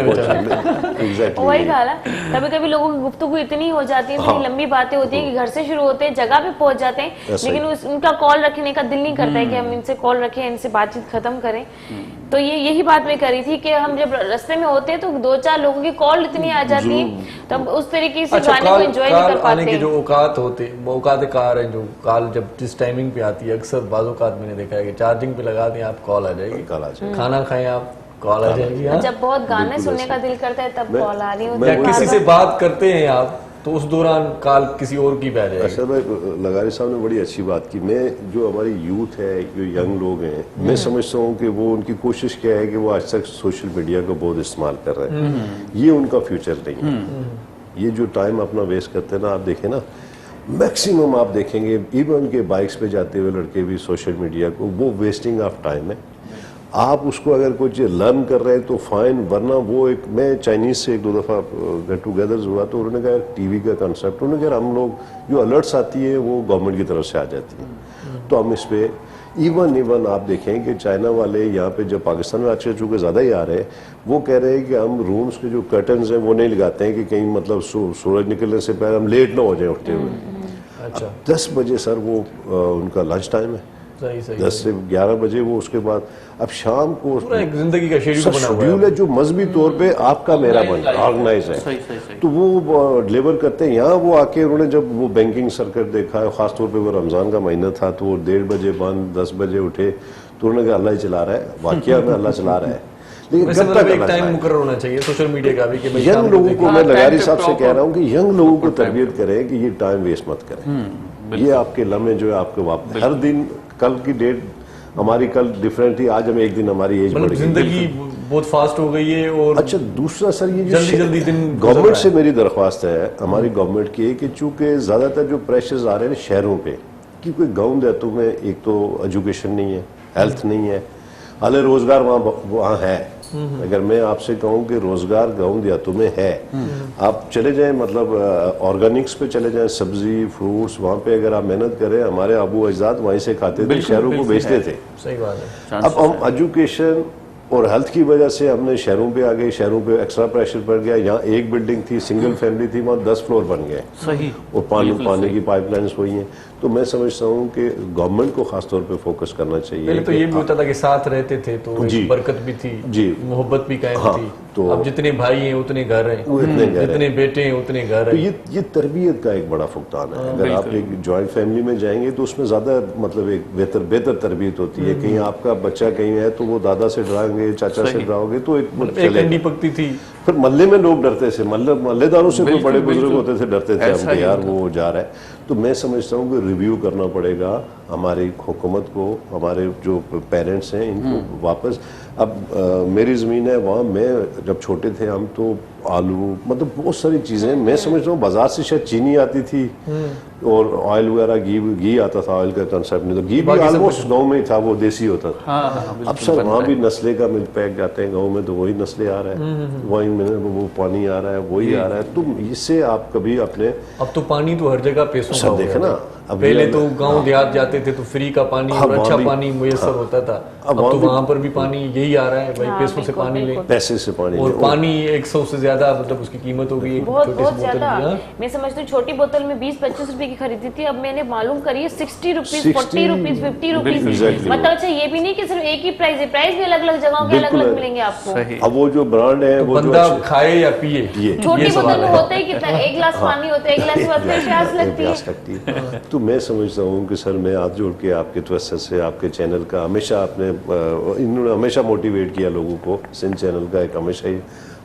Exactly. वही हाल है। कभी कभी लोगों की गुफ्तगू इतनी हो जाती है, इतनी लंबी बातें होती है कि घर से शुरू होते हैं, जगह पे पहुंच जाते हैं, लेकिन उनका कॉल रखने का दिल नहीं करता है कि हम इनसे कॉल रखें, इनसे बातचीत खत्म करें। तो यही बात मैं करी थी कि हम जब रास्ते में होते हैं तो 2-4 लोगों की कॉल इतनी आ जाती है, तब उस तरीके से गाने को एंजॉय नहीं कर आने के पाते। जो औकात होते, औकात कार है, जो कॉल जब जिस टाइमिंग पे आती है, अक्सर बाज़ औकात मैंने देखा है कि चार्जिंग पे लगा दें आप, कॉल आ जाएगी, कॉल आ जाएगी। खाना खाएं आप, कॉल आ जाएगी। हाँ, जब बहुत गाने बिल्कुल सुनने ऐसा। का दिल करता है तब कॉल आ रही होती या है। किसी से बात करते हैं आप तो उस दौरान कॉल किसी और की बह जाएगी। अच्छा भाई, लगारी साहब ने बड़ी अच्छी बात की। मैं जो हमारी यूथ है, जो यंग लोग हैं, मैं समझता हूँ कि वो उनकी कोशिश क्या है कि वो आज तक सोशल मीडिया का बहुत इस्तेमाल कर रहे हैं। ये उनका फ्यूचर नहीं है। ये जो टाइम अपना वेस्ट करते हैं ना, आप देखें ना, मैक्सिमम आप देखेंगे इवन के बाइक्स पे जाते हुए लड़के भी सोशल मीडिया को, वो वेस्टिंग ऑफ टाइम है। आप उसको अगर कुछ लर्न कर रहे हैं तो फाइन, वरना वो एक, मैं चाइनीज से एक दो दफ़ा गेट टुगेदर हुआ तो उन्होंने कहा टीवी का कंसेप्ट, उन्होंने कहा हम लोग जो अलर्ट्स आती है वो गवर्नमेंट की तरफ से आ जाती है, तो हम इस पर इवन आप देखें कि चाइना वाले यहाँ पे जब पाकिस्तान में आजकल चूँकि ज़्यादा ही आ रहे हैं, वो कह रहे हैं कि हम रूम्स के जो कर्टन्स हैं वो नहीं लगाते हैं कि कहीं मतलब सूरज निकलने से पहले हम लेट ना हो जाए उठते हुए। अच्छा, 10 बजे सर वो उनका लंच टाइम है, सही 10 से 11 बजे वो, उसके बाद अब शाम को पूरा एक जिंदगी का शेड्यूल सब बना हुआ शेड्यूल है। है जो मजहबी तौर पे आपका मेरा बन ऑर्गेनाइज है। सही सही सही। तो वो डिलीवर करते हैं। यहाँ वो आके उन्होंने जब वो बैंकिंग सर्किट देखा है, खासतौर पे वो रमजान का महीना था, तो वो 1:30 बजे बंद, 10 बजे उठे, तो उन्होंने कहा अल्लाह ही चला रहा है, वाकया में अल्लाह चला रहा है, लेकिन वैसे कब मतलब तक एक अल्लाह टाइम चलाएगा? मुकर्रर होना चाहिए सोशल मीडिया का भी कि भाई शाम यंग को लोगों को देखिए। मैं time लगारी to साहब से proper- कह रहा हूँ कि यंग लोगों को तरबियत करें कि ये टाइम वेस्ट मत करें। ये आपके लम्हे जो है आपके वापस, हर दिन कल की डेट हमारी कल डिफरेंट थी, आज हम एक दिन हमारी एज बढ़ मतलब गई। जिंदगी बहुत फास्ट हो गई है। और अच्छा, दूसरा सर ये जो जल्दी दिन गुजर गवर्नमेंट रहा से है। मेरी दरख्वास्त है हमारी गवर्नमेंट की कि चूंकि ज़्यादातर जो प्रेशर्स आ रहे हैं शहरों पे, क्योंकि गाँव देहातों में एक तो एजुकेशन नहीं है, हेल्थ नहीं है, हालांकि रोजगार वहाँ है। अगर मैं आपसे कहूँ कि रोजगार गाँव देहातों में है, आप चले जाएं मतलब ऑर्गेनिक्स पे चले जाएं, सब्जी फ्रूट्स, वहाँ पे अगर आप मेहनत करें, हमारे अबू अजदाद वहीं से खाते थे, बिल्कुल, शहरों को बिल्कुल बेचते है। थे। सही बात है। अब हम एजुकेशन और हेल्थ की वजह से हमने शहरों पे आ गए, शहरों पे एक्स्ट्रा प्रेशर पड़ गया। यहाँ एक बिल्डिंग थी, सिंगल फैमिली थी, वहाँ 10 फ्लोर बन गए सही। और पानी बिल्कुल की सही। पाइपलाइंस हुई हैं। तो मैं समझता हूँ कि गवर्नमेंट को खासतौर पे फोकस करना चाहिए। पहले तो कि ये भी होता था कि साथ रहते थे तो जी। एक बरकत भी थी, जी। मोहब्बत भी कायम हाँ, थी। तो अब जितने भाई हैं उतने घर हैं, वो इतने घर हैं। जितने बेटे हैं उतने घर तो हैं। ये तरबियत का एक बड़ा फुकदान है। अगर आप एक जॉइंट फैमिली में जाएंगे तो उसमें ज़्यादा मतलब एक बेहतर तरबियत होती है। कहीं आपका बच्चा कहीं है तो वो दादा से डराएंगे, चाचा से डराओगे तो एक एक चलेगा। अंडी पकती थी। फिर मोहल्ले में लोग डरते थे, मोहल्लेदारों से कोई बिल्कुल, बड़े बुजुर्ग बिल्कुल। होते थे, डरते थे ऐसा हम ही यार होता वो जा रहा है। तो मैं समझता हूँ कि रिव्यू करना पड़ेगा हमारी हुकूमत को, हमारे जो पेरेंट्स हैं इनको वापस। अब मेरी ज़मीन है, वहाँ मैं जब छोटे थे हम तो आलू मतलब बहुत सारी चीज़ें, मैं समझता हूँ बाजार से शायद चीनी आती थी और ऑयल वगैरह, घी आता था, ऑयल का कंसेप्ट नहीं, तो घी भी बाकी सब ऑलमोस्ट गाँव में ही था, वो देसी होता था। हाँ, अब सर वहाँ भी नस्ले का मिल्क पैक जाते हैं गाँव में, तो वही नस्ले आ रहा है, वही वो पानी आ रहा है, वही आ रहा है। तो इससे आप कभी अपने अब तो पानी तो हर जगह पैसों का सब हो देखे गया ना, है। अब पहले ये तो हमें- गांव देहात जाते थे तो फ्री का पानी हाँ, और अच्छा वहाँ भी- पानी मुयस्सर होता था। अब वहाँ तो भी- वहां पर भी पानी यही आ रहा है भाई, हाँ, पैसों से बिल्कुल, पानी ले। बिल्कुल। पैसे से पानी और ले। पानी 100 से ज्यादा मतलब उसकी कीमत हो गई एक बहुत छोटी सी बहुत बोतल ज्यादा। की। हाँ। मैं समझती हूँ छोटी बोतल में 20-25 रुपए की खरीदी थी, अब मैंने मालूम करी है 60 रुपीज, 60 40 रुपीज, 50 रुपीज। Exactly. मतलब अच्छा ये भी नहीं कि सिर्फ एक ही प्राइस है, प्राइस भी अलग अलग जगहों के अलग बिल्कुल अलग है। मिलेंगे आपको। सही। अब वो जो ब्रांड है वो जो बंदा अच्छे- खाए या पिए, पिए। छोटी ये बोतल सवाल में है। होता ही कितना, एक गिलास पानी होता है, एक गिलास के बाद फिर प्यास लगती है। प्यास लगती है। तो मैं समझता हूँ कि सर मैं हाथ जोड़ के आपके तवज्जो से, आपके चैनल का हमेशा आपने इन्होंने हमेशा मोटिवेट किया लोगों को, सिंध चैनल का एक हमेशा ही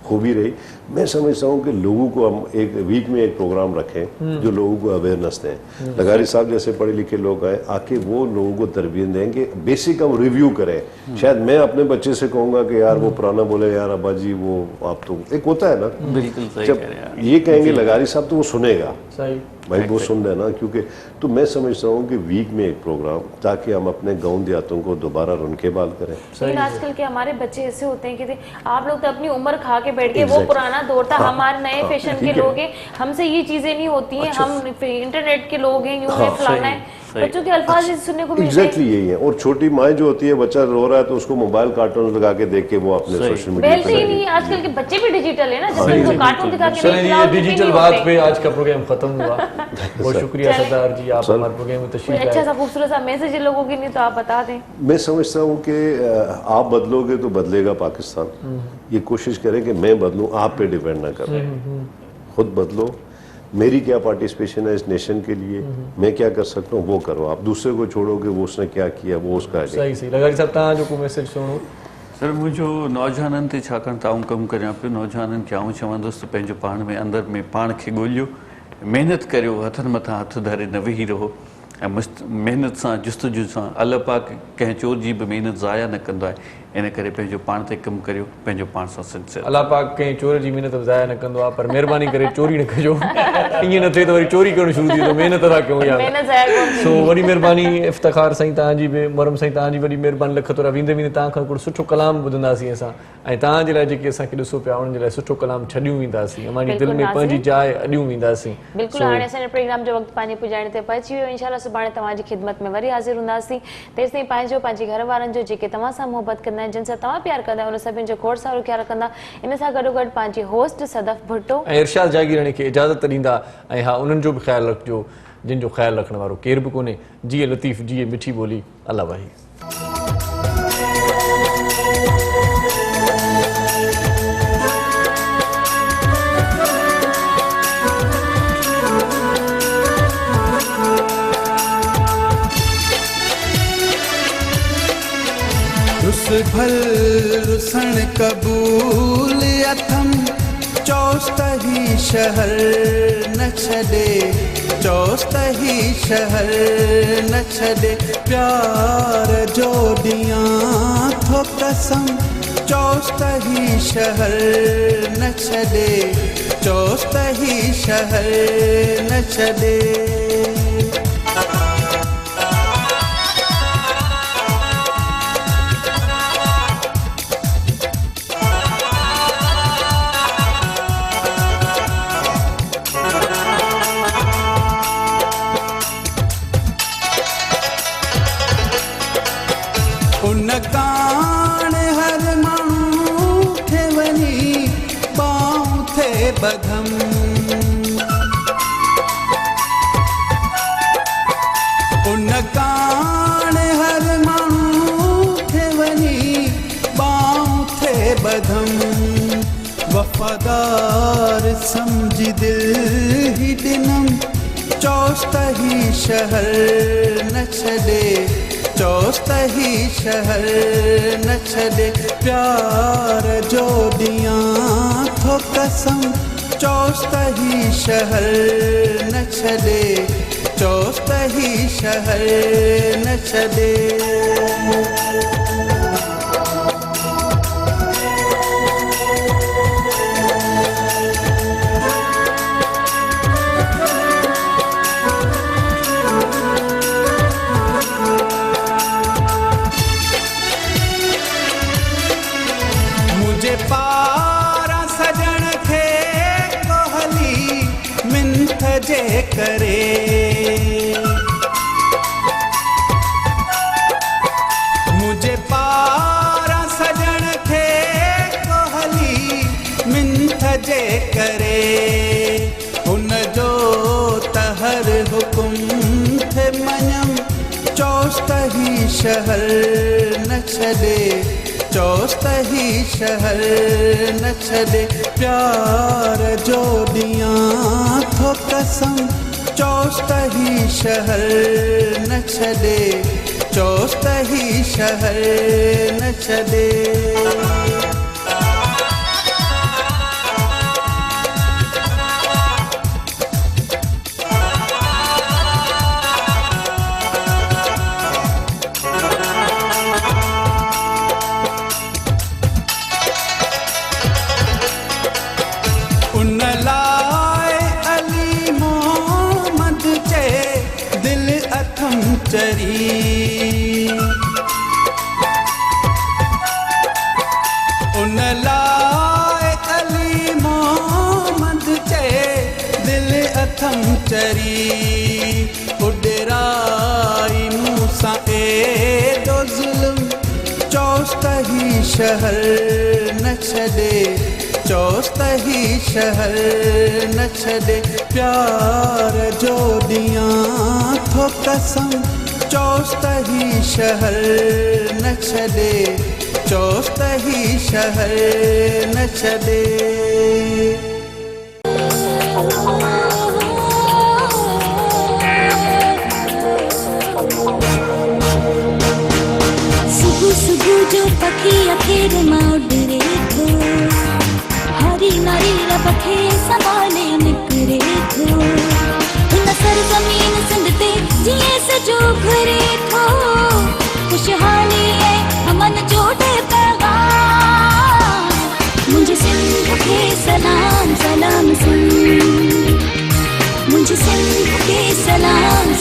खूबी रही। मैं समझता हूँ कि लोगों को हम एक वीक में एक प्रोग्राम रखें जो लोगों को अवेयरनेस दें। लगारी साहब जैसे पढ़े लिखे लोग आए, आके वो लोगों को तरबियत देंगे, बेसिक हम रिव्यू करें। शायद मैं अपने बच्चे से कहूँगा कि यार वो पुराना बोले यार अब्बा जी वो आप तो एक होता है ना, बिल्कुल सही जब कह रहे हैं आप। ये कहेंगे लगारी साहब तो वो सुनेगा सही। भाई, वो सुन रहे ना, क्योंकि तो मैं समझता हूँ कि वीक में एक प्रोग्राम, ताकि हम अपने गाँव देहातों को दोबारा रुनके बाल करें। लेकिन आजकल के हमारे बच्चे ऐसे होते हैं कि आप लोग तो अपनी उम्र खा के बैठ के, वो पुराना दौर था। हमारे नए फैशन के ठीक है। लोग हैं, हमसे ये चीजें नहीं होती हैं, हम इंटरनेट के लोग हैं, यूं है फलाना है, बच्चों के अल्फाज सुनने को मिलते हैं। एग्जैक्टली यही है। और छोटी माँ जो होती है, बच्चा रो रहा है तो उसको मोबाइल कार्टून लगा के देख के वो अपने सोशल मीडिया बेलते ही नहीं, आजकल के बच्चे भी डिजिटल है ना, जब तक वो कार्टून दिखा के चलिए नहीं जी, खिलाओ, ये तो भी डिजिटल नहीं बात होते। पे आज का प्रोग्राम खत्म हुआ। बहुत शुक्रिया सरदार जी, आप हमारे प्रोग्राम में कोई तशरीफ अच्छा लाए। सा खूबसूरत सा मैसेज है लोगों की, नहीं तो आप बता दें। मैं समझता हूँ कि आप बदलोगे तो बदलेगा पाकिस्तान। ये कोशिश करें कि मैं बदलूं, आप पे डिपेंड ना करें, खुद बदलो। मेरी क्या पार्टिसिपेशन है इस नेशन के लिए, मैं क्या कर सकता हूँ वो करो। आप दूसरे को छोड़ोगे, वो उसने क्या किया वो उसका है। सही सही लगा साहब, तव्हां जो को मैसेज सुनो। सर मुझो नौजवाननि ते छाकाणि त आऊं कमु करियां पियो, नौजवाननि खे आऊं चवंदुसि त पंहिंजो पाण में अंदरि में पाण खे ॻोल्हियो, महिनत करियो, हथनि मथां हथु धरे न वेही रहो, ऐं महिनत सां जुस्तजू सां अल्लाह पाक कंहिं चोर जी बि महिनत ज़ाया न कंदो आहे। इन करे पंहिंजो पाण ते कमु करियो, पंहिंजो पाण सां सिलसिलो। अल्लाह पाक कंहिं चोर जी महिनत ज़ाया न कंदो आहे, पर महिरबानी करे चोरी न कजो। ईअं न थिए त वरी चोरी करणु शुरू थी, तो महिनत था कयूं यार। महिनत ज़ाया कोन थींदी। सो वॾी महिरबानी इफ़्तिख़ार साईं तव्हांजी बि, मुरम साईं तव्हांजी वॾी महिरबानी, लख थोरा वेंदे वेंदे तव्हां खां हिकिड़ो सुठो कलाम ॿुधंदासीं असां, ऐं तव्हांजे लाइ जेके असांखे ॾिसो पिया उन्हनि जे लाइ सुठो कलाम छॾियूं वेंदासीं, अमांजी दिलि में पंहिंजी जाइ अॾियूं वेंदासीं। बिल्कुलु, हाणे असांजे प्रोग्राम जो वक़्तु पंहिंजे पुॼाइण ते पहुची वियो। इंशाल्लाह सुभाणे तव्हांजी ख़िदमत में वरी हाज़िर हूंदासीं। तेसिताईं पंहिंजो, पंहिंजे घर वारनि जो, जेके तव्हां सां मोहबत कंदा आहिनि, जिन सां तव्हां प्यार कंदा आहियो, उन सभिनि जो खोड़ सारो ख्यालु रखंदा। इन सां गॾोगॾु पंहिंजी होस्ट सदफ भुट्टो ऐं इरशाद जागीरानी खे इजाज़त ॾींदा, ऐं हा उन्हनि जो बि ख़्यालु रखिजो जिन जो ख़्यालु रखण वारो केर बि कोन्हे। जिए लतीफ़, जिए मिठी ॿोली, अल्लाह भाई। रुस भल रुसण कबूल अथम, चौस्त ही शहर न छॾे, चौस्त ही शहर न छॾे, प्यार जो ॾियां थो कसम, चौस्त ही शहर न छॾे, चौस्त ही शहर न छॾे। उन कान हर माण्हू खे वञी ॿाहूं थे बधम, उन कान हर माण्हू खे वञी ॿाहूं थे बधम, वफ़ादार सम्झी दिल ही ॾिनम, चौस्त ही शहर न छॾे, चौस्त ही शहर न छॾे, प्यार जो ॾियां थो कसम, चौस्त ही शहर न छॾे, चौस्त ही शहर न छॾे। पारा सजण खे कोहली मिंथ जे करे, मुझे पारा सजण खे कोहली मिंथ जे करे, हुन जो त हर हुकुम थे मञम, चौस्त ही शहर न छॾे, चौस्त ही शहर न छॾे, प्यार जो ॾियां थो कसम, चौस्त ही शहर न छॾे, चौस्त ही शहर न छॾे। उन लाइ अली मोहम्मद जे दिल अथम चरी, उन लाइ अली चरी उडराई मूसा एडो जुल्म चौस्तही शहर न छॾे चौस्तही शहर न छॾे प्यार जो ॾियां थो कसम चौस्तही शहर न छॾे चौस्तही शहर न छॾे सुबह सुबह जो पखी अखेर मां उडरे थो हरी नारी रब खे संभाले निकिरे थो हिन सरज़मीन सिंध ते जीअं सजो घुरे थो खुशहाली ऐं अमन जो पैगाम मुंहिंजे सिंध खे सलाम सलाम सिंध मुंहिंजे सिंध खे सलाम